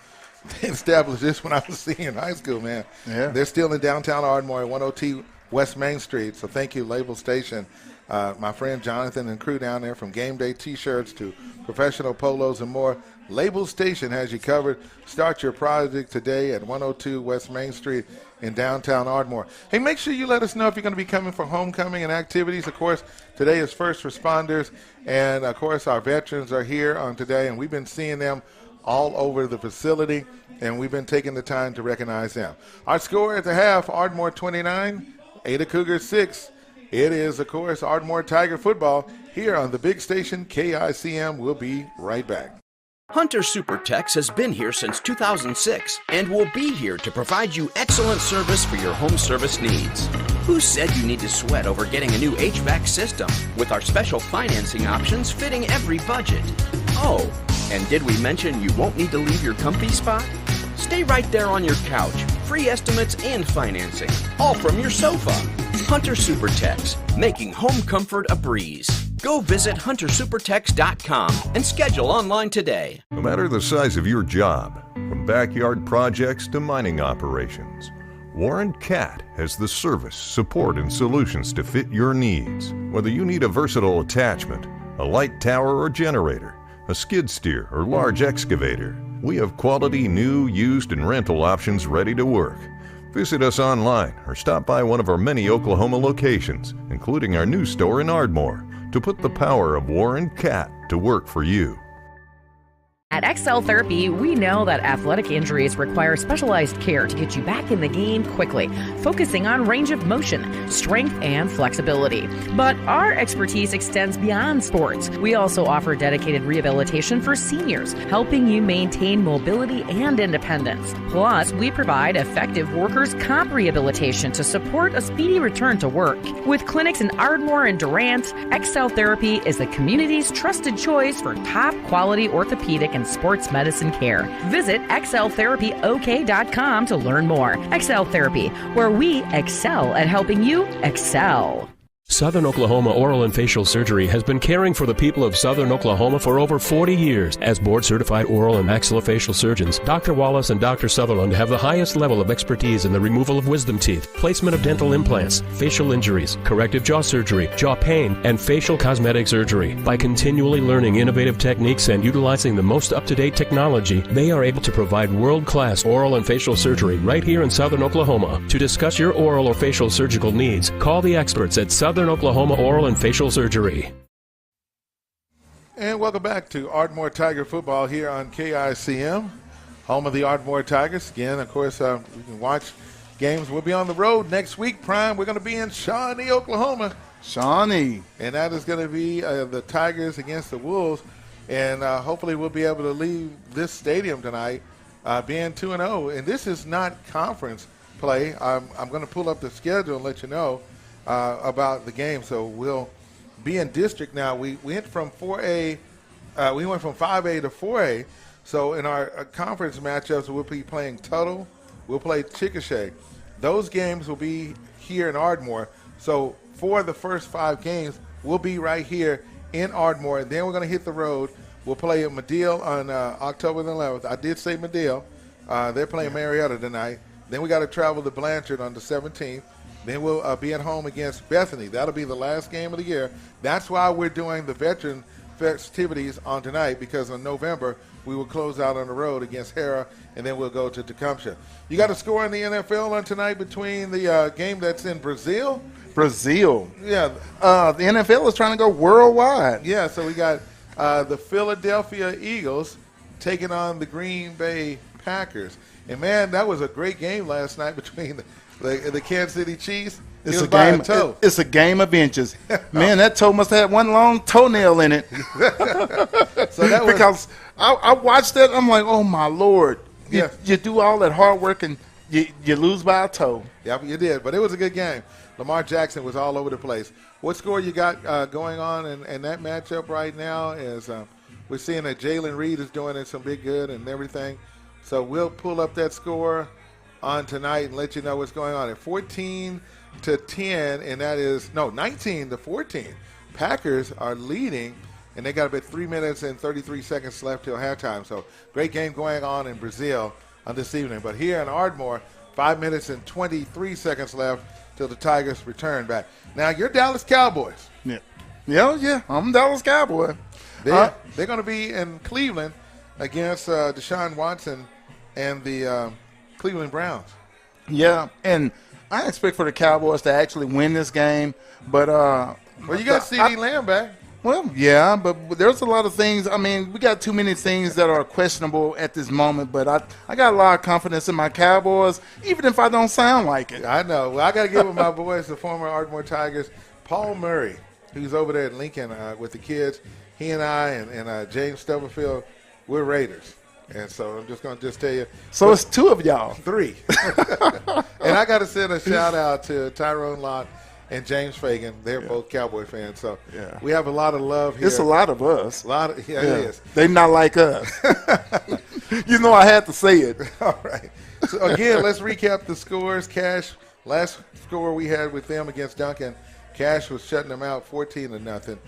They established this when I was in high school, man. Yeah. They're still in downtown Ardmore at 102 West Main Street. So thank you, Label Station. My friend Jonathan and crew down there, from game day T-shirts to professional polos and more. Label Station has you covered. Start your project today at 102 West Main Street in downtown Ardmore. Hey, make sure you let us know if you're going to be coming for homecoming and activities. Of course, today is first responders, and of course our veterans are here on today, and we've been seeing them all over the facility, and we've been taking the time to recognize them. Our score at the half, Ardmore 29, Ada Cougars 6. It is, of course, Ardmore Tiger football here on the big station, KICM. We'll be right back. Hunter SuperTex has been here since 2006 and will be here to provide you excellent service for your home service needs. Who said you need to sweat over getting a new HVAC system with our special financing options fitting every budget? Oh, and did we mention you won't need to leave your comfy spot? Stay right there on your couch. Free estimates and financing, all from your sofa. Hunter SuperTex, making home comfort a breeze. Go visit huntersupertex.com and schedule online today. No matter the size of your job, from backyard projects to mining operations, Warren Cat has the service, support, and solutions to fit your needs. Whether you need a versatile attachment, a light tower or generator, a skid steer or large excavator, we have quality new, used, and rental options ready to work. Visit us online or stop by one of our many Oklahoma locations, including our new store in Ardmore, to put the power of Warren Cat to work for you. At Excel Therapy, we know that athletic injuries require specialized care to get you back in the game quickly, focusing on range of motion, strength, and flexibility. But our expertise extends beyond sports. We also offer dedicated rehabilitation for seniors, helping you maintain mobility and independence. Plus, we provide effective workers' comp rehabilitation to support a speedy return to work. With clinics in Ardmore and Durant, Excel Therapy is the community's trusted choice for top-quality orthopedic and sports medicine care. Visit exceltherapyok.com to learn more. Excel Therapy, where we excel at helping you excel. Southern Oklahoma Oral and Facial Surgery has been caring for the people of Southern Oklahoma for over 40 years. As board-certified oral and maxillofacial surgeons, Dr. Wallace and Dr. Sutherland have the highest level of expertise in the removal of wisdom teeth, placement of dental implants, facial injuries, corrective jaw surgery, jaw pain, and facial cosmetic surgery. By continually learning innovative techniques and utilizing the most up-to-date technology, they are able to provide world-class oral and facial surgery right here in Southern Oklahoma. To discuss your oral or facial surgical needs, call the experts at Southern Oklahoma Oral and Facial Surgery. And welcome back to Ardmore Tiger football here on KICM, home of the Ardmore Tigers. Again, of course, we can watch games. We'll be on the road next week, Prime. We're going to be in Shawnee, Oklahoma. Shawnee. And that is going to be the Tigers against the Wolves. And hopefully we'll be able to leave this stadium tonight being 2-0. And this is not conference play. I'm going to pull up the schedule and let you know about the game. So we'll be in district now. We went from 4A, we went from 5A to 4A. So in our conference matchups, we'll be playing Tuttle. We'll play Chickasha. Those games will be here in Ardmore. So for the first 5 games, we'll be right here in Ardmore. And then we're going to hit the road. We'll play at Medill on October the 11th. I did say Medill. They're playing Marietta tonight. Then we got to travel to Blanchard on the 17th. Then we'll be at home against Bethany. That'll be the last game of the year. That's why we're doing the veteran festivities on tonight, because in November we will close out on the road against Hera, and then we'll go to Tecumseh. You got a score in the NFL on tonight between the game that's in Brazil? Brazil. Yeah. The NFL is trying to go worldwide. Yeah, so we got the Philadelphia Eagles taking on the Green Bay Packers. And, man, that was a great game last night between the Kansas City Chiefs. It's a game. It's a game of inches. Man, that toe must have one long toenail in it. So that was, because I watched that. I'm like, oh my Lord! You do all that hard work and you lose by a toe. Yeah, you did. But it was a good game. Lamar Jackson was all over the place. What score you got going on in that matchup right now is we're seeing that Jalen Reed is doing some big good and everything. So we'll pull up that score on tonight and let you know what's going on. At 14-10, and that is 19-14. Packers are leading and they got about 3 minutes and 33 seconds left till halftime. So great game going on in Brazil on this evening. But here in Ardmore, 5 minutes and 23 seconds left till the Tigers return back. Now, you're Dallas Cowboys. Yeah, I'm Dallas Cowboy. They're going to be in Cleveland against Deshaun Watson and the Cleveland Browns. Yeah, and I expect for the Cowboys to actually win this game. But well, you got CeeDee Lamb back. Well, yeah, but there's a lot of things. I mean, we got too many things that are questionable at this moment, but I got a lot of confidence in my Cowboys, even if I don't sound like it. I know. Well, I got to give my boys, the former Ardmore Tigers, Paul Murray, who's over there at Lincoln with the kids. He and I and James Stubblefield, we're Raiders. And so I'm just going to tell you. So it's two of y'all. Three. And I got to send a shout-out to Tyrone Lott and James Fagan. They're both Cowboy fans. So we have a lot of love here. It's a lot of us. It is. They're not like us. You know I had to say it. All right. So, again, let's recap the scores. Cash, last score we had with them against Duncan, Cash was shutting them out 14-0.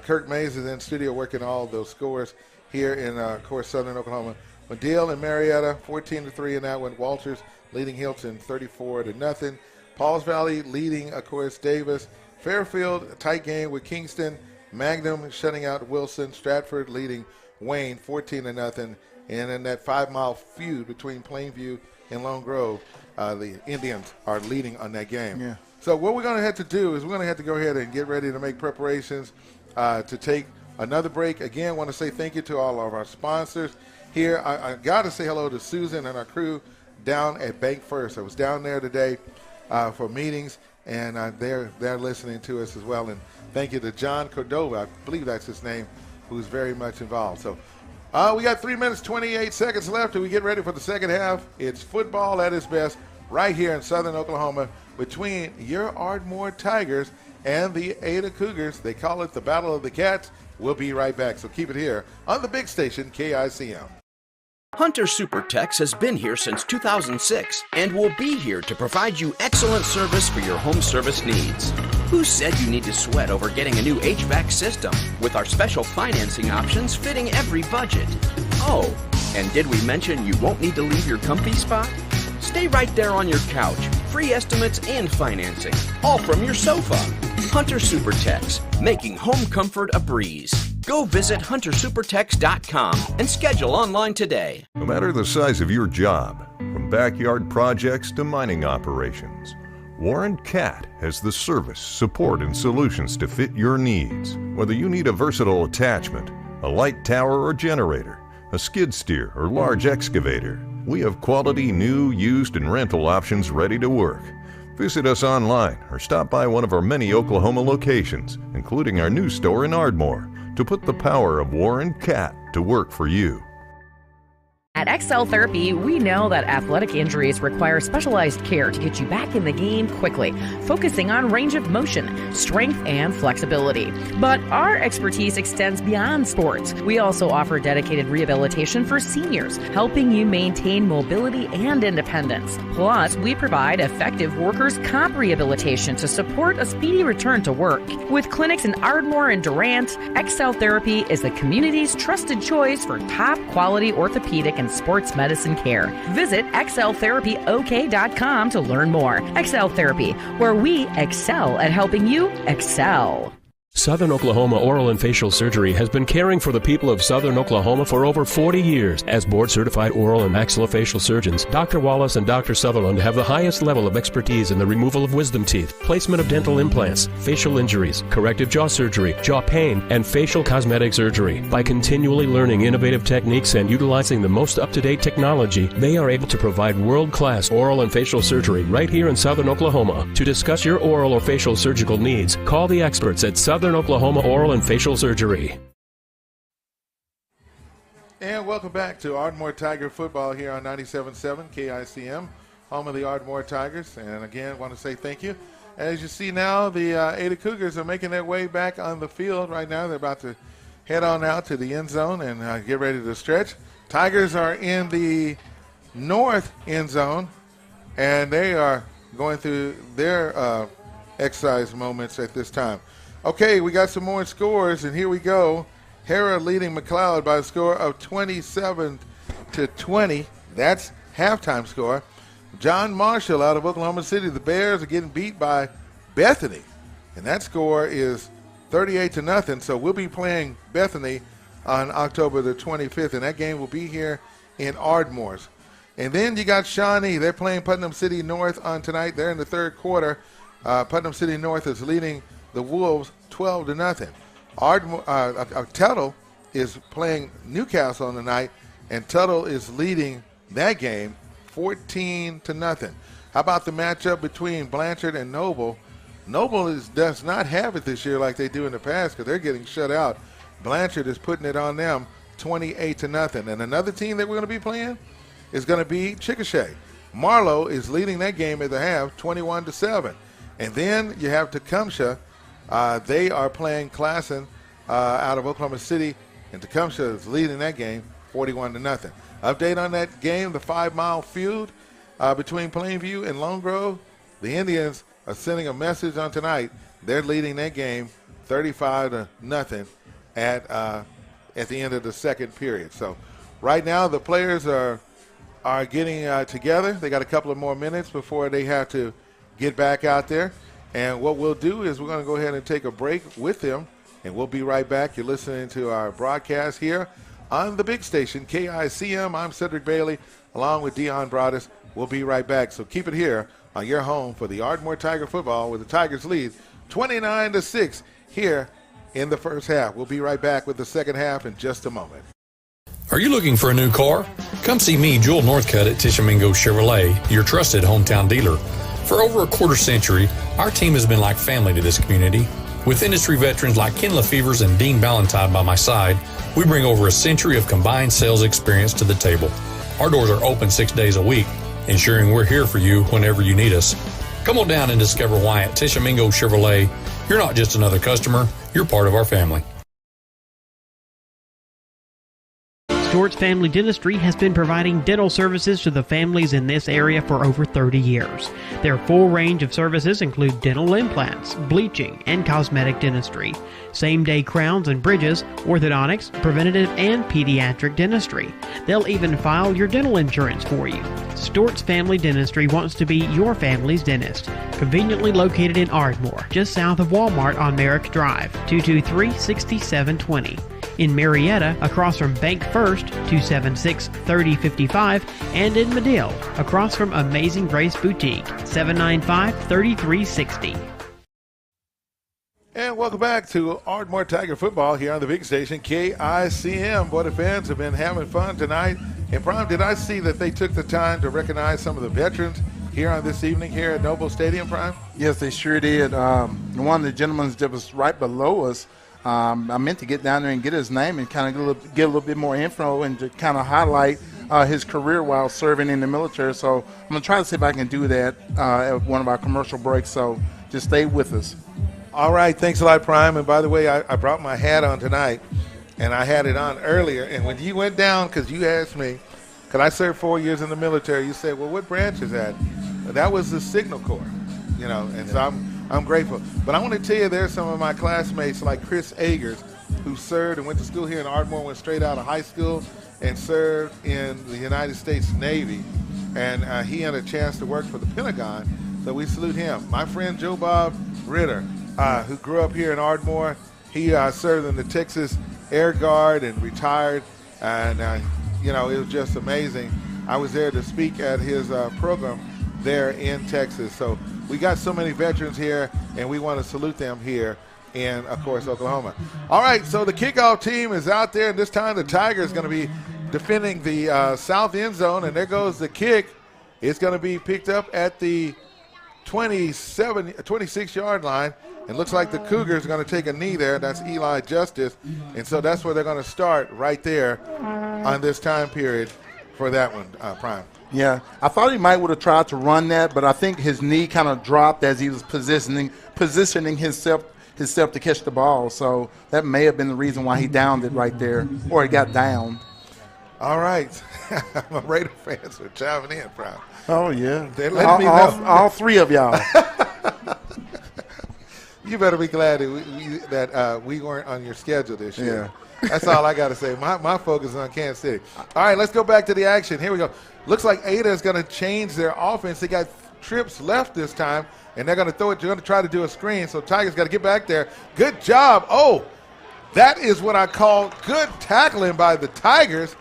Kirk Mays is in studio working all those scores here in, of course, Southern Oklahoma. Medill and Marietta, 14-3 in that one. Walters leading Hilton 34-0. Pauls Valley leading, of course, Davis. Fairfield, a tight game with Kingston. Magnum shutting out Wilson. Stratford leading Wayne 14-0. And in that 5-mile feud between Plainview and Lone Grove, the Indians are leading on that game. Yeah. So what we're going to have to do is we're going to have to go ahead and get ready to make preparations to take another break. Again, want to say thank you to all of our sponsors here. I got to say hello to Susan and our crew down at Bank First. I was down there today for meetings, and they're listening to us as well. And thank you to John Cordova, I believe that's his name, who's very much involved. So we got 3 minutes, 28 seconds left till we get ready for the second half. It's football at its best right here in Southern Oklahoma between your Ardmore Tigers and the Ada Cougars. They call it the Battle of the Cats. We'll be right back, so keep it here on the big station, KICM. Hunter SuperTex has been here since 2006 and will be here to provide you excellent service for your home service needs. Who said you need to sweat over getting a new HVAC system with our special financing options fitting every budget? Oh, and did we mention you won't need to leave your comfy spot? Stay right there on your couch. Free estimates and financing, all from your sofa. Hunter SuperTex, making home comfort a breeze. Go visit huntersupertex.com and schedule online today. No matter the size of your job, from backyard projects to mining operations, Warren Cat has the service, support, and solutions to fit your needs. Whether you need a versatile attachment, a light tower or generator, a skid steer or large excavator, we have quality new, used, and rental options ready to work. Visit us online or stop by one of our many Oklahoma locations, including our new store in Ardmore, to put the power of Warren Cat to work for you. At XL Therapy, we know that athletic injuries require specialized care to get you back in the game quickly, focusing on range of motion, strength, and flexibility. But our expertise extends beyond sports. We also offer dedicated rehabilitation for seniors, helping you maintain mobility and independence. Plus, we provide effective workers' comp rehabilitation to support a speedy return to work. With clinics in Ardmore and Durant, XL Therapy is the community's trusted choice for top-quality orthopedic and sports medicine care. Visit xltherapyok.com to learn more. XL Therapy, where we excel at helping you excel. Southern Oklahoma Oral and Facial Surgery has been caring for the people of Southern Oklahoma for over 40 years. As board-certified oral and maxillofacial surgeons, Dr. Wallace and Dr. Sutherland have the highest level of expertise in the removal of wisdom teeth, placement of dental implants, facial injuries, corrective jaw surgery, jaw pain, and facial cosmetic surgery. By continually learning innovative techniques and utilizing the most up-to-date technology, they are able to provide world-class oral and facial surgery right here in Southern Oklahoma. To discuss your oral or facial surgical needs, call the experts at Southern Oklahoma Oral and Facial Surgery. And welcome back to Ardmore Tiger Football here on 97.7 KICM, home of the Ardmore Tigers. And again, want to say thank you. As you see now, the Ada Cougars are making their way back on the field right now. They're about to head on out to the end zone and get ready to stretch. Tigers are in the north end zone, and they are going through their exercise moments at this time. Okay, we got some more scores, and here we go. Hera leading McLeod by a score of 27-20. That's halftime score. John Marshall out of Oklahoma City. The Bears are getting beat by Bethany, and that score is 38-0. So we'll be playing Bethany on October the 25th, and that game will be here in Ardmore. And then you got Shawnee. They're playing Putnam City North on tonight. They're in the third quarter. Putnam City North is leading the Wolves 12-0. Tuttle is playing Newcastle on the night, and Tuttle is leading that game 14-0. How about the matchup between Blanchard and Noble? Noble does not have it this year like they do in the past because they're getting shut out. Blanchard is putting it on them 28-0. And another team that we're going to be playing is going to be Chickasha. Marlowe is leading that game at the half 21-7. And then you have Tecumseh. They are playing Classen out of Oklahoma City, and Tecumseh is leading that game 41-0. Update on that game, the 5-mile feud between Plainview and Lone Grove. The Indians are sending a message on tonight. They're leading that game 35-0 at the end of the second period. So right now the players are getting together. They got a couple of more minutes before they have to get back out there. And what we'll do is we're going to go ahead and take a break with them, and we'll be right back. You're listening to our broadcast here on the big station, KICM. I'm Cedric Bailey, along with Dion Broadus. We'll be right back. So keep it here on your home for the Ardmore Tiger football, where the Tigers lead 29-6 here in the first half. We'll be right back with the second half in just a moment. Are you looking for a new car? Come see me, Joel Northcutt at Tishomingo Chevrolet, your trusted hometown dealer. For over a quarter century, our team has been like family to this community. With industry veterans like Ken Lefevers and Dean Ballantyne by my side, we bring over a century of combined sales experience to the table. Our doors are open 6 days a week, ensuring we're here for you whenever you need us. Come on down and discover why at Tishomingo Chevrolet, you're not just another customer, you're part of our family. Stewart's Family Dentistry has been providing dental services to the families in this area for over 30 years. Their full range of services include dental implants, bleaching, and cosmetic dentistry, same-day crowns and bridges, orthodontics, preventative and pediatric dentistry. They'll even file your dental insurance for you. Stewart's Family Dentistry wants to be your family's dentist. Conveniently located in Ardmore, just south of Walmart on Merrick Drive, 223-6720. In Marietta, across from Bank First, 276-3055, and in Medill, across from Amazing Grace Boutique, 795-3360. And welcome back to Ardmore Tiger football here on the big station, KICM. Boy, the fans have been having fun tonight. And Prime, did I see that they took the time to recognize some of the veterans here on this evening here at Noble Stadium, Prime? Yes, they sure did. One of the gentlemen that was right below us, I meant to get down there and get his name and kind of get a little bit more info and to kind of highlight his career while serving in the military. So I'm going to try to see if I can do that at one of our commercial breaks. So just stay with us. All right. Thanks a lot, Prime. And by the way, I brought my hat on tonight, and I had it on earlier. And when you went down, because you asked me, because I served 4 years in the military, you said, well, what branch is that? That was the Signal Corps, and so I'm grateful. But I want to tell you, there's some of my classmates like Chris Agers, who served and went to school here in Ardmore, went straight out of high school and served in the United States Navy. And he had a chance to work for the Pentagon, so we salute him. My friend Joe Bob Ritter, who grew up here in Ardmore, he served in the Texas Air Guard and retired. And, it was just amazing. I was there to speak at his program there in Texas. So we got so many veterans here, and we want to salute them here in, of course, Oklahoma. All right, so the kickoff team is out there, and this time the Tigers is going to be defending the south end zone, and there goes the kick. It's going to be picked up at the 26-yard line. It looks like the Cougars are going to take a knee there. That's Eli Justice, and so that's where they're going to start right there on this time period for that one, Prime. Yeah, I thought he might would have tried to run that, but I think his knee kind of dropped as he was positioning himself to catch the ball. So that may have been the reason why he downed it right there, or it got down. All right. My Raider fans are chiming in, Prime. Oh, yeah. They're letting me know. All three of y'all. You better be glad that we weren't on your schedule this year. That's all I got to say. My focus is on Kansas City. All right, let's go back to the action. Here we go. Looks like Ada is going to change their offense. They got trips left this time, and they're going to throw it. They're going to try to do a screen, so Tigers got to get back there. Good job. Oh, that is what I call good tackling by the Tigers,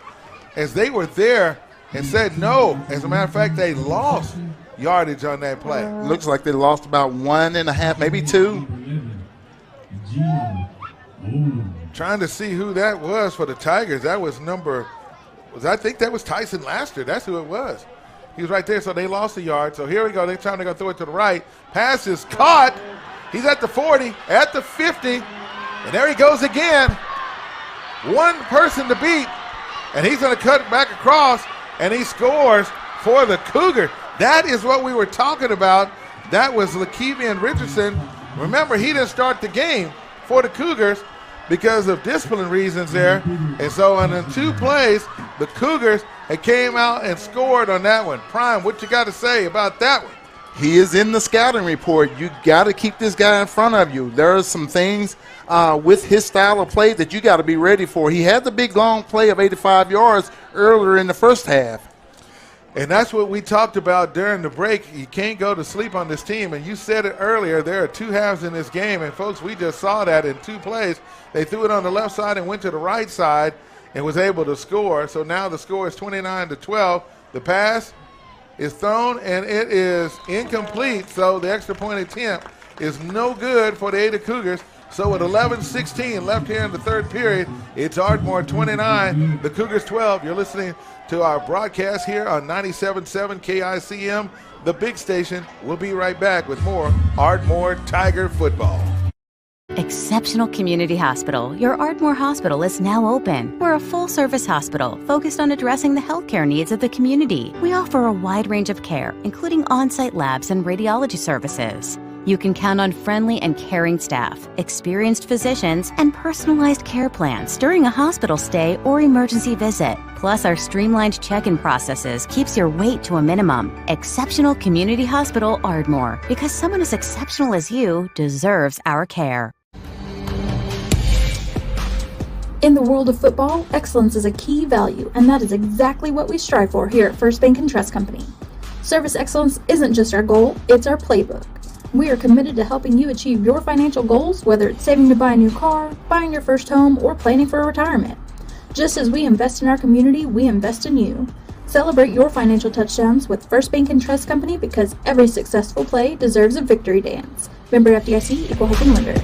as they were there and said no. As a matter of fact, they lost yardage on that play. Looks like they lost about 1.5, maybe 2. Trying to see who that was for the Tigers. That was I think that was Tyson Laster. That's who it was. He was right there, so they lost a yard. So here we go. They're trying to go throw it to the right. Pass is caught. He's at the 40, at the 50, and there he goes again. One person to beat, and he's going to cut back across, and he scores for the Cougar. That is what we were talking about. That was Lakevian Richardson. Remember, he didn't start the game for the Cougars because of discipline reasons there. And so on the 2 plays, the Cougars had came out and scored on that one. Prime, what you got to say about that one? He is in the scouting report. You got to keep this guy in front of you. There are some things with his style of play that you got to be ready for. He had the big long play of 85 yards earlier in the first half. And that's what we talked about during the break. You can't go to sleep on this team. And you said it earlier, there are 2 halves in this game. And, folks, we just saw that in 2 plays. They threw it on the left side and went to the right side and was able to score. So now the score is 29-12. The pass is thrown, and it is incomplete. So the extra point attempt is no good for the Ada Cougars. So with 11:16 left here in the third period, it's Ardmore 29, the Cougars 12. You're listening to our broadcast here on 97.7 KICM, the big station. We'll be right back with more Ardmore Tiger football. Exceptional Community Hospital. Your Ardmore Hospital is now open. We're a full-service hospital focused on addressing the healthcare needs of the community. We offer a wide range of care, including on-site labs and radiology services. You can count on friendly and caring staff, experienced physicians, and personalized care plans during a hospital stay or emergency visit. Plus, our streamlined check-in processes keeps your wait to a minimum. Exceptional Community Hospital Ardmore, because someone as exceptional as you deserves our care. In the world of football, excellence is a key value, and that is exactly what we strive for here at First Bank & Trust Company. Service excellence isn't just our goal, it's our playbook. We are committed to helping you achieve your financial goals, whether it's saving to buy a new car, buying your first home, or planning for retirement. Just as we invest in our community, we invest in you. Celebrate your financial touchdowns with First Bank & Trust Company, because every successful play deserves a victory dance. Member FDIC, Equal Housing Lender.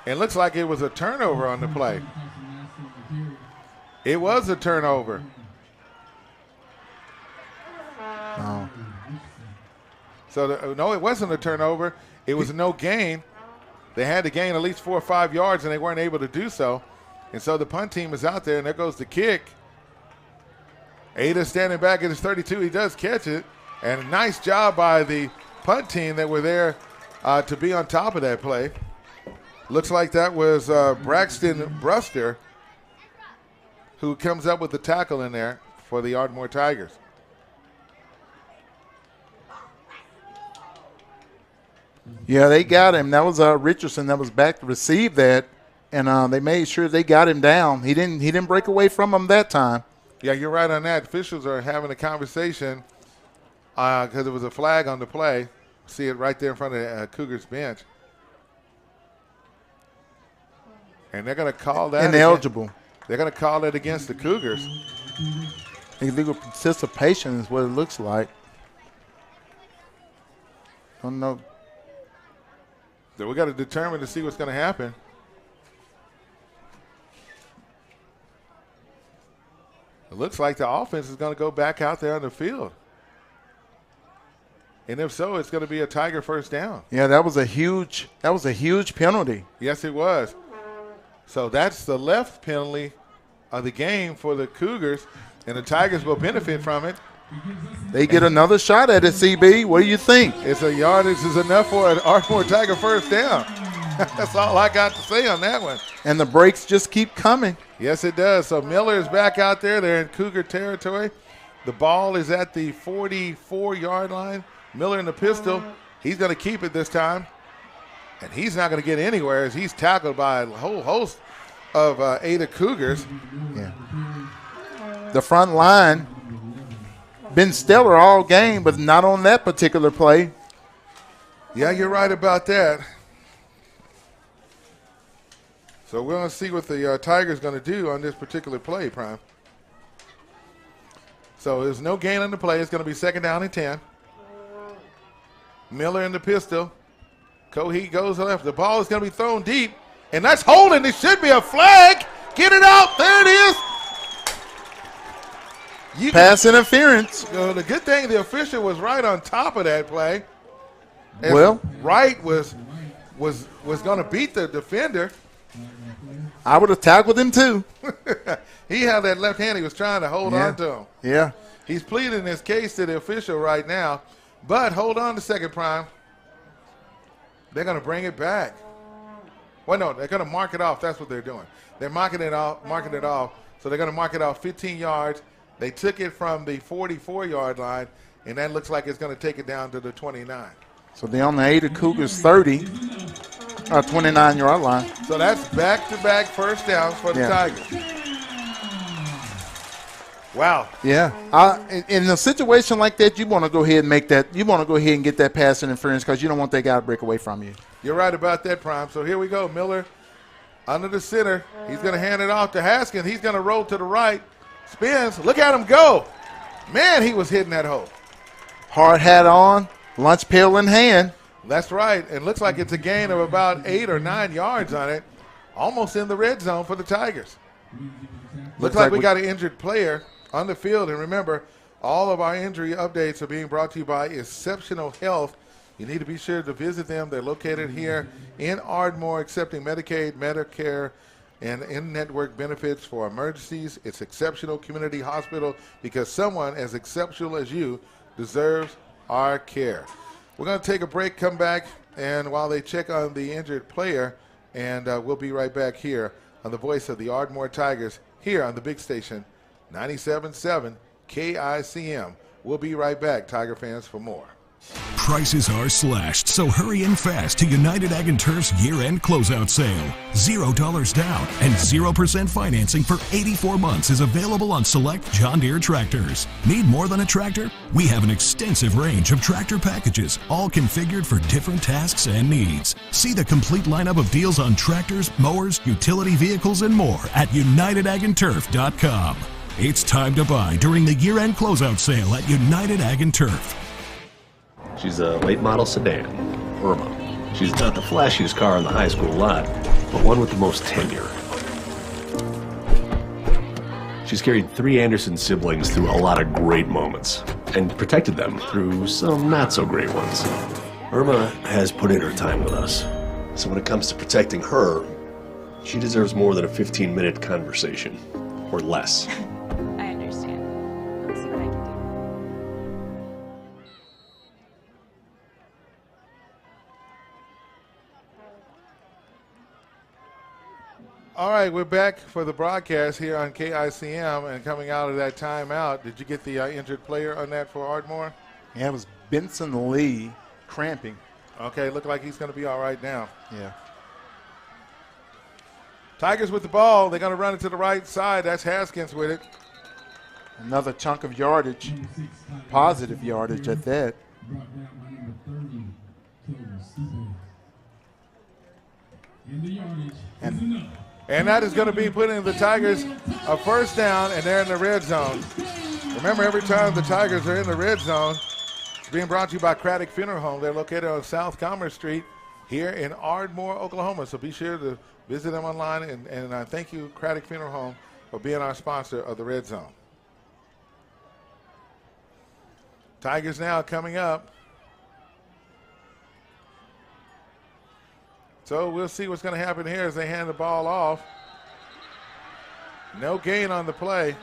It looks like it was a turnover on the play. It was a turnover. Oh. So, no, it wasn't a turnover. It was no gain. They had to gain at least 4 or 5 yards, and they weren't able to do so. And so the punt team is out there, and there goes the kick. Ada standing back at his 32. He does catch it. And a nice job by the punt team that were there to be on top of that play. Looks like that was Braxton Bruster who comes up with the tackle in there for the Ardmore Tigers. Yeah, they got him. That was Richardson that was back to receive that, and they made sure they got him down. He didn't break away from him that time. Yeah, you're right on that. Officials are having a conversation because there was a flag on the play. See it right there in front of Cougars bench. And they're going to call that ineligible. They're going to call it against the Cougars. Illegal participation is what it looks like. Don't know. So we got to determine to see what's going to happen. It looks like the offense is going to go back out there on the field. And if so, it's going to be a Tiger first down. Yeah, that was a huge penalty. Yes, it was. So that's the left penalty of the game for the Cougars, and the Tigers will benefit from it. They get another shot at it, CB. What do you think? It's a yardage is enough for an Ardmore Tiger first down. That's all I got to say on that one. And the breaks just keep coming. Yes, it does. So Miller is back out there. They're in Cougar territory. The ball is at the 44-yard line. Miller in the pistol. He's going to keep it this time. And he's not going to get anywhere as he's tackled by a whole host of Ada Cougars. Yeah. The front line been stellar all game, but not on that particular play. Yeah, you're right about that. So we're going to see what the Tigers going to do on this particular play, Prime. So there's no gain on the play. It's going to be second down and 10. Miller in the pistol. Coheed goes left. The ball is going to be thrown deep, and that's holding. It should be a flag. Get it out. There it is. Pass interference. The good thing the official was right on top of that play. And well, Wright was going to beat the defender. I would have tackled him too. He had that left hand. He was trying to hold on to him. Yeah. He's pleading his case to the official right now. But hold on a second, Prime. They're going to bring it back. Well, no, they're going to mark it off. That's what they're doing. They're marking it off. So they're going to mark it off 15 yards. They took it from the 44-yard line, and that looks like it's going to take it down to the 29. So they're on the Ada Cougars 30, 29-yard line. So that's back-to-back first downs for the Tigers. Wow. Yeah. In a situation like that, you want to go ahead and make that. You want to go ahead and get that pass interference because you don't want that guy to break away from you. You're right about that, Prime. So here we go. Miller under the center. He's going to hand it off to Haskins. He's going to roll to the right. Spins. Look at him go. Man, he was hitting that hole. Hard hat on, lunch pail in hand. That's right. And looks like it's a gain of about 8 or 9 yards on it. Almost in the red zone for the Tigers. Looks like we got an injured player on the field. And remember, all of our injury updates are being brought to you by Exceptional Health. You need to be sure to visit them. They're located here in Ardmore, accepting Medicaid, Medicare, and in-network benefits for emergencies. It's Exceptional Community Hospital because someone as exceptional as you deserves our care. We're going to take a break, come back, and while they check on the injured player, and we'll be right back here on the voice of the Ardmore Tigers here on the big station, 97.7 KICM. We'll be right back, Tiger fans, for more. Prices are slashed, so hurry in fast to United Ag & Turf's year-end closeout sale. $0 down and 0% financing for 84 months is available on select John Deere tractors. Need more than a tractor? We have an extensive range of tractor packages, all configured for different tasks and needs. See the complete lineup of deals on tractors, mowers, utility vehicles, and more at UnitedAgAndTurf.com. It's time to buy during the year-end closeout sale at United Ag & Turf. She's a late model sedan, Irma. She's not the flashiest car on the high school lot, but one with the most tenure. She's carried 3 Anderson siblings through a lot of great moments and protected them through some not so great ones. Irma has put in her time with us, so when it comes to protecting her, she deserves more than a 15-minute conversation, or less. I understand. Let's see what I can do. All right, we're back for the broadcast here on KICM, and coming out of that timeout, did you get the injured player on that for Ardmore? Yeah, it was Benson Lee cramping. Okay, look like he's going to be all right now. Yeah. Tigers with the ball. They're going to run it to the right side. That's Haskins with it. Another chunk of yardage, positive yardage at that. And that is going to be putting the Tigers a first down, and they're in the red zone. Remember, every time the Tigers are in the red zone, it's being brought to you by Craddock Funeral Home. They're located on South Commerce Street here in Ardmore, Oklahoma. So be sure to visit them online, and thank you, Craddock Funeral Home, for being our sponsor of the red zone. Tigers now coming up. So we'll see what's going to happen here as they hand the ball off. No gain on the play.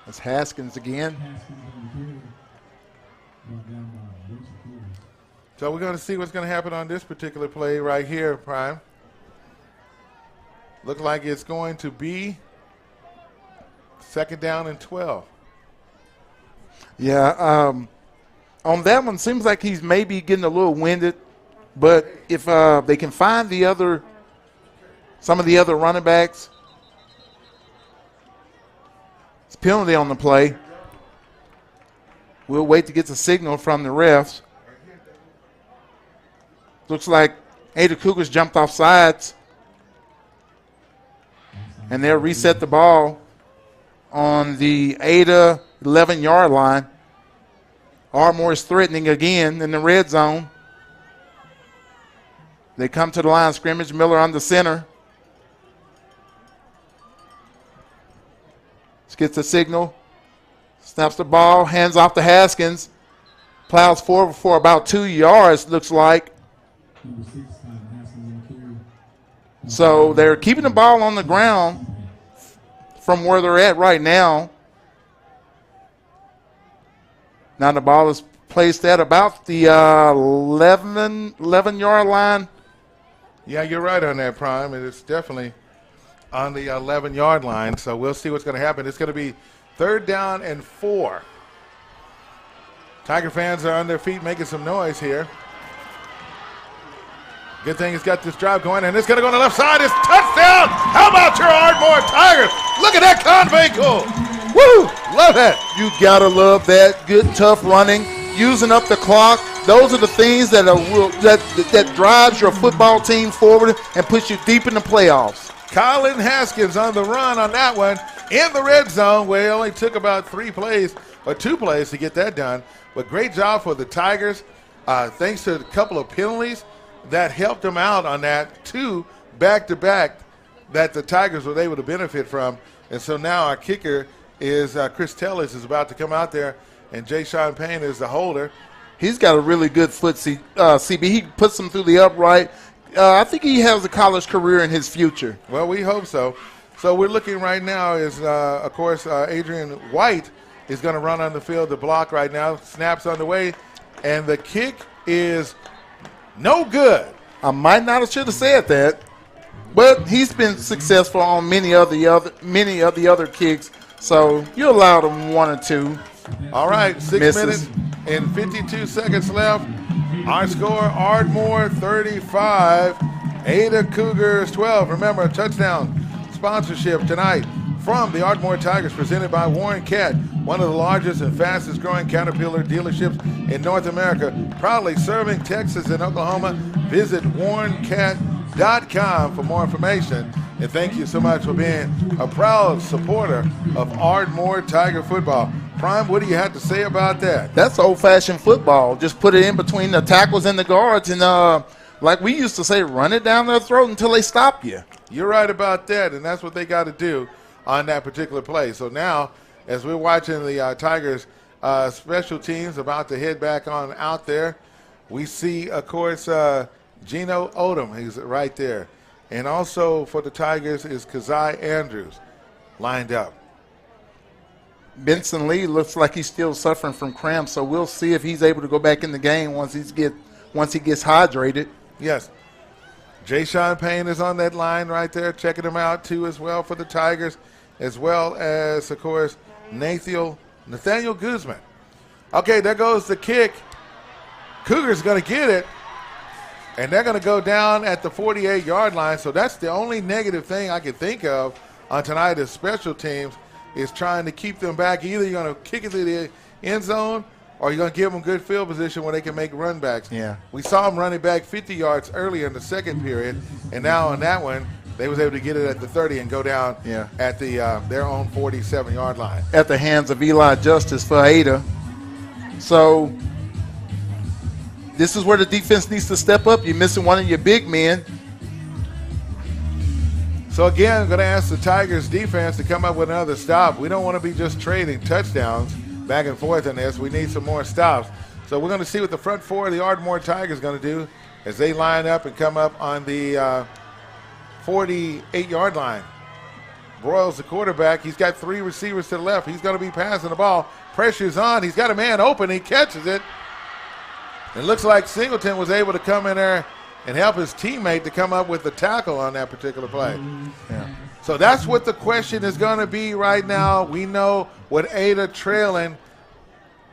That's Haskins again. So we're going to see what's going to happen on this particular play right here, Prime. Look like it's going to be 2nd down and 12. Yeah, on that one, seems like he's maybe getting a little winded. But if they can find some of the other running backs, it's a penalty on the play. We'll wait to get the signal from the refs. Looks like Ada Cougars jumped off sides. And they'll reset the ball on the Ada 11-yard line. Ardmore is threatening again in the red zone. They come to the line of scrimmage. Miller on the center. Gets the signal. Snaps the ball. Hands off to Haskins. Plows forward for about 2 yards, looks like. So they're keeping the ball on the ground from where they're at right now. Now the ball is placed at about the 11-yard line. Yeah, you're right on that, Prime. It is definitely on the 11-yard line, so we'll see what's going to happen. It's going to be 3rd down and 4. Tiger fans are on their feet making some noise here. Good thing he's got this drive going, and it's going to go on the left side. It's touchdown! How about your Ardmore Tigers? Look at that convey goal! Woo! Love that. You got to love that. Good, tough running. Using up the clock. Those are the things that drives your football team forward and puts you deep in the playoffs. Colin Haskins on the run on that one in the red zone, where it only took about 2 plays to get that done. But great job for the Tigers. Thanks to a couple of penalties that helped them out on that, 2 back-to-back that the Tigers were able to benefit from. And so now our kicker is Chris Tellis is about to come out there, and Jay Sean Payne is the holder. He's got a really good foot, CB. He puts them through the upright. I think he has a college career in his future. Well, we hope so. So we're looking right now is, of course, Adrian White is going to run on the field to block right now. Snaps on the way, and the kick is no good. I might not have should have said that, but he's been successful on many of the other kicks. So you allowed him 1 or 2. All right, 6 misses. minutes and 52 seconds left. Our score, Ardmore 35, Ada Cougars 12. Remember, a touchdown sponsorship tonight from the Ardmore Tigers, presented by Warren Cat, one of the largest and fastest growing Caterpillar dealerships in North America, proudly serving Texas and Oklahoma. Visit warrencat.com for more information. And thank you so much for being a proud supporter of Ardmore Tiger football. Prime, what do you have to say about that? That's old-fashioned football. Just put it in between the tackles and the guards, and like we used to say, run it down their throat until they stop you. You're right about that, and that's what they got to do on that particular play. So now, as we're watching the Tigers special teams about to head back on out there, we see, of course, Gino Odom. He's right there. And also for the Tigers is Kazai Andrews lined up. Benson Lee looks like he's still suffering from cramps, so we'll see if he's able to go back in the game once he gets hydrated. Yes. Jay Sean Payne is on that line right there, checking him out too as well for the Tigers, as well as, of course, Nathaniel Guzman. Okay, there goes the kick. Cougars going to get it, and they're going to go down at the 48-yard line, so that's the only negative thing I can think of on tonight is special teams is trying to keep them back. Either you're going to kick it to the end zone or you're going to give them good field position where they can make run backs. Yeah. We saw them running back 50 yards earlier in the second period, and now on that one, they was able to get it at the 30 and go down at the their own 47-yard line. At the hands of Eli Justice for Ada. So this is where the defense needs to step up. You're missing one of your big men. So, again, I'm going to ask the Tigers defense to come up with another stop. We don't want to be just trading touchdowns back and forth in this. We need some more stops. So we're going to see what the front four of the Ardmore Tigers going to do as they line up and come up on the 48-yard line. Broyles, the quarterback, he's got three receivers to the left. He's going to be passing the ball. Pressure's on. He's got a man open. He catches it. It looks like Singleton was able to come in there and help his teammate to come up with the tackle on that particular play. Yeah. So that's what the question is going to be right now. We know with Ada trailing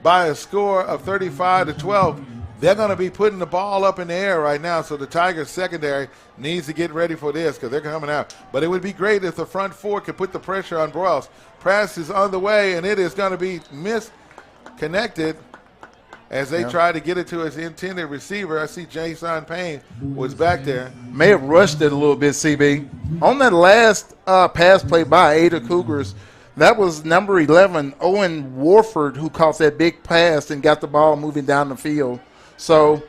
by a score of 35-12, they're going to be putting the ball up in the air right now. So the Tigers secondary needs to get ready for this because they're coming out. But it would be great if the front four could put the pressure on Broyles. Press is on the way, and it is going to be misconnected as they try to get it to his intended receiver. I see Jason Payne was back there. May have rushed it a little bit, CB. On that last pass play by Ada Cougars, that was number 11, Owen Warford, who caught that big pass and got the ball moving down the field. So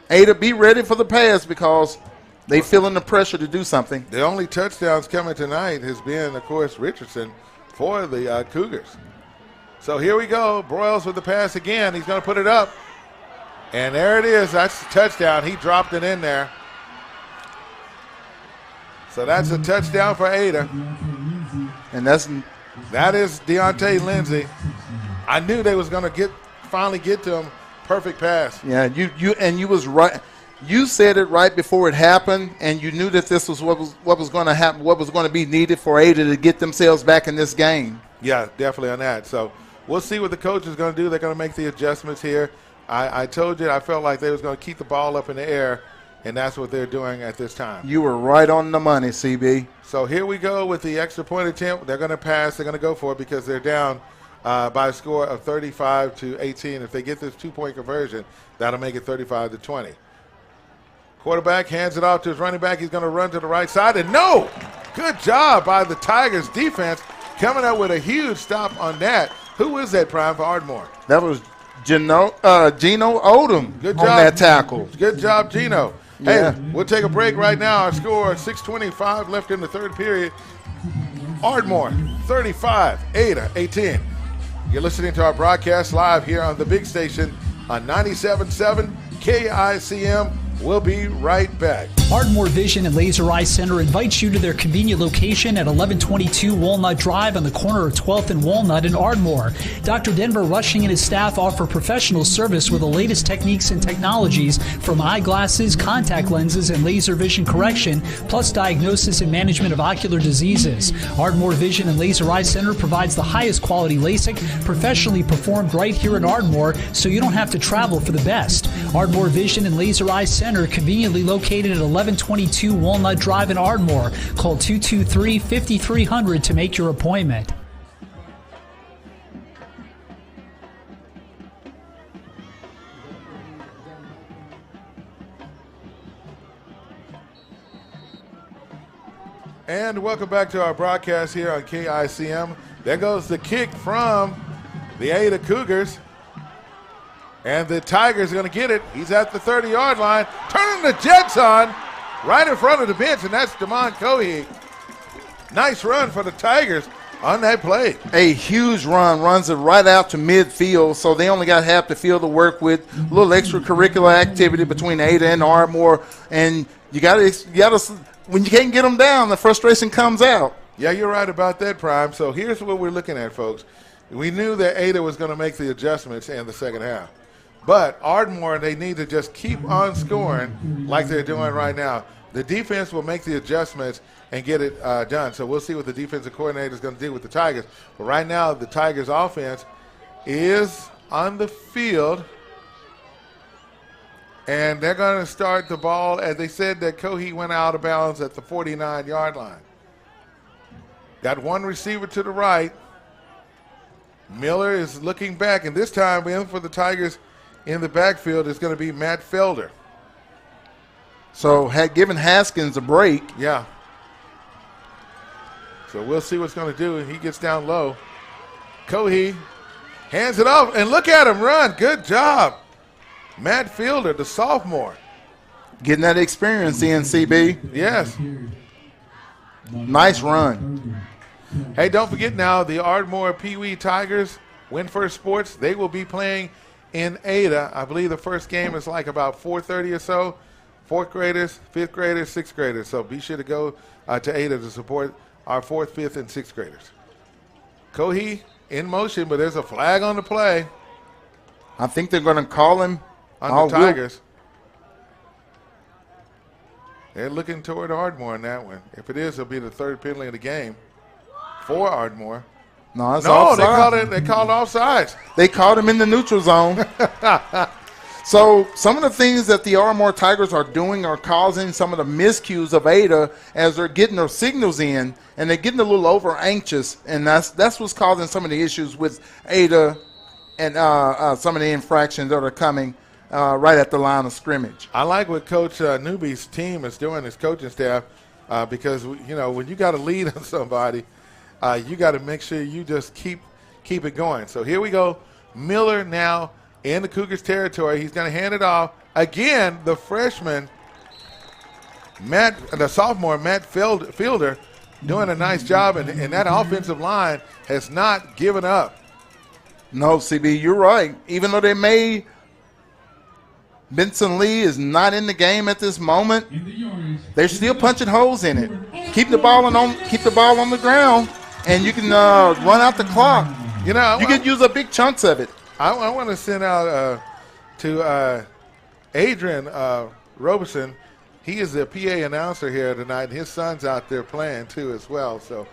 Ada, be ready for the pass because they feeling the pressure to do something. The only touchdowns coming tonight has been, of course, Richardson for the Cougars. So here we go. Broyles with the pass again. He's going to put it up. And there it is. That's the touchdown. He dropped it in there. So that's a touchdown for Ada. And that is Deontay Lindsay. I knew they was going to finally get to him. Perfect pass. Yeah, you was right. You said it right before it happened, and you knew that this was what was going to happen, what was going to be needed for Ada to get themselves back in this game. Yeah, definitely on that. So we'll see what the coach is going to do. They're going to make the adjustments here. I told you I felt like they was going to keep the ball up in the air, and that's what they're doing at this time. You were right on the money, CB. So here we go with the extra point attempt. They're going to pass. They're going to go for it because they're down by a score of 35-18. If they get this two-point conversion, that'll make it 35-20. Quarterback hands it off to his running back. He's going to run to the right side. And no! Good job by the Tigers defense coming up with a huge stop on that. Who is that, Prime, for Ardmore? That was Gino Odom. Good on job. That tackle. Good job, Gino. Yeah. Hey, we'll take a break right now. Our score, 6:25 left in the third period. Ardmore, 35, Ada, 18. You're listening to our broadcast live here on the big station on 97.7 KICM. We'll be right back. Ardmore Vision and Laser Eye Center invites you to their convenient location at 1122 Walnut Drive on the corner of 12th and Walnut in Ardmore. Dr. Denver Rushing and his staff offer professional service with the latest techniques and technologies from eyeglasses, contact lenses, and laser vision correction, plus diagnosis and management of ocular diseases. Ardmore Vision and Laser Eye Center provides the highest quality LASIK, professionally performed right here in Ardmore, so you don't have to travel for the best. Ardmore Vision and Laser Eye Center, conveniently located at 1122 Walnut Drive in Ardmore. Call 223-5300 to make your appointment. And welcome back to our broadcast here on KICM. There goes the kick from the Ada Cougars. And the Tigers are going to get it. He's at the 30-yard line, turning the Jets on right in front of the bench, and that's Damon Cohee. Nice run for the Tigers on that play. A huge run, runs it right out to midfield, so they only got half the field to work with. A little extracurricular activity between Ada and Ardmore, and you got to when you can't get them down, the frustration comes out. Yeah, you're right about that, Prime. So here's what we're looking at, folks. We knew that Ada was going to make the adjustments in the second half. But Ardmore, they need to just keep on scoring like they're doing right now. The defense will make the adjustments and get it done. So we'll see what the defensive coordinator is going to do with the Tigers. But right now, the Tigers' offense is on the field. And they're going to start the ball. As they said, that Cohee went out of bounds at the 49-yard line. Got one receiver to the right. Miller is looking back. And this time, in for the Tigers, in the backfield is going to be Matt Felder. So had given Haskins a break. Yeah. So we'll see what's going to do. He gets down low. Cohee hands it off, and look at him run. Good job. Matt Felder, the sophomore. Getting that experience in, CB. Yes. Nice run. Hey, don't forget now, the Ardmore Pee Wee Tigers, Win First Sports, they will be playing in Ada. I believe the first game is like about 4:30 or so. Fourth graders, fifth graders, sixth graders. So be sure to go to Ada to support our fourth, fifth, and sixth graders. Cohee in motion, but there's a flag on the play. I think they're going to call him on the Tigers. They're looking toward Ardmore in that one. If it is, it'll be the third penalty of the game for Ardmore. No, it's offside. They called offsides. They caught him in the neutral zone. So some of the things that the Ardmore Tigers are doing are causing some of the miscues of Ada as they're getting their signals in, and they're getting a little over anxious, and that's what's causing some of the issues with Ada and some of the infractions that are coming right at the line of scrimmage. I like what Coach Newby's team is doing, his coaching staff, because when you got to lead on somebody, you got to make sure you just keep it going. So here we go. Miller now in the Cougars territory. He's going to hand it off. Again, the freshman, the sophomore, Matt Fielder, doing a nice job, and that offensive line has not given up. No, CB, you're right. Even though they may, Benson Lee is not in the game at this moment, they're still punching holes in it. Keep the ball on the ground, and you can run out the clock. You can use up big chunks of it. I want to send out to Adrian Robeson. He is the PA announcer here tonight. His son's out there playing, too, as well. So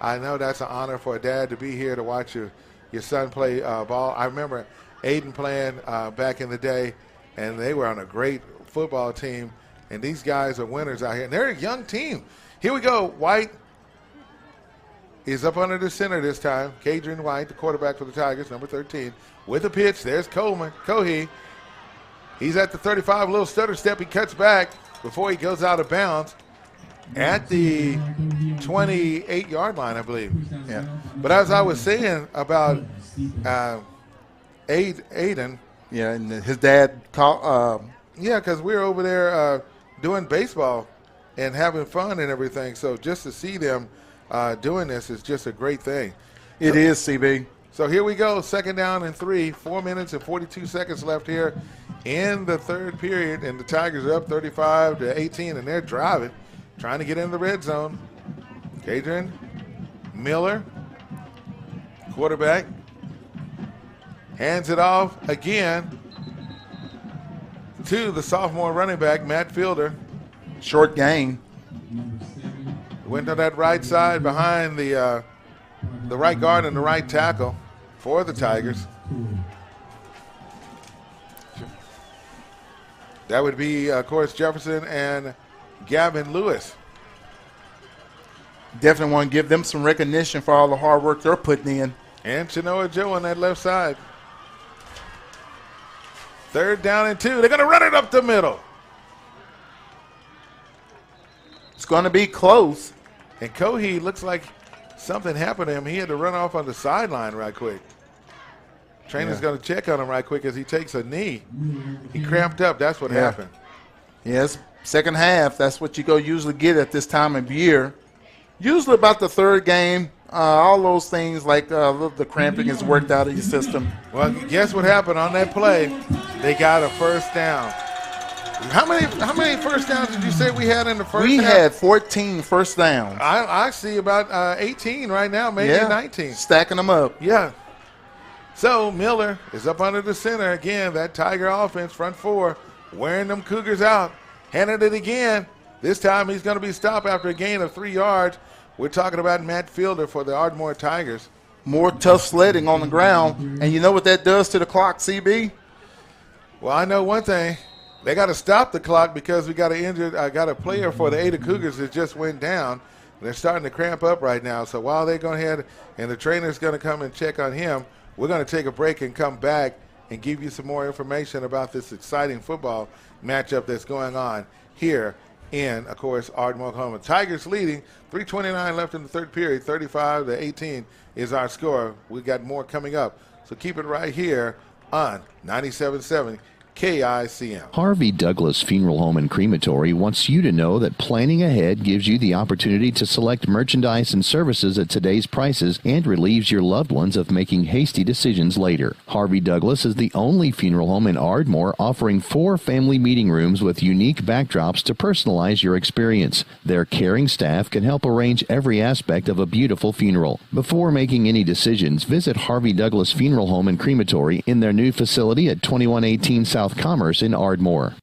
I know that's an honor for a dad to be here to watch your son play ball. I remember Aiden playing back in the day, and they were on a great football team. And these guys are winners out here. And they're a young team. Here we go. White is up under the center this time. Kadrian White, the quarterback for the Tigers, number 13. With a pitch, there's Cohee. He's at the 35, a little stutter step. He cuts back before he goes out of bounds at the 28-yard line, I believe. Yeah. But as I was saying about Aiden. Yeah, and his dad called. Yeah, because we're over there doing baseball and having fun and everything. So just to see them doing this is just a great thing. It is, CB. So here we go, 2nd down and 3, 4 minutes and 42 seconds left here in the third period, and the Tigers are up 35-18, and they're driving, trying to get in the red zone. Kadrian Miller, quarterback, hands it off again to the sophomore running back, Matt Fielder. Short gain. Went to that right side behind the right guard and the right tackle for the Tigers. That would be, of course, Jefferson and Gavin Lewis. Definitely want to give them some recognition for all the hard work they're putting in. And Chenoa Joe on that left side. 3rd down and 2. They're going to run it up the middle. It's going to be close. And Cohee looks like something happened to him. He had to run off on the sideline right quick. Trainer's going to check on him right quick as he takes a knee. He cramped up. That's what happened. Yes, second half, that's what you go usually get at this time of year. Usually about the third game, all those things like the cramping is worked out of your system. Well, guess what happened on that play? They got a first down. How many first downs did you say we had in the first half? We had 14 first downs. I see about 18 right now, maybe 19. Stacking them up. Yeah. So Miller is up under the center again. That Tiger offense, front four, wearing them Cougars out. Handed it again. This time he's going to be stopped after a gain of 3 yards. We're talking about Matt Fielder for the Ardmore Tigers. More tough sledding on the ground. And you know what that does to the clock, CB? Well, I know one thing. They got to stop the clock because we got a player for the Ada Cougars that just went down. They're starting to cramp up right now. So while they go ahead and the trainer's going to come and check on him, we're going to take a break and come back and give you some more information about this exciting football matchup that's going on here in, of course, Ardmore, Oklahoma. Tigers leading, 3:29 left in the third period, 35-18 is our score. We got more coming up. So keep it right here on 97.7 KICM. Harvey Douglas Funeral Home and Crematory wants you to know that planning ahead gives you the opportunity to select merchandise and services at today's prices and relieves your loved ones of making hasty decisions later. Harvey Douglas is the only funeral home in Ardmore offering 4 family meeting rooms with unique backdrops to personalize your experience. Their caring staff can help arrange every aspect of a beautiful funeral. Before making any decisions, visit Harvey Douglas Funeral Home and Crematory in their new facility at 2118 South Commerce in Ardmore.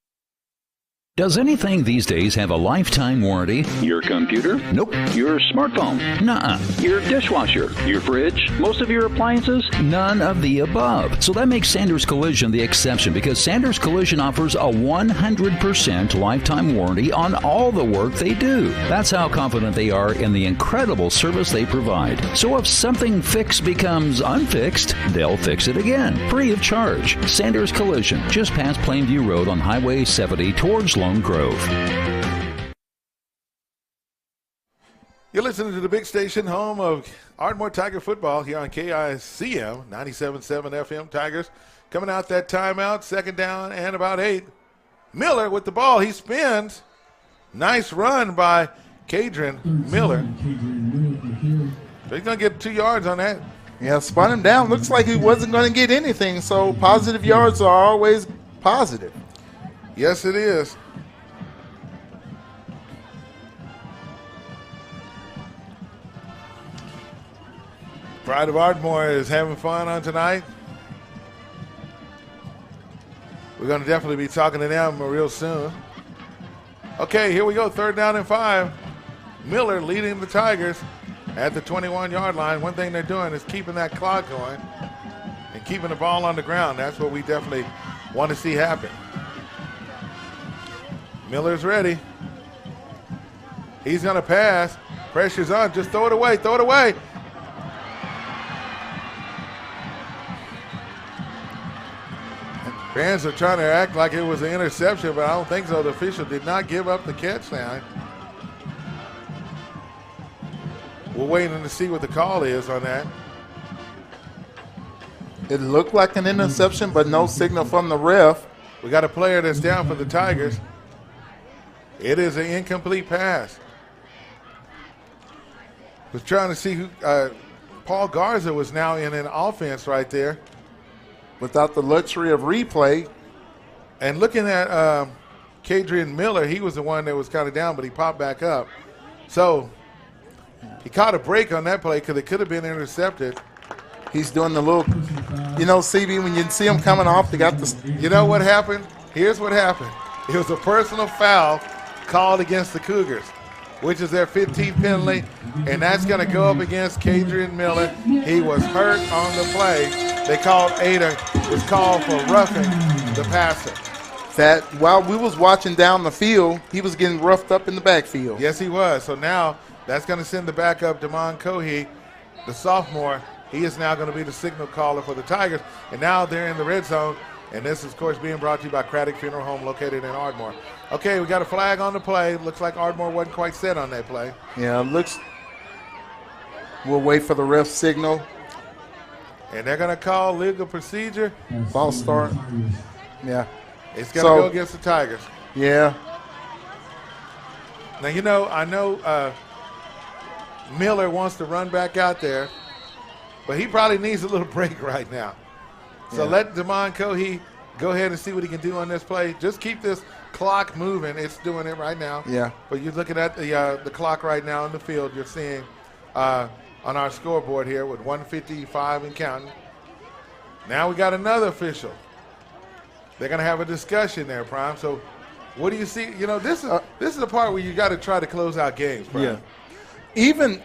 Does anything these days have a lifetime warranty? Your computer? Nope. Your smartphone? Nuh-uh. Your dishwasher? Your fridge? Most of your appliances? None of the above. So that makes Sanders Collision the exception because Sanders Collision offers a 100% lifetime warranty on all the work they do. That's how confident they are in the incredible service they provide. So if something fixed becomes unfixed, they'll fix it again, free of charge. Sanders Collision, just past Plainview Road on Highway 70 towards Lone Grove. You're listening to the big station, home of Ardmore Tiger football here on KICM 97.7 FM. Tigers coming out that timeout, second down and about 8. Miller with the ball. He spins. Nice run by Kadrian Miller. So he's going to get 2 yards on that. Yeah, spun him down. Looks like he wasn't going to get anything, so positive yards are always positive. Yes, it is. Pride of Ardmore is having fun on tonight. We're going to definitely be talking to them real soon. Okay, here we go. 3rd down and 5. Miller leading the Tigers at the 21-yard line. One thing they're doing is keeping that clock going and keeping the ball on the ground. That's what we definitely want to see happen. Miller's ready. He's going to pass. Pressure's on. Just throw it away. Throw it away. Fans are trying to act like it was an interception, but I don't think so. The official did not give up the catch now. We're waiting to see what the call is on that. It looked like an interception, but no signal from the ref. We got a player that's down for the Tigers. It is an incomplete pass. Was trying to see who. Paul Garza was now in an offense right there. Without the luxury of replay. And looking at Kadrian Miller, he was the one that was kind of down, but he popped back up. So he caught a break on that play because it could have been intercepted. He's doing the little, CB, when you see him coming off, they got the. You know what happened? Here's what happened. It was a personal foul called against the Cougars, which is their 15th penalty, and that's going to go up against Kadrian Miller. He was hurt on the play. They called Ada, was called for roughing the passer. That while we was watching down the field, he was getting roughed up in the backfield. Yes, he was. So now that's going to send the backup, Damon Cohee, the sophomore. He is now going to be the signal caller for the Tigers. And now they're in the red zone. And this is, of course, being brought to you by Craddock Funeral Home located in Ardmore. Okay, we got a flag on the play. Looks like Ardmore wasn't quite set on that play. Yeah, looks. We'll wait for the ref signal. And they're going to call legal procedure. False start. Yeah. It's going to go against the Tigers. Yeah. Now, I know Miller wants to run back out there, but he probably needs a little break right now. So let Damon Cohee go ahead and see what he can do on this play. Just keep this clock moving. It's doing it right now. Yeah. But you're looking at the clock right now in the field. You're seeing on our scoreboard here with 1:55 and counting. Now we got another official. They're going to have a discussion there, Prime. So what do you see? This is the part where you got to try to close out games, Prime. Yeah. Even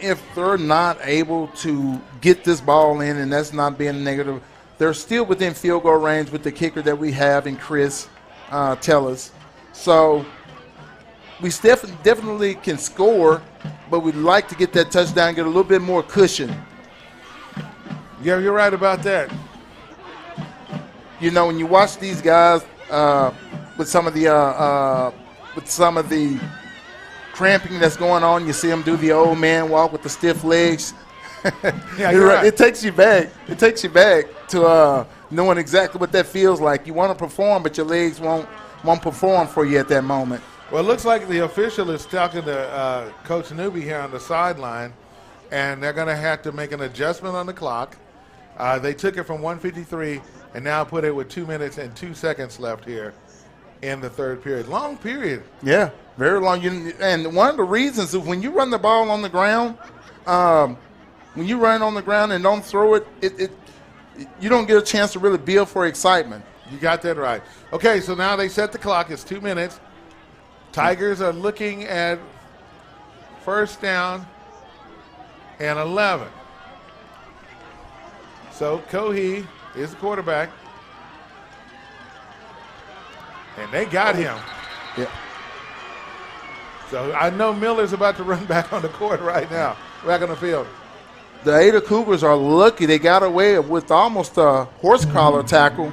if they're not able to get this ball in, and that's not being negative, they're still within field goal range with the kicker that we have in Chris Tellers. So we definitely can score, but we'd like to get that touchdown, get a little bit more cushion. Yeah, you're right about that. When you watch these guys with some of the cramping that's going on, you see them do the old man walk with the stiff legs. Yeah, you're right. It takes you back. It takes you back to knowing exactly what that feels like. You want to perform, but your legs won't perform for you at that moment. Well, it looks like the official is talking to Coach Newby here on the sideline, and they're going to have to make an adjustment on the clock. They took it from 1:53 and now put it with 2 minutes and 2 seconds left here in the third period. Long period. Yeah, very long. And one of the reasons is when you run the ball on the ground, when you run on the ground and don't throw it, you don't get a chance to really build for excitement. You got that right. Okay, so now they set the clock. It's 2 minutes. Tigers are looking at first down and 11. So Cohee is the quarterback. And they got him. Yeah. So I know Miller's about to run back on the court right now, back on the field. The Ada Cougars are lucky they got away with almost a horse collar tackle.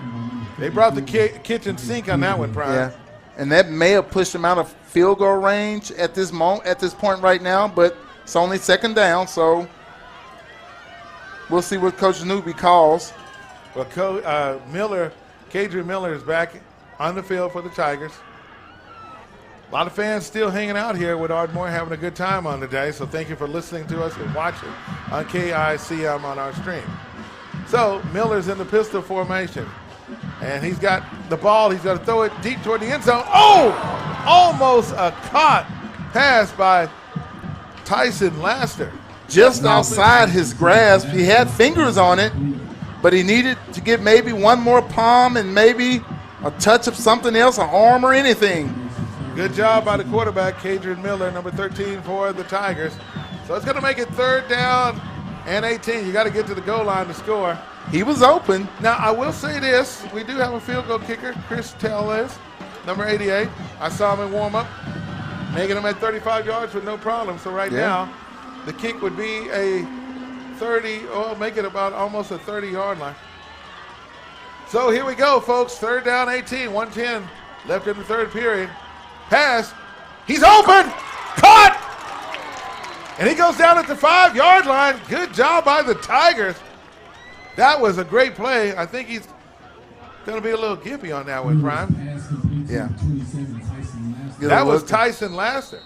They brought the kitchen sink on that one, Prime. Yeah, and that may have pushed them out of field goal range at this point right now, but it's only second down, so we'll see what Coach Newby calls. Well, Kadri Miller is back on the field for the Tigers. A lot of fans still hanging out here with Ardmore, having a good time on the day, so thank you for listening to us and watching on KICM on our stream. So Miller's in the pistol formation, and he's got the ball. He's got to throw it deep toward the end zone. Oh! Almost a caught pass by Tyson Laster. Just outside his grasp. He had fingers on it, but he needed to get maybe one more palm and maybe a touch of something else, an arm or anything. Good job by the quarterback, Kadrian Miller, number 13 for the Tigers. So it's going to make it third down and 18. You got to get to the goal line to score. He was open. Now, I will say this. We do have a field goal kicker, Chris Tellez, number 88. I saw him in warm-up, making him at 35 yards with no problem. So right now, the kick would be a 30, make it about almost a 30-yard line. So here we go, folks. Third down, 18, 1:10 left in the third period. Pass. He's open. Caught. And he goes down at the 5-yard line. Good job by the Tigers. That was a great play. I think he's going to be a little gimpy on that one, Prime. Yeah. That was Tyson Laster.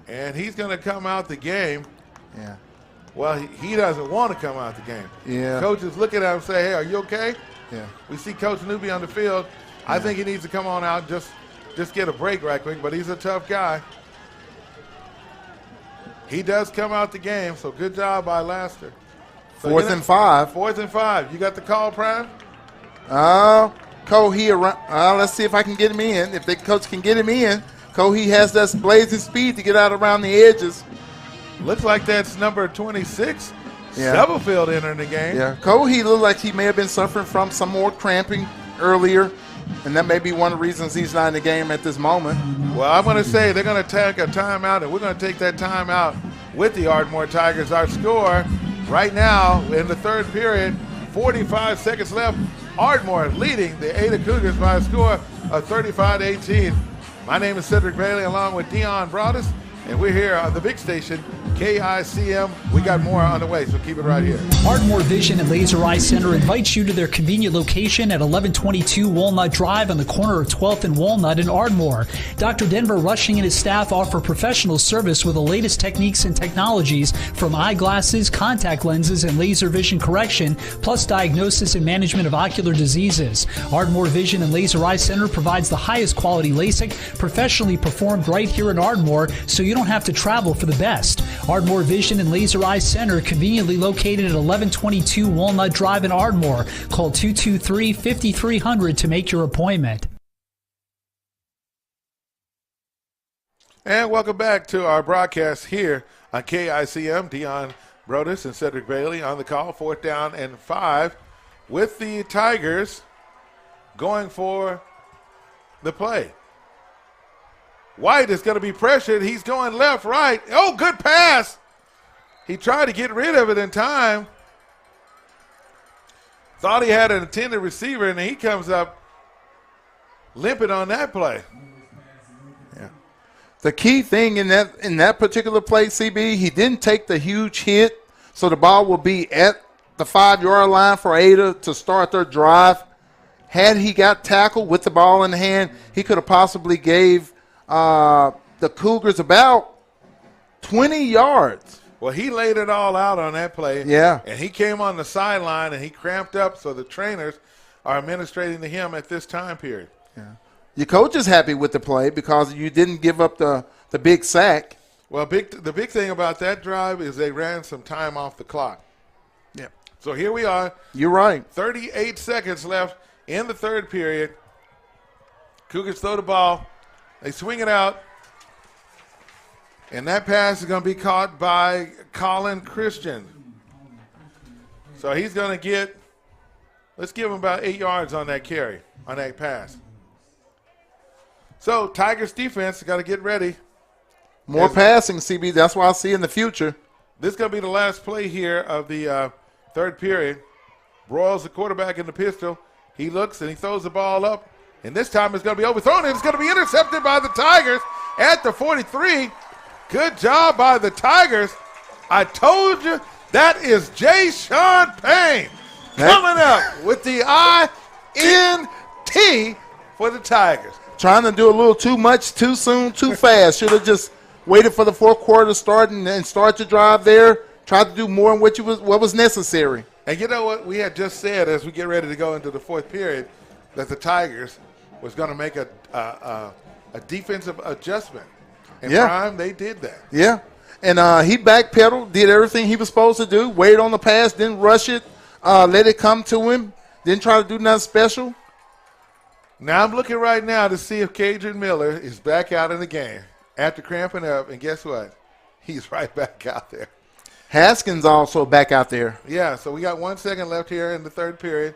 And he's going to come out the game. Yeah. Well, he doesn't want to come out the game. Yeah. Coaches look at him and say, hey, are you okay? Yeah. We see Coach Newby on the field. I think he needs to come on out and just get a break right quick, but he's a tough guy. He does come out the game, so good job by Laster. So Fourth and 5. Fourth and 5. You got the call, Prime? Cohee around. Let's see if I can get him in. If the coach can get him in, Cohee has that blazing speed to get out around the edges. Looks like that's number 26. Stubblefield entering the game. Yeah, Cohee looked like he may have been suffering from some more cramping earlier, and that may be one of the reasons he's not in the game at this moment. Well, I'm going to say they're going to take a timeout, and we're going to take that timeout with the Ardmore Tigers. Our score right now in the third period, 45 seconds left. Ardmore leading the Ada Cougars by a score of 35-18. My name is Cedric Bailey along with Dion Broadus And we're here on the big station, KICM. We got more on the way, so keep it right here. Ardmore Vision and Laser Eye Center invites you to their convenient location at 1122 Walnut Drive on the corner of 12th and Walnut in Ardmore. Dr. Denver Rushing and his staff offer professional service with the latest techniques and technologies from eyeglasses, contact lenses, and laser vision correction, plus diagnosis and management of ocular diseases. Ardmore Vision and Laser Eye Center provides the highest quality LASIK, professionally performed right here in Ardmore, so you don't have to travel for the best. Ardmore Vision and Laser Eye Center, conveniently located at 1122 Walnut Drive in Ardmore. Call 223-5300 to make your appointment. And welcome back to our broadcast here on KICM. Dion Brodus and Cedric Bailey on the call. 4th down and 5 with the Tigers going for the play. White is going to be pressured. He's going left, right. Oh, good pass. He tried to get rid of it in time. Thought he had an intended receiver, and he comes up limping on that play. Yeah. The key thing in that particular play, CB, he didn't take the huge hit, so the ball will be at the 5-yard line for Ada to start their drive. Had he got tackled with the ball in the hand, he could have possibly gave the Cougars about 20 yards. Well, he laid it all out on that play. Yeah. And he came on the sideline, and he cramped up, so the trainers are administrating to him at this time period. Yeah. Your coach is happy with the play because you didn't give up the big sack. Well, the big thing about that drive is they ran some time off the clock. Yeah. So here we are. You're right. 38 seconds left in the third period. Cougars throw the ball. They swing it out. And that pass is going to be caught by Colin Christian. So he's going to get, let's give him about 8 yards on that carry, on that pass. So Tigers defense has got to get ready. More passing, CB. That's what I see in the future. This is going to be the last play here of the third period. Broyles, the quarterback in the pistol. He looks and he throws the ball up. And this time it's going to be overthrown, and it's going to be intercepted by the Tigers at the 43. Good job by the Tigers. I told you, that is Jay Sean Payne coming up with the INT for the Tigers. Trying to do a little too much, too soon, too fast. Should have just waited for the fourth quarter to start and start your drive there. Tried to do more than what was necessary. And you know what we had just said as we get ready to go into the fourth period, that the Tigers was going to make a defensive adjustment. And Prime, they did that. Yeah. And he backpedaled, did everything he was supposed to do, waited on the pass, didn't rush it, let it come to him, didn't try to do nothing special. Now I'm looking right now to see if Kadrian Miller is back out in the game after cramping up, and guess what? He's right back out there. Haskins also back out there. Yeah, so we got 1 second left here in the third period.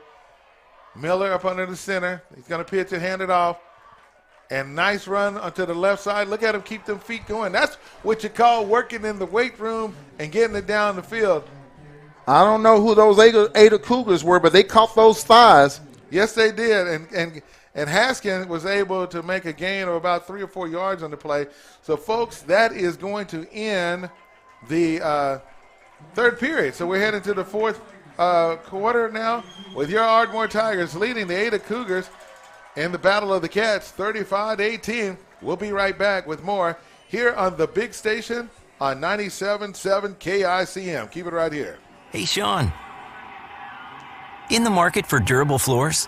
Miller up under the center. He's going to pitch and hand it off. And nice run onto the left side. Look at him keep them feet going. That's what you call working in the weight room and getting it down the field. I don't know who those Ada Cougars were, but they caught those thighs. Yes, they did. And Haskins was able to make a gain of about 3 or 4 yards on the play. So, folks, that is going to end the third period. So we're heading to the fourth quarter now with your Ardmore Tigers leading the Ada Cougars in the Battle of the Cats, 35-18. We'll be right back with more here on the big station on 97.7 KICM. Keep it right here. Hey, Sean. In the market for durable floors?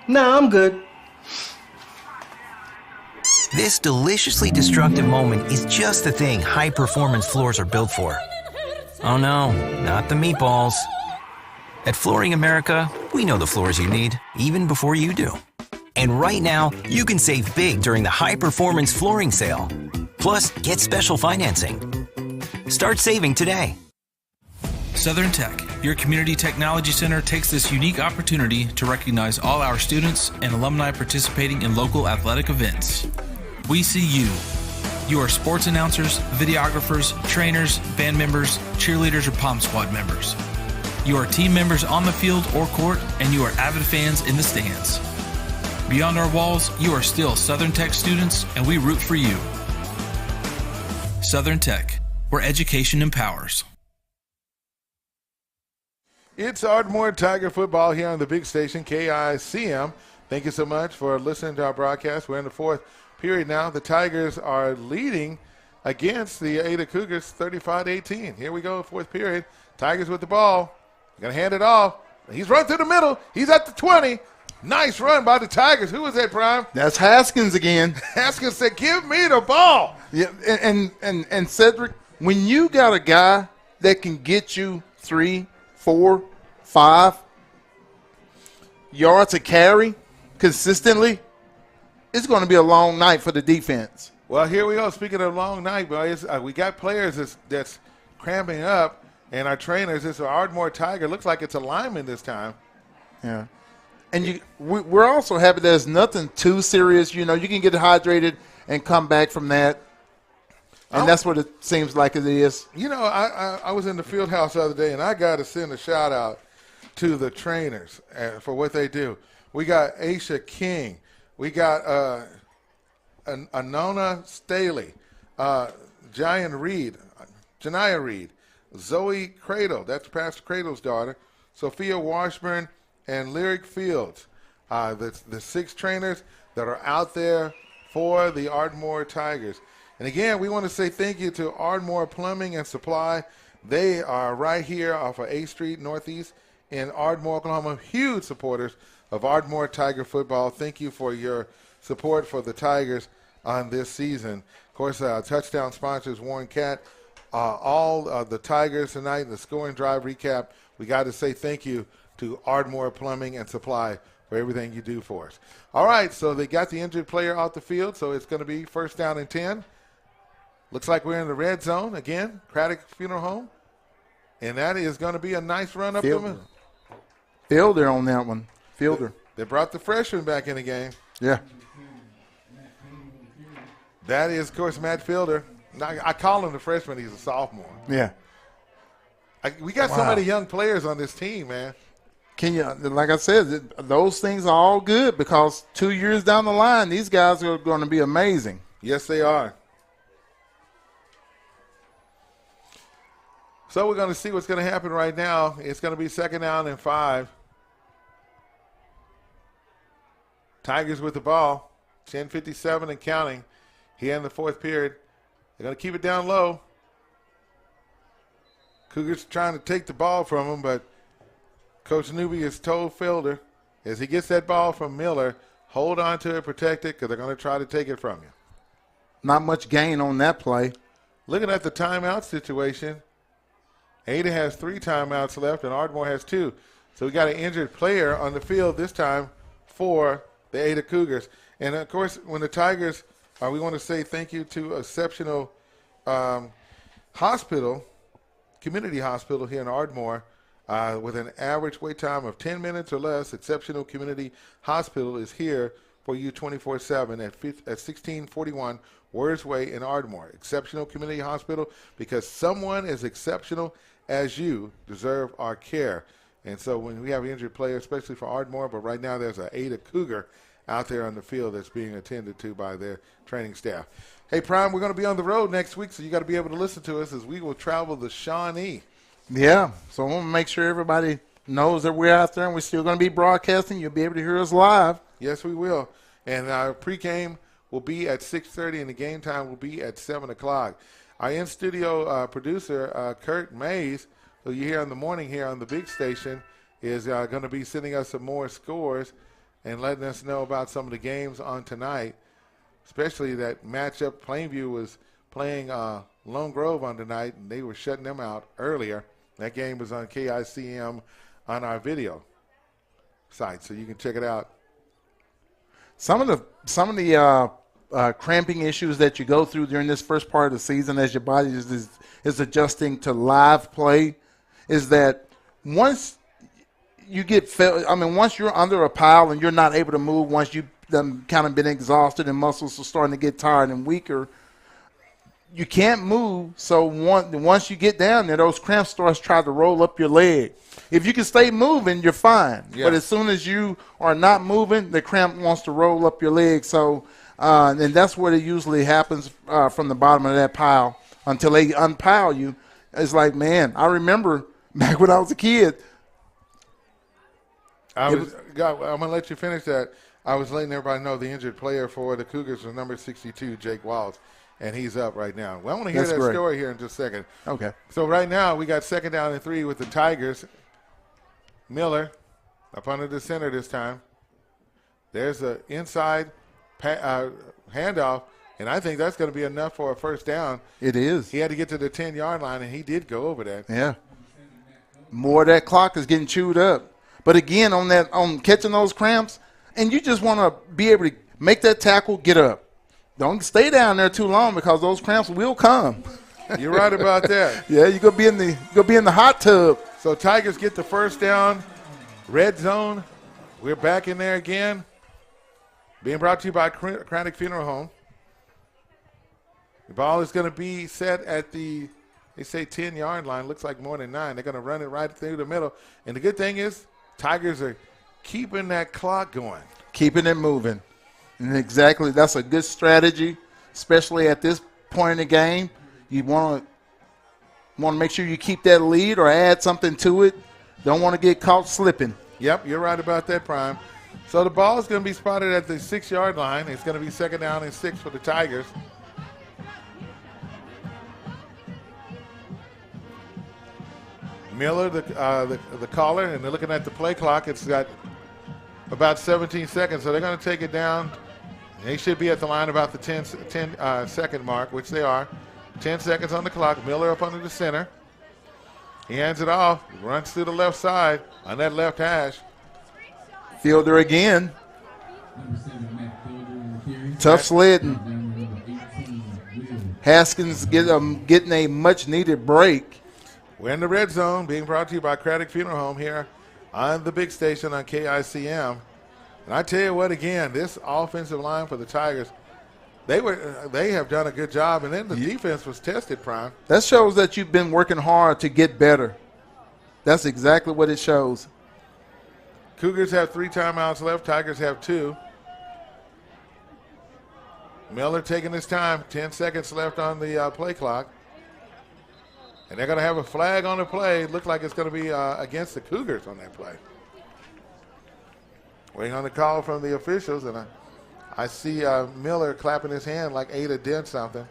Nah, I'm good. This deliciously destructive moment is just the thing high-performance floors are built for. Oh no, not the meatballs. At Flooring America, we know the floors you need, even before you do. And right now, you can save big during the high-performance flooring sale. Plus, get special financing. Start saving today. Southern Tech, your community technology center, takes this unique opportunity to recognize all our students and alumni participating in local athletic events. We see you. You are sports announcers, videographers, trainers, band members, cheerleaders, or Pom Squad members. You are team members on the field or court, and you are avid fans in the stands. Beyond our walls, you are still Southern Tech students, and we root for you. Southern Tech, where education empowers. It's Ardmore Tiger football here on the big station, KICM. Thank you so much for listening to our broadcast. We're in the fourth period now. The Tigers are leading against the Ada Cougars 35-18. Here we go, fourth period. Tigers with the ball. Going to hand it off. He's run through the middle. He's at the 20. Nice run by the Tigers. Who was that, Prime? That's Haskins again. Haskins said, give me the ball. Yeah, and Cedric, when you got a guy that can get you 3, 4, 5 yards a carry consistently, it's going to be a long night for the defense. Well, here we go. Speaking of long night, boys, we got players that's cramping up, and our trainers, this Ardmore Tiger, looks like it's a lineman this time. Yeah. And we're also happy there's nothing too serious. You know, you can get hydrated and come back from that. And that's what it seems like it is. You know, I was in the field house the other day, and I got to send a shout-out to the trainers for what they do. We got Aisha King. We got Anona Staley, Janiyah Reed, Zoe Cradle, that's Pastor Cradle's daughter, Sophia Washburn, and Lyric Fields, the 6 trainers that are out there for the Ardmore Tigers. And again, we want to say thank you to Ardmore Plumbing and Supply. They are right here off of 8th Street Northeast in Ardmore, Oklahoma. Huge supporters of Ardmore Tiger football. Thank you for your support for the Tigers on this season. Of course, touchdown sponsors Warren Catt. All the Tigers tonight, the scoring drive recap. We got to say thank you to Ardmore Plumbing and Supply for everything you do for us. All right, so they got the injured player out the field, so it's going to be first down and 10. Looks like we're in the red zone again, Craddock Funeral Home. And that is going to be a nice run up the middle. Fielder on that one. Fielder. They brought the freshman back in the game. Yeah. That is, of course, Matt Fielder. I call him the freshman. He's a sophomore. Yeah. We got so many young players on this team, man. Like I said, those things are all good because 2 years down the line, these guys are going to be amazing. Yes, they are. So we're going to see what's going to happen right now. It's going to be second down and 5. Tigers with the ball. 10:57 and counting here in the fourth period. They're going to keep it down low. Cougars trying to take the ball from them, but Coach Newby has told Fielder, as he gets that ball from Miller, hold on to it, protect it, because they're going to try to take it from you. Not much gain on that play. Looking at the timeout situation, Ada has 3 timeouts left, and Ardmore has 2. So we got an injured player on the field this time for the Ada Cougars. And, of course, when the Tigers, we want to say thank you to Exceptional Hospital, Community Hospital here in Ardmore. With an average wait time of 10 minutes or less, Exceptional Community Hospital is here for you 24/7 at 1641 Warriors Way in Ardmore. Exceptional Community Hospital, because someone as exceptional as you deserve our care. And so when we have injured players, especially for Ardmore, but right now there's an Ada Cougar out there on the field that's being attended to by their training staff. Hey, Prime, we're going to be on the road next week, so you got to be able to listen to us as we will travel the Shawnee. Yeah, so I want to make sure everybody knows that we're out there and we're still going to be broadcasting. You'll be able to hear us live. Yes, we will. And our pregame will be at 6:30 and the game time will be at 7 o'clock. Our in-studio producer, Kurt Mays, who you hear in the morning here on the big station, is going to be sending us some more scores and letting us know about some of the games on tonight, especially that matchup. Plainview was playing Lone Grove on tonight, and they were shutting them out earlier. That game was on KICM on our video site, so you can check it out. Some of the cramping issues that you go through during this first part of the season as your body is adjusting to live play is that once you once you're under a pile and you're not able to move, once you've kind of been exhausted and muscles are starting to get tired and weaker, you can't move. So once you get down there, those cramps starts trying to roll up your leg. If you can stay moving, you're fine. Yeah. But as soon as you are not moving, the cramp wants to roll up your leg. So, and that's what it usually happens from the bottom of that pile. until they unpile you. It's like, man, I remember back when I was a kid. I'm going to let you finish that. I was letting everybody know the injured player for the Cougars was number 62, Jake Walls, and he's up right now. Well, I want to hear that story here in just a second. Okay. So right now we got 2nd down and 3 with the Tigers. Miller up under the center this time. There's an inside handoff, and I think that's going to be enough for a first down. It is. He had to get to the 10-yard line, and he did go over that. Yeah. More of that clock is getting chewed up. But again, on catching those cramps, and you just want to be able to make that tackle, get up. Don't stay down there too long because those cramps will come. You're right about that. Yeah, you're gonna be in the hot tub. So Tigers get the first down. Red zone. We're back in there again. Being brought to you by Craddock Funeral Home. The ball is going to be set at the, they say 10-yard line. Looks like more than 9. They're going to run it right through the middle. And the good thing is Tigers are keeping that clock going. Keeping it moving. And exactly, that's a good strategy, especially at this point in the game. You want to make sure you keep that lead or add something to it. Don't want to get caught slipping. Yep, you're right about that, Prime. So the ball is going to be spotted at the 6-yard line. It's going to be 2nd down and 6 for the Tigers. Miller, the caller, and they're looking at the play clock. It's got about 17 seconds, so they're going to take it down. They should be at the line about the 10-second mark, which they are. 10 seconds on the clock. Miller up under the center. He hands it off, runs through the left side on that left hash. Fielder again. Tough sledding. Haskins getting a much-needed break. We're in the red zone, being brought to you by Craddock Funeral Home here on the big station on KICM. And I tell you what, again, this offensive line for the Tigers, they have done a good job, and then the defense was tested, Prime. That shows that you've been working hard to get better. That's exactly what it shows. Cougars have 3 timeouts left. Tigers have 2. Miller taking his time. 10 seconds left on the play clock. And they're going to have a flag on the play. It looks like it's going to be against the Cougars on that play. Waiting on the call from the officials, and I see Miller clapping his hand like Ada did something.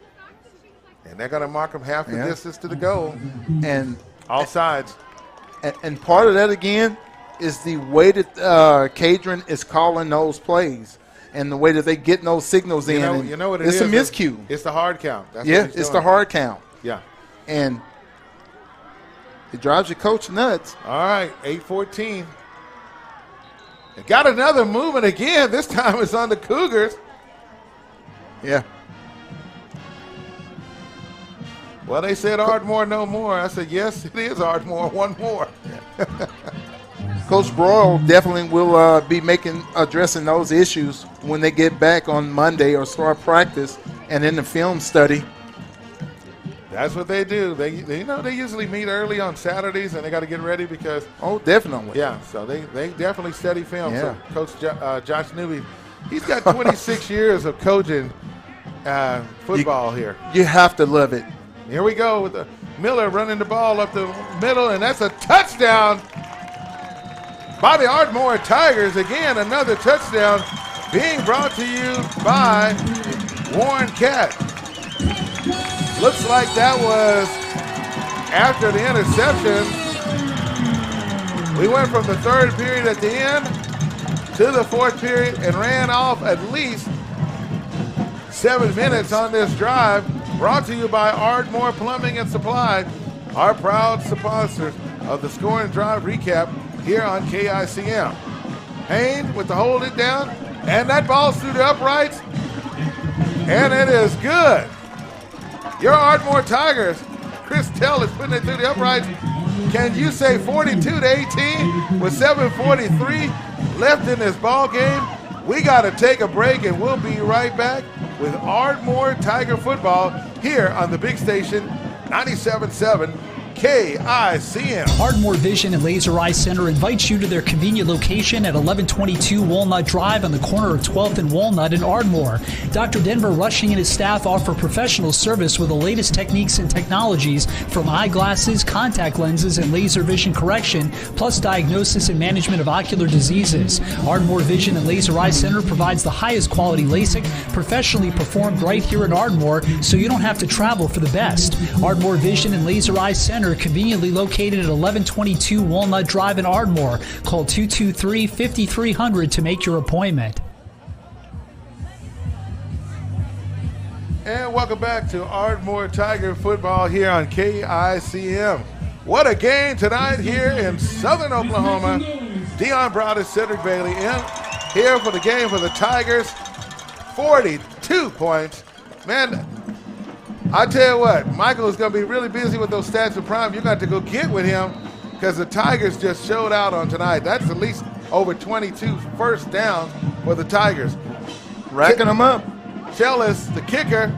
And they're going to mark him half the distance to the goal. And all sides. And part of that, again, is the way that Cadron is calling those plays and the way that they get those signals in. You know what it's a miscue. It's the hard count. That's it's the hard count. Yeah. And it drives your coach nuts. All right, 8:14. It got another movement again. This time it's on the Cougars. Yeah. Well, they said Ardmore no more. I said, yes, it is Ardmore, one more. Coach Broyle definitely will be addressing those issues when they get back on Monday or start practice and in the film study. That's what they do. They usually meet early on Saturdays, and they got to get ready because. Oh, definitely. Yeah, so they definitely study film. Yeah. So Coach Josh Newby, he's got 26 years of coaching football here. You have to love it. Here we go with Miller running the ball up the middle, and that's a touchdown by the Ardmore Tigers. Again, another touchdown being brought to you by Warren Catt. Looks like that was after the interception. We went from the 3rd period at the end to the 4th period and ran off at least 7 minutes on this drive. Brought to you by Ardmore Plumbing and Supply, our proud sponsors of the Score and Drive recap here on KICM. Haynes with the hold it down, and that ball's through the uprights, and it is good. Your Ardmore Tigers, Chris Tell is putting it through the uprights. Can you say 42-18 with 7:43 left in this ball game? We got to take a break, and we'll be right back with Ardmore Tiger football here on the big station, 97.7 KICM. Ardmore Vision and Laser Eye Center invites you to their convenient location at 1122 Walnut Drive on the corner of 12th and Walnut in Ardmore. Dr. Denver Rushing and his staff offer professional service with the latest techniques and technologies from eyeglasses, contact lenses, and laser vision correction, plus diagnosis and management of ocular diseases. Ardmore Vision and Laser Eye Center provides the highest quality LASIK, professionally performed right here in Ardmore, so you don't have to travel for the best. Ardmore Vision and Laser Eye Center, conveniently located at 1122 Walnut Drive in Ardmore. Call 223-5300 to make your appointment. And welcome back to Ardmore Tiger football here on KICM. What a game tonight here in Southern Oklahoma. Deion Browder, Cedric Bailey in here for the game for the Tigers. 42 points. Man, I tell you what, Michael is going to be really busy with those stats of prime. You're going to have to go get with him because the Tigers just showed out on tonight. That's at least over 22 first downs for the Tigers. Racking them up. Chellis, the kicker,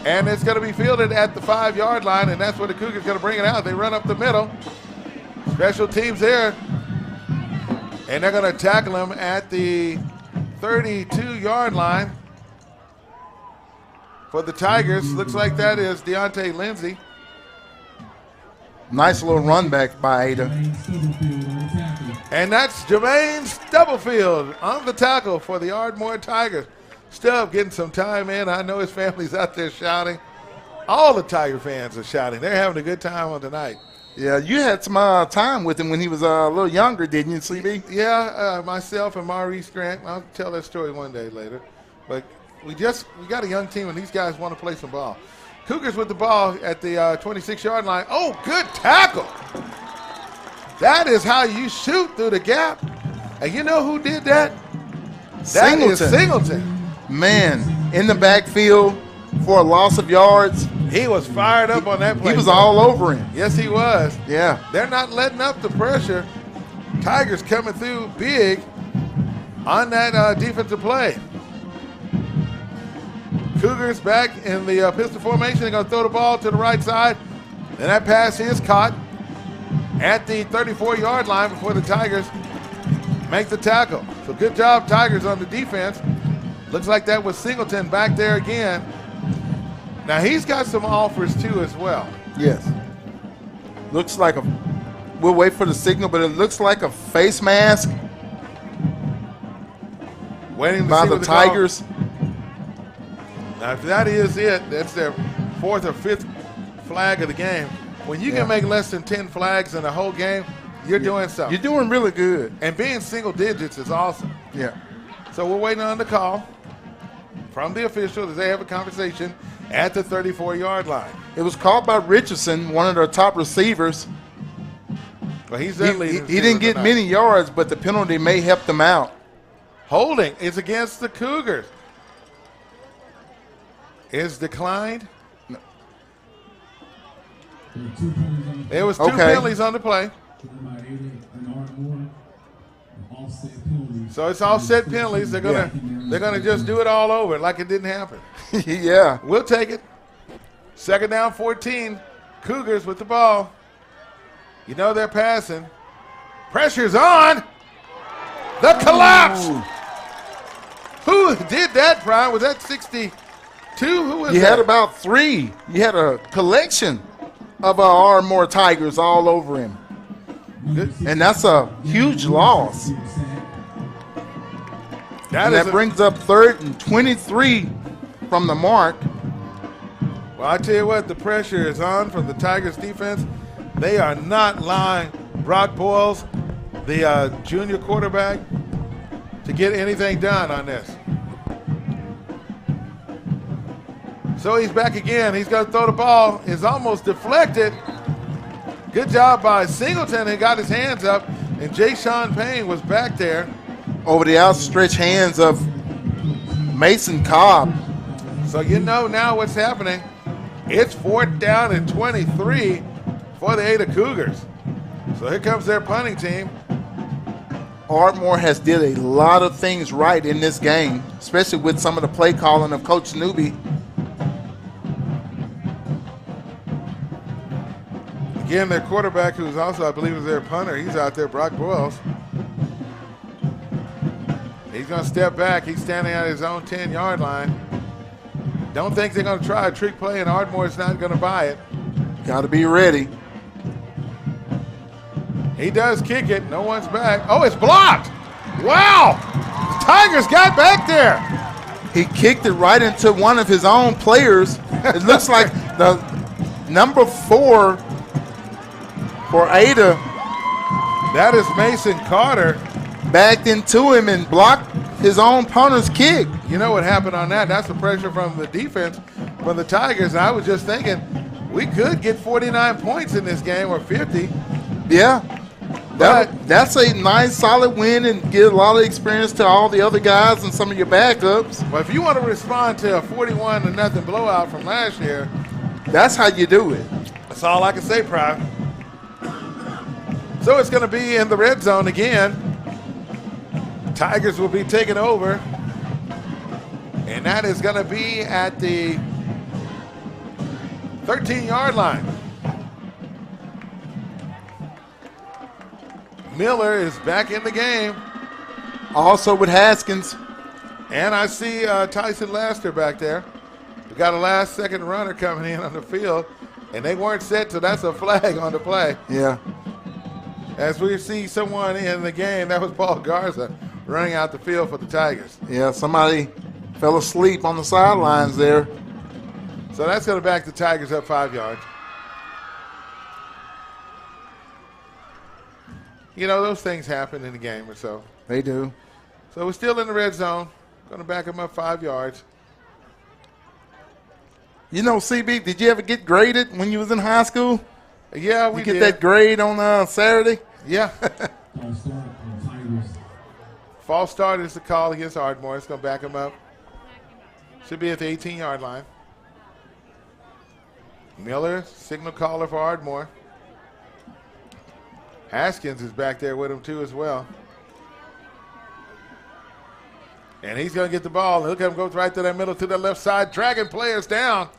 and it's going to be fielded at the 5-yard line, and that's where the Cougars going to bring it out. They run up the middle. Special teams there, and they're going to tackle him at the 32-yard line. For the Tigers, looks like that is Deontay Lindsay. Nice little run back by Ada. And that's Jermaine Stubblefield on the tackle for the Ardmore Tigers. Stubb getting some time in. I know his family's out there shouting. All the Tiger fans are shouting. They're having a good time on tonight. Yeah, you had some time with him when he was a little younger, didn't you, CB? Yeah, myself and Maurice Grant. I'll tell that story one day later. But we got a young team, and these guys want to play some ball. Cougars with the ball at the 26-yard line. Oh, good tackle. That is how you shoot through the gap. And you know who did that? That is Singleton. Man, in the backfield for a loss of yards. He was fired up on that play. He was all over him. Yes, he was. Yeah. They're not letting up the pressure. Tigers coming through big on that defensive play. Cougars back in the pistol formation. They're going to throw the ball to the right side. And that pass is caught at the 34-yard line before the Tigers make the tackle. So good job, Tigers, on the defense. Looks like that was Singleton back there again. Now, he's got some offers, too, as well. Yes. Looks like we'll wait for the signal, but it looks like a face mask waiting to by see the Tigers. Now, if that is it, that's their fourth or fifth flag of the game. When you can make less than 10 flags in a whole game, you're doing something. You're doing really good. And being single digits is awesome. Yeah. So we're waiting on the call from the official as they have a conversation at the 34-yard line. It was called by Richardson, one of their top receivers. Well, he's that leading. He didn't get many yards, but the penalty may help them out. Holding is against the Cougars. Is declined. No. There was two penalties on the play. So it's offset penalties. They're gonna just do it all over like it didn't happen. Yeah. We'll take it. Second down, 14. Cougars with the ball. You know they're passing. Pressure's on. The collapse. Ooh. Who did that, Brian? Was that 62? Who was that? You had about 3. You had a collection of Ardmore Tigers all over him. Good. And that's a huge loss. That brings up 3rd and 23 from the mark. Well, I tell you what, the pressure is on from the Tigers defense. They are not allowing Brock Boyles, the junior quarterback, to get anything done on this. So he's back again. He's going to throw the ball. It's almost deflected. Good job by Singleton. He got his hands up, and Jay Sean Payne was back there. Over the outstretched hands of Mason Cobb. So you know now what's happening. It's 4th down and 23 for the Ada Cougars. So here comes their punting team. Ardmore has did a lot of things right in this game, especially with some of the play calling of Coach Newby. Again, their quarterback, who's also, I believe, is their punter, he's out there, Brock Boyles. He's going to step back. He's standing at his own 10-yard line. Don't think they're going to try a trick play, and Ardmore's not going to buy it. Got to be ready. He does kick it. No one's back. Oh, it's blocked. Wow. The Tigers got back there. He kicked it right into one of his own players. It looks like the number 4 for Ada. That is Mason Carter. Backed into him and blocked his own punter's kick. You know what happened on that? That's the pressure from the defense from the Tigers. And I was just thinking we could get 49 points in this game or 50. Yeah. That's a nice, solid win and get a lot of experience to all the other guys and some of your backups. Well, if you want to respond to a 41-0 blowout from last year, that's how you do it. That's all I can say, Prime. So it's going to be in the red zone again. Tigers will be taking over. And that is going to be at the 13-yard line. Miller is back in the game. Also with Haskins. And I see Tyson Laster back there. We got a last-second runner coming in on the field, and they weren't set, so that's a flag on the play. Yeah. As we see someone in the game, that was Paul Garza running out the field for the Tigers. Yeah, somebody fell asleep on the sidelines there. So that's going to back the Tigers up 5 yards. You know, those things happen in the game or so. They do. So we're still in the red zone. Going to back them up 5 yards. You know, CB, did you ever get graded when you was in high school? Yeah, we did. You get that grade on Saturday? Yeah. False start is the call against Ardmore. It's going to back them up. Should be at the 18-yard line. Miller, signal caller for Ardmore. Haskins is back there with him, too, as well. And he's going to get the ball. Look at him go right to that middle, to the left side, dragging players down.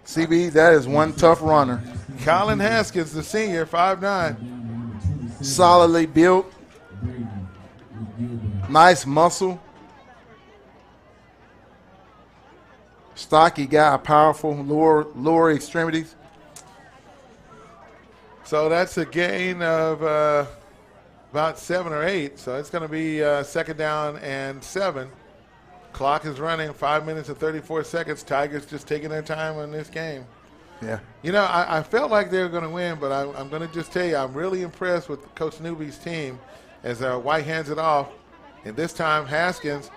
CB, that is one tough runner. Colin Haskins, the senior, 5'9". Solidly built. Nice muscle. Stocky guy, powerful, lower extremities. So that's a gain of about 7 or 8. So it's going to be second down and 7. Clock is running, 5 minutes and 34 seconds. Tigers just taking their time on this game. Yeah. You know, I felt like they were going to win, but I'm going to just tell you, I'm really impressed with Coach Newby's team as White hands it off. And this time Haskins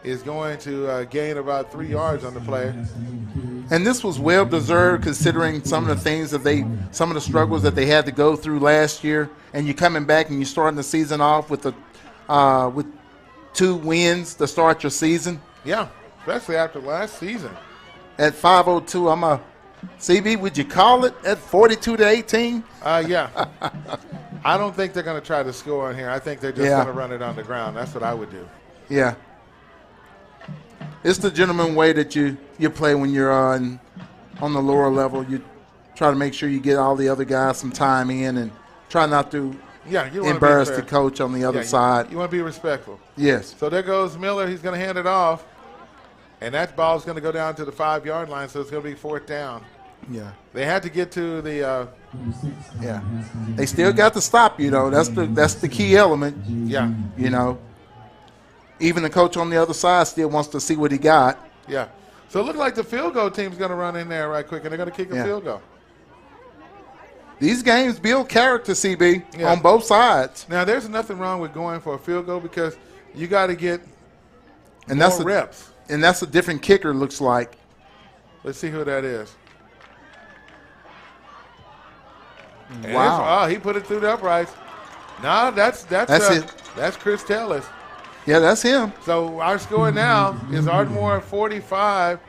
is going to gain about 3 yards on the play. And this was well deserved considering some of the things that some of the struggles that they had to go through last year. And you're coming back and you're starting the season off with with 2 wins to start your season. Yeah, especially after last season. At 5:02, CB, would you call it at 42-18? Yeah. I don't think they're going to try to score in here. I think they're just going to run it on the ground. That's what I would do. Yeah. It's the gentleman way that you play when you're on the lower level. You try to make sure you get all the other guys some time in and try not to embarrass the coach on the other side. You want to be respectful. Yes. So there goes Miller. He's going to hand it off. And that ball is going to go down to the 5-yard line, so it's going to be 4th down. Yeah. They had to get to the yeah. They still got to stop you, though. That's the key element. Yeah. You know. Even the coach on the other side still wants to see what he got. Yeah. So it looks like the field goal team's going to run in there right quick, and they're going to kick a field goal. These games build character, CB, on both sides. Now, there's nothing wrong with going for a field goal because you got to get more reps. And that's a different kicker, looks like. Let's see who that is. Wow. Oh, he put it through the uprights. No, that's it. That's Chris Tellis. Yeah, that's him. So our score now is Ardmore 45,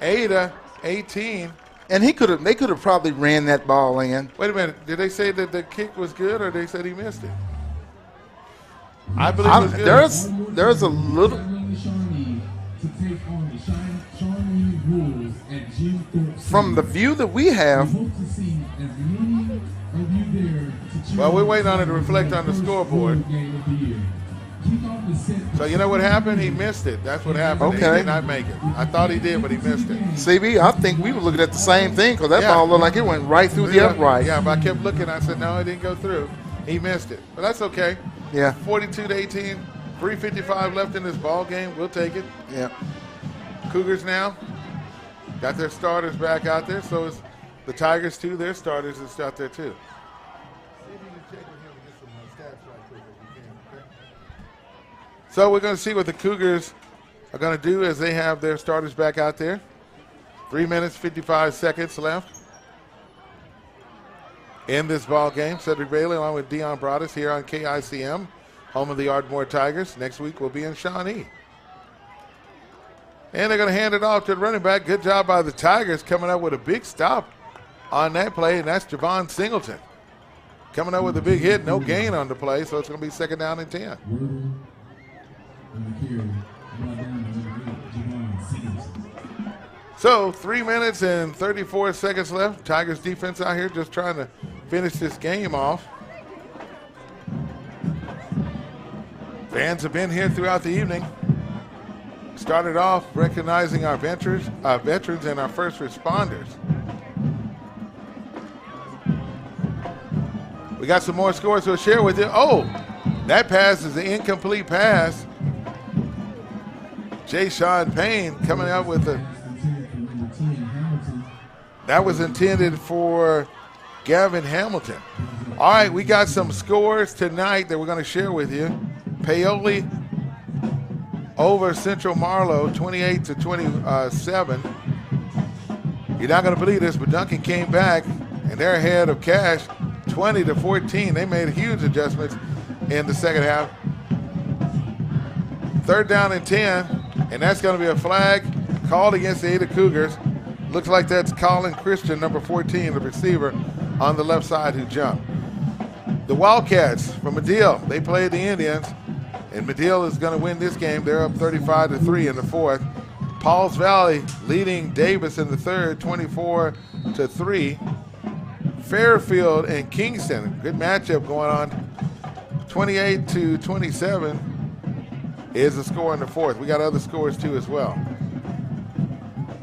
Ada 18. And they could have probably ran that ball in. Wait a minute. Did they say that the kick was good or they said he missed it? I believe it was good. There's a little. From the view that we have, Well, we're waiting on it to reflect on the scoreboard. So you know what happened? He missed it. That's what happened. Okay. He did not make it. I thought he did, but he missed it. CB, I think we were looking at the same thing because that ball looked like it went right through the upright. Yeah, but I kept looking. I said, no, it didn't go through. He missed it. But that's okay. Yeah. 42-18, 3:55 left in this ball game. We'll take it. Yeah. Cougars now got their starters back out there. So is the Tigers, too. Their starters is out there, too. So we're going to see what the Cougars are going to do as they have their starters back out there. 3 minutes, 55 seconds left in this ball game. Cedric Bailey along with Dion Broadus here on KICM, home of the Ardmore Tigers. Next week we'll be in Shawnee. And they're going to hand it off to the running back. Good job by the Tigers coming up with a big stop on that play, and that's Javon Singleton. Coming up with a big hit, no gain on the play, so it's going to be 2nd down and 10. So 3 minutes and 34 seconds left. Tigers defense out here just trying to finish this game off. Fans have been here throughout the evening. Started off recognizing our veterans and our first responders. We got some more scores we'll share with you. Oh, that pass is an incomplete pass. Jay Sean Payne coming out with that was intended for Gavin Hamilton. All right, we got some scores tonight that we're going to share with you. Paoli over Central Marlowe, 28-27. You're not going to believe this, but Duncan came back, and they're ahead of Cash, 20-14. They made huge adjustments in the second half. 3rd down and 10. And that's going to be a flag called against the Ada Cougars. Looks like that's Colin Christian, number 14, the receiver on the left side who jumped. The Wildcats from Medill, they played the Indians, and Medill is going to win this game. They're up 35-3 in the 4th. Pauls Valley leading Davis in the 3rd, 24-3. Fairfield and Kingston, good matchup going on, 28-27. Is the score in the 4th. We got other scores too as well.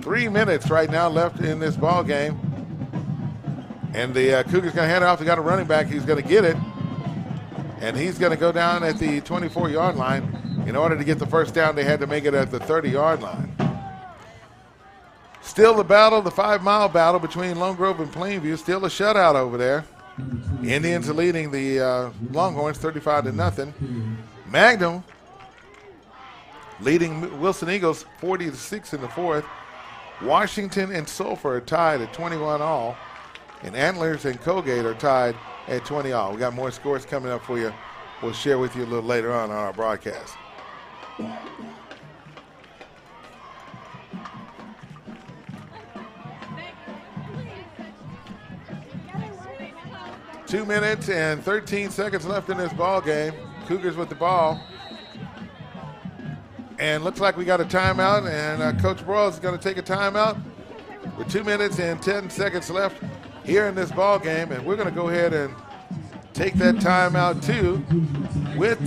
3 minutes right now left in this ball game. And the Cougars going to hand it off. They got a running back. He's going to get it. And he's going to go down at the 24-yard line. In order to get the first down, they had to make it at the 30-yard line. Still the battle, the 5-mile battle between Lone Grove and Plainview. Still a shutout over there. Indians are leading the Longhorns 35-0. Magnum leading Wilson Eagles 40-6 in the 4th. Washington and Sulphur are tied at 21 all. And Antlers and Colgate are tied at 20 all. We got more scores coming up for you. We'll share with you a little later on our broadcast. Two minutes and 13 seconds left in this ball game. Cougars with the ball. And looks like we got a timeout, and Coach Broyles is going to take a timeout with 2 minutes and 10 seconds left here in this ball game. And we're going to go ahead and take that timeout too with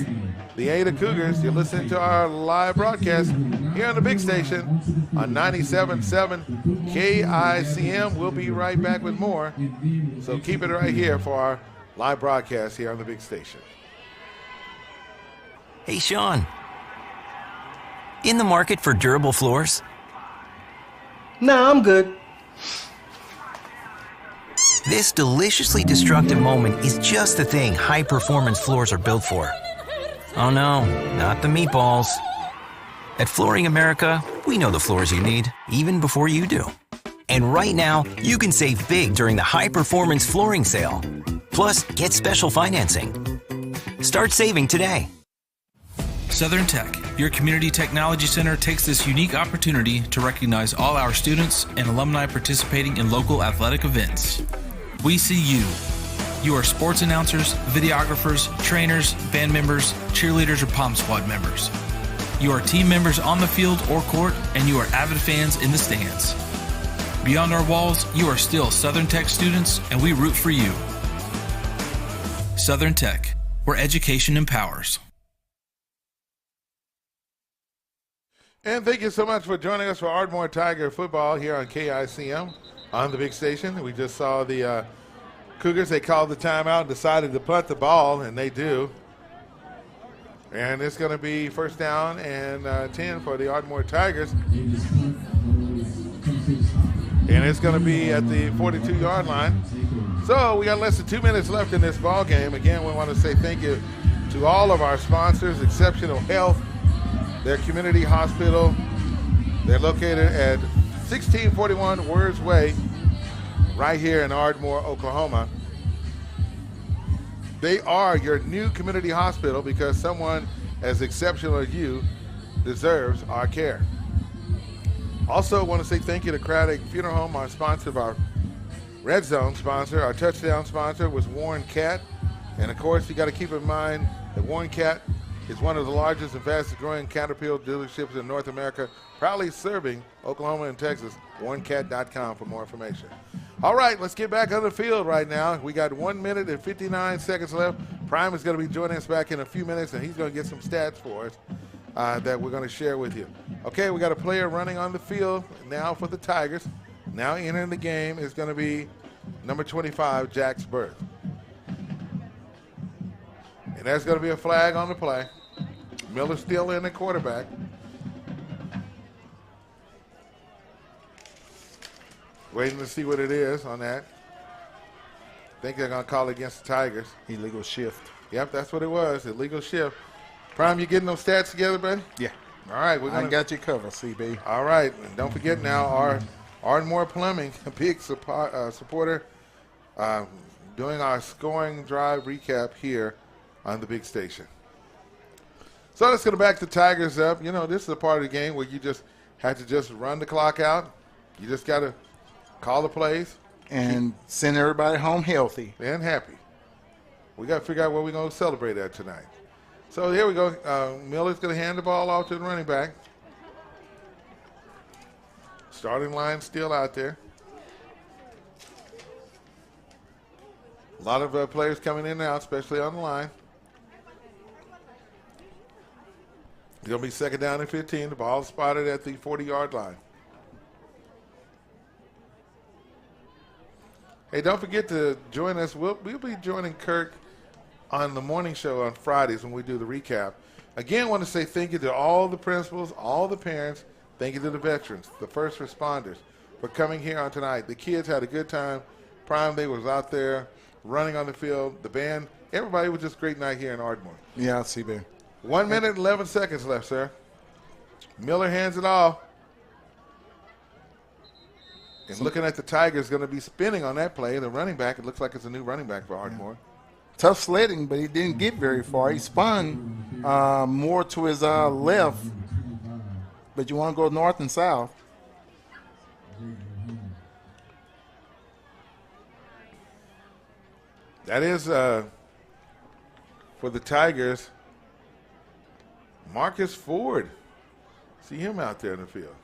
the Ada Cougars. You're listening to our live broadcast here on the big station on 97.7 KICM. We'll be right back with more. So keep it right here for our live broadcast here on the big station. Hey, Sean. In the market for durable floors? Nah, I'm good. This deliciously destructive moment is just the thing high-performance floors are built for. Oh no, not the meatballs. At Flooring America, we know the floors you need, even before you do. And right now, you can save big during the high-performance flooring sale. Plus, get special financing. Start saving today. Southern Tech, your community technology center, takes this unique opportunity to recognize all our students and alumni participating in local athletic events. We see you. You are sports announcers, videographers, trainers, band members, cheerleaders, or Pom Squad members. You are team members on the field or court, and you are avid fans in the stands. Beyond our walls, you are still Southern Tech students, and we root for you. Southern Tech, where education empowers. And thank you so much for joining us for Ardmore Tiger football here on KICM on the big station. We just saw the Cougars. They called the timeout and decided to punt the ball, and they do. And it's going to be first down and 10 for the Ardmore Tigers. And it's going to be at the 42-yard line. So we got less than 2 minutes left in this ball game. Again, we want to say thank you to all of our sponsors, Exceptional Health, their community hospital. They're located at 1641 Words Way, right here in Ardmore, Oklahoma. They are your new community hospital because someone as exceptional as you deserves our care. Also, want to say thank you to Craddock Funeral Home, our sponsor of our Red Zone sponsor. Our touchdown sponsor was Warren Cat. And, of course, you got to keep in mind that Warren Cat is one of the largest and fastest growing Caterpillar dealerships in North America, proudly serving Oklahoma and Texas. WarrenCat.com for more information. All right, let's get back on the field right now. We got 1 minute and 59 seconds left. Prime is going to be joining us back in a few minutes, and he's going to get some stats for us that we're going to share with you. Okay, we got a player running on the field now for the Tigers. Now entering the game is going to be number 25, Jax Berth. And there's going to be a flag on the play. Miller's still in the quarterback. Waiting to see what it is on that. I think they're going to call it against the Tigers. Illegal shift. Yep, that's what it was, illegal shift. Prime, you getting those stats together, buddy? Yeah. All right. I got you covered, CB. All right. And don't forget now, our Ardmore Plumbing, a big supporter, doing our scoring drive recap here on the big station. So let's go back to Tigers up. You know, this is a part of the game where you just have to just run the clock out. You just got to call the plays. And send everybody home healthy. And happy. We got to figure out where we're going to celebrate at tonight. So here we go. Miller's going to hand the ball off to the running back. Starting line still out there. A lot of players coming in and out, especially on the line. It's going to be second down and 15. The ball spotted at the 40-yard line. Hey, don't forget to join us. We'll be joining Kirk on the morning show on Fridays when we do the recap. Again, I want to say thank you to all the principals, all the parents. Thank you to the veterans, the first responders for coming here on tonight. The kids had a good time. Prime Day was out there running on the field. The band, everybody was just a great night here in Ardmore. Yeah, I see, man. 1 minute and 11 seconds left, sir. Miller hands it off. And looking at the Tigers, going to be spinning on that play. The running back, it looks like it's a new running back for Ardmore. Tough sledding, but he didn't get very far. He spun more to his left, but you want to go north and south. That is, for the Tigers, Marcus Ford. See him out there in the field.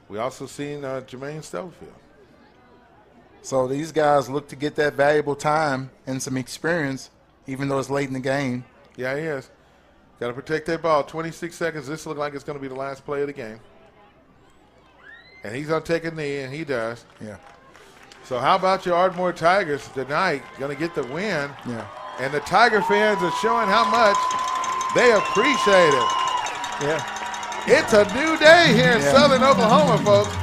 We also seen Jermaine Stubblefield. So these guys look to get that valuable time and some experience, even though it's late in the game. Yeah, he is. Got to protect that ball. 26 seconds. This looks like it's going to be the last play of the game. And he's going to take a knee, and he does. Yeah. So how about your Ardmore Tigers tonight? Going to get the win. Yeah. And the Tiger fans are showing how much they appreciate it. Yeah. It's a new day here in Southern Oklahoma, folks.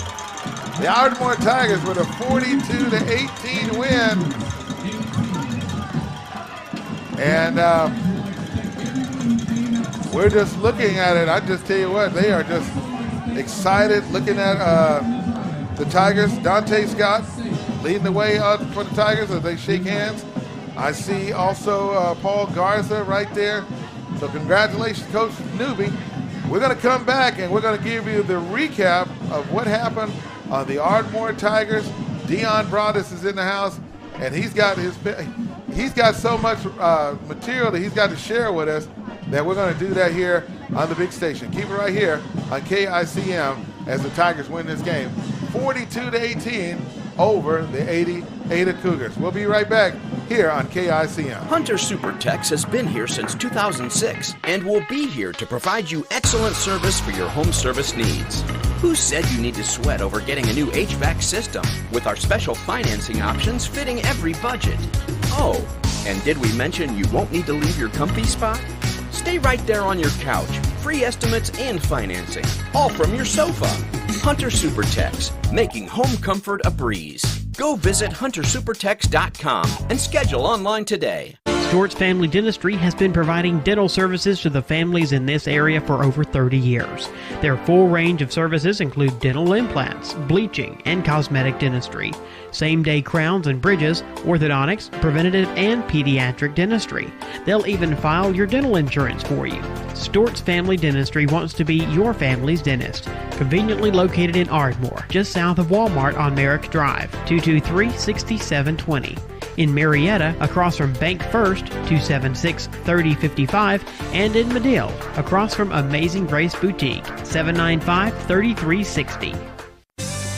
The Ardmore Tigers with a 42-18 win. And we're just looking at it. I just tell you what, they are just excited looking at the Tigers. Dante Scott leading the way for the Tigers as they shake hands. I see also Paul Garza right there. So congratulations, Coach Newby. We're going to come back and we're going to give you the recap of what happened on the Ardmore Tigers. Dion Broadus is in the house, and he's got so much material that he's got to share with us that we're going to do that here on the big station. Keep it right here on KICM as the Tigers win this game 42-18 over the Ada Cougars. We'll be right back here on KICM. Hunter SuperTex has been here since 2006 and will be here to provide you excellent service for your home service needs. Who said you need to sweat over getting a new HVAC system with our special financing options fitting every budget? Oh, and did we mention you won't need to leave your comfy spot? Stay right there on your couch. Free estimates and financing, all from your sofa. Hunter SuperTex, making home comfort a breeze. Go visit huntersupertex.com and schedule online today. Stewart's Family Dentistry has been providing dental services to the families in this area for over 30 years. Their full range of services include dental implants, bleaching, and cosmetic dentistry, same-day crowns and bridges, orthodontics, preventative and pediatric dentistry. They'll even file your dental insurance for you. Stewart's Family Dentistry wants to be your family's dentist. Conveniently located in Ardmore, just south of Walmart on Merrick Drive, 223-6720. In Marietta, across from Bank First, 276-3055, and in Medill, across from Amazing Grace Boutique, 795-3360.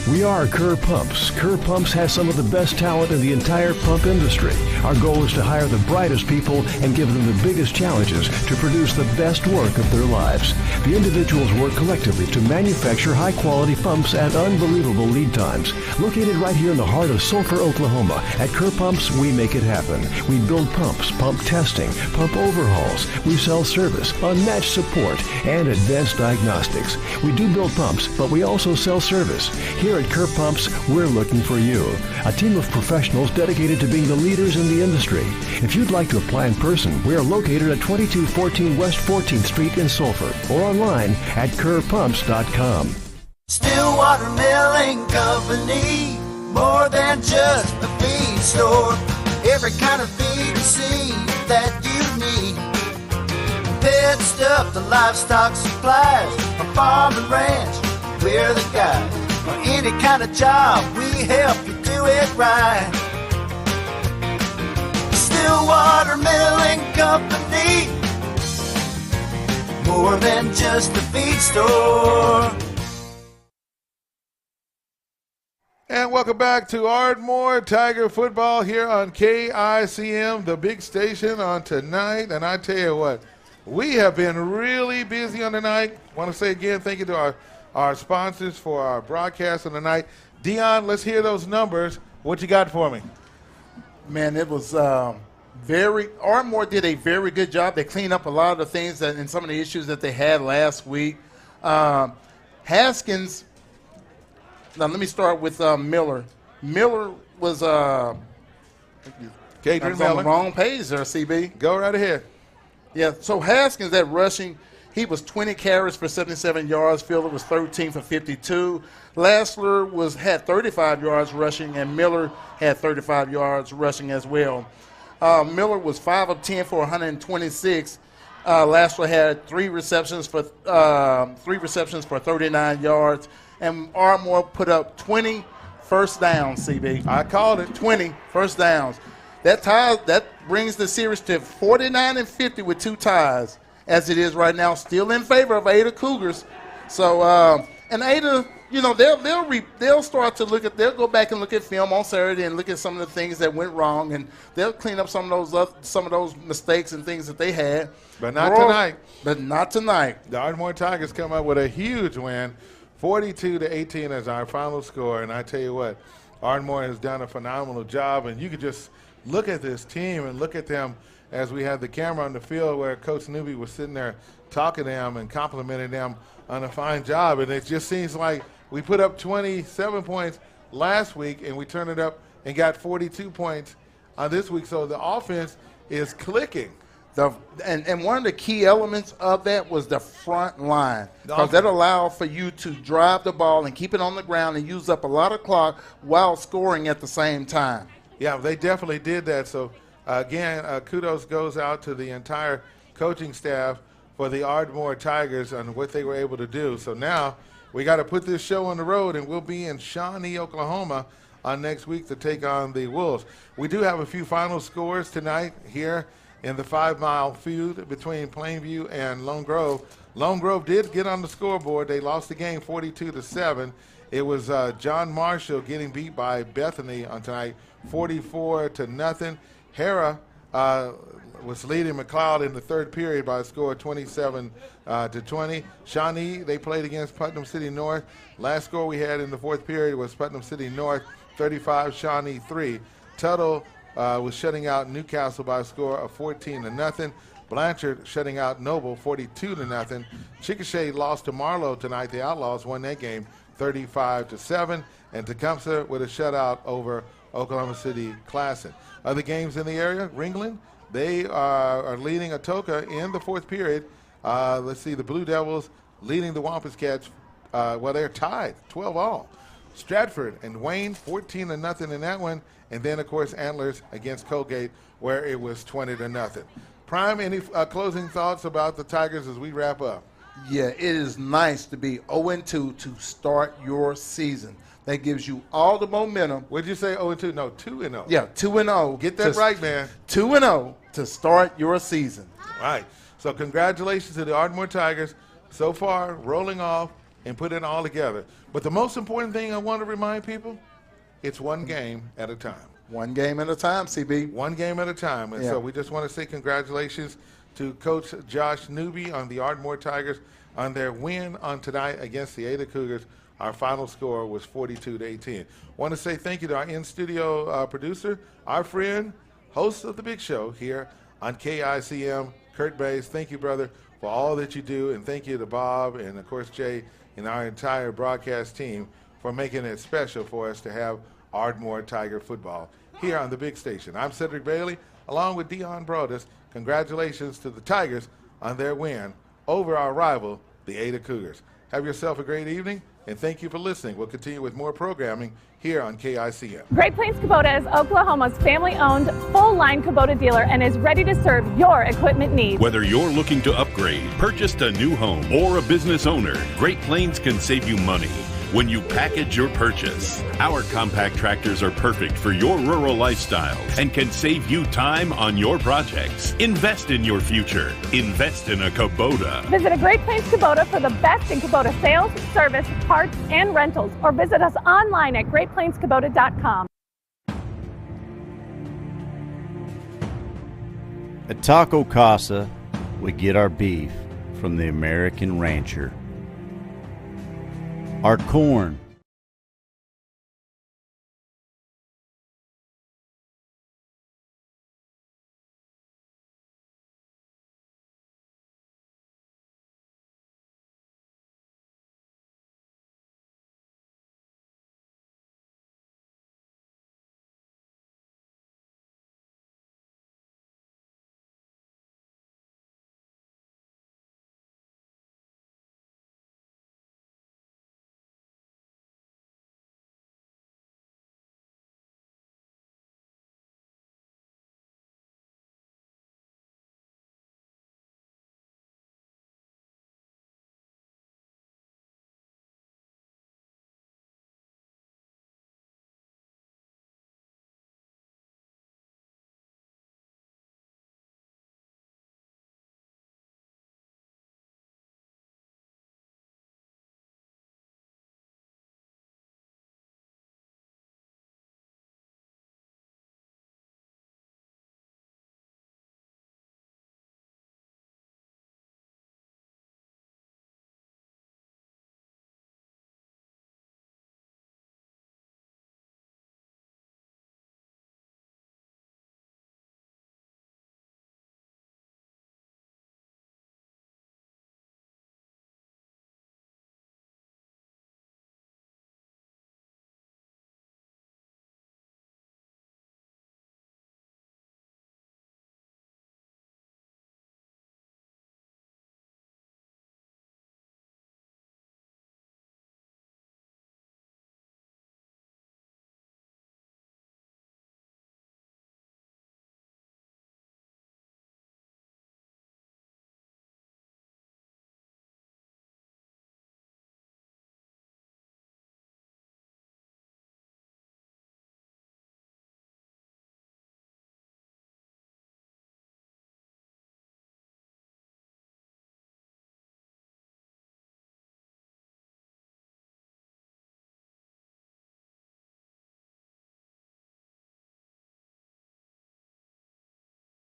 We are Kerr Pumps. Kerr Pumps has some of the best talent in the entire pump industry. Our goal is to hire the brightest people and give them the biggest challenges to produce the best work of their lives. The individuals work collectively to manufacture high-quality pumps at unbelievable lead times. Located right here in the heart of Sulphur, Oklahoma, at Kerr Pumps, we make it happen. We build pumps, pump testing, pump overhauls. We sell service, unmatched support, and advanced diagnostics. We do build pumps, but we also sell service. Here at Kerr Pumps, we're looking for you. A team of professionals dedicated to being the leaders in the industry. If you'd like to apply in person, we are located at 2214 West 14th Street in Sulphur or online at kerrpumps.com. Stillwater Milling Company, more than just a feed store. Every kind of feed or seed that you need. Pet stuff to livestock supplies, a farm and ranch, we're the guys. For any kind of job, we help you do it right. Stillwater Milling Company, more than just a feed store. And welcome back to Ardmore Tiger Football here on KICM, the big station on tonight. And I tell you what, we have been really busy on tonight. Want to say again, thank you to our sponsors for our broadcast on the night. Dion, let's hear those numbers. What you got for me? Man, it was Ardmore did a very good job. They cleaned up a lot of the things and some of the issues that they had last week. Haskins, now let me start with Miller. Miller was Cadron Miller. On the wrong page there, CB. Go right ahead. Yeah, so Haskins at rushing, he was 20 carries for 77 yards. Fielder was 13 for 52. Lassler had 35 yards rushing, and Miller had 35 yards rushing as well. Miller was 5 of 10 for 126. Lassler had three receptions for 39 yards, and Ardmore put up 20 first downs. CB, I called it. 20 first downs. That brings the series to 49-50 with 2 ties, as it is right now, still in favor of Ada Cougars. So, and Ada, you know, they'll start to they'll go back and look at film on Saturday and look at some of the things that went wrong, and they'll clean up some of those mistakes and things that they had. But not tonight. But not tonight. The Ardmore Tigers come up with a huge win, 42-18 as our final score. And I tell you what, Ardmore has done a phenomenal job, and you could just look at this team and look at them as we had the camera on the field where Coach Newby was sitting there talking to them and complimenting them on a fine job. And it just seems like we put up 27 points last week, and we turned it up and got 42 points this week. So the offense is clicking. And one of the key elements of that was the front line, because that allowed for you to drive the ball and keep it on the ground and use up a lot of clock while scoring at the same time. Yeah, they definitely did that. So, again, kudos goes out to the entire coaching staff for the Ardmore Tigers and what they were able to do. So now we got to put this show on the road, and we'll be in Shawnee, Oklahoma next week to take on the Wolves. We do have a few final scores tonight here in the 5-mile feud between Plainview and Lone Grove. Lone Grove did get on the scoreboard. They lost the game 42-7. It was John Marshall getting beat by Bethany on tonight, 44-0. Hera was leading McLeod in the third period by a score of 27-20. Shawnee, they played against Putnam City North. Last score we had in the fourth period was Putnam City North 35, Shawnee 3. Tuttle was shutting out Newcastle by a score of 14-0. Blanchard shutting out Noble 42-0. Chickasha lost to Marlowe tonight. The Outlaws won that game 35-7. And Tecumseh with a shutout over Oklahoma City Classic. Other games in the area, Ringling, they are leading Atoka in the fourth period. Let's see, the Blue Devils leading the Wampus Cats. They're tied, 12-all. Stratford and Wayne, 14-0 in that one. And then, of course, Antlers against Colgate, where it was 20-0. Prime, any closing thoughts about the Tigers as we wrap up? Yeah, it is nice to be 0-2 to start your season. That gives you all the momentum. What did you say, 0-2? No, 2-0. Yeah, 2-0. Get that right, man. 2-0 to start your season. All right. So congratulations to the Ardmore Tigers so far, rolling off and putting it all together. But the most important thing I want to remind people, it's one game at a time. One game at a time, CB. One game at a time. And so we just want to say congratulations to Coach Josh Newby on the Ardmore Tigers on their win on tonight against the Ada Cougars. Our final score was 42-18. Want to say thank you to our in-studio producer, our friend, host of the big show here on KICM, Kurt Bays. Thank you, brother, for all that you do. And thank you to Bob and, of course, Jay and our entire broadcast team for making it special for us to have Ardmore Tiger football here on the big station. I'm Cedric Bailey, along with Dion Brodus. Congratulations to the Tigers on their win over our rival, the Ada Cougars. Have yourself a great evening, and thank you for listening. We'll continue with more programming here on KICM. Great Plains Kubota is Oklahoma's family-owned, full-line Kubota dealer and is ready to serve your equipment needs. Whether you're looking to upgrade, purchased a new home, or a business owner, Great Plains can save you money when you package your purchase. Our compact tractors are perfect for your rural lifestyle and can save you time on your projects. Invest in your future. Invest in a Kubota. Visit a Great Plains Kubota for the best in Kubota sales, service, parts, and rentals, or visit us online at greatplainskubota.com. At Taco Casa, we get our beef from the American rancher. Our corn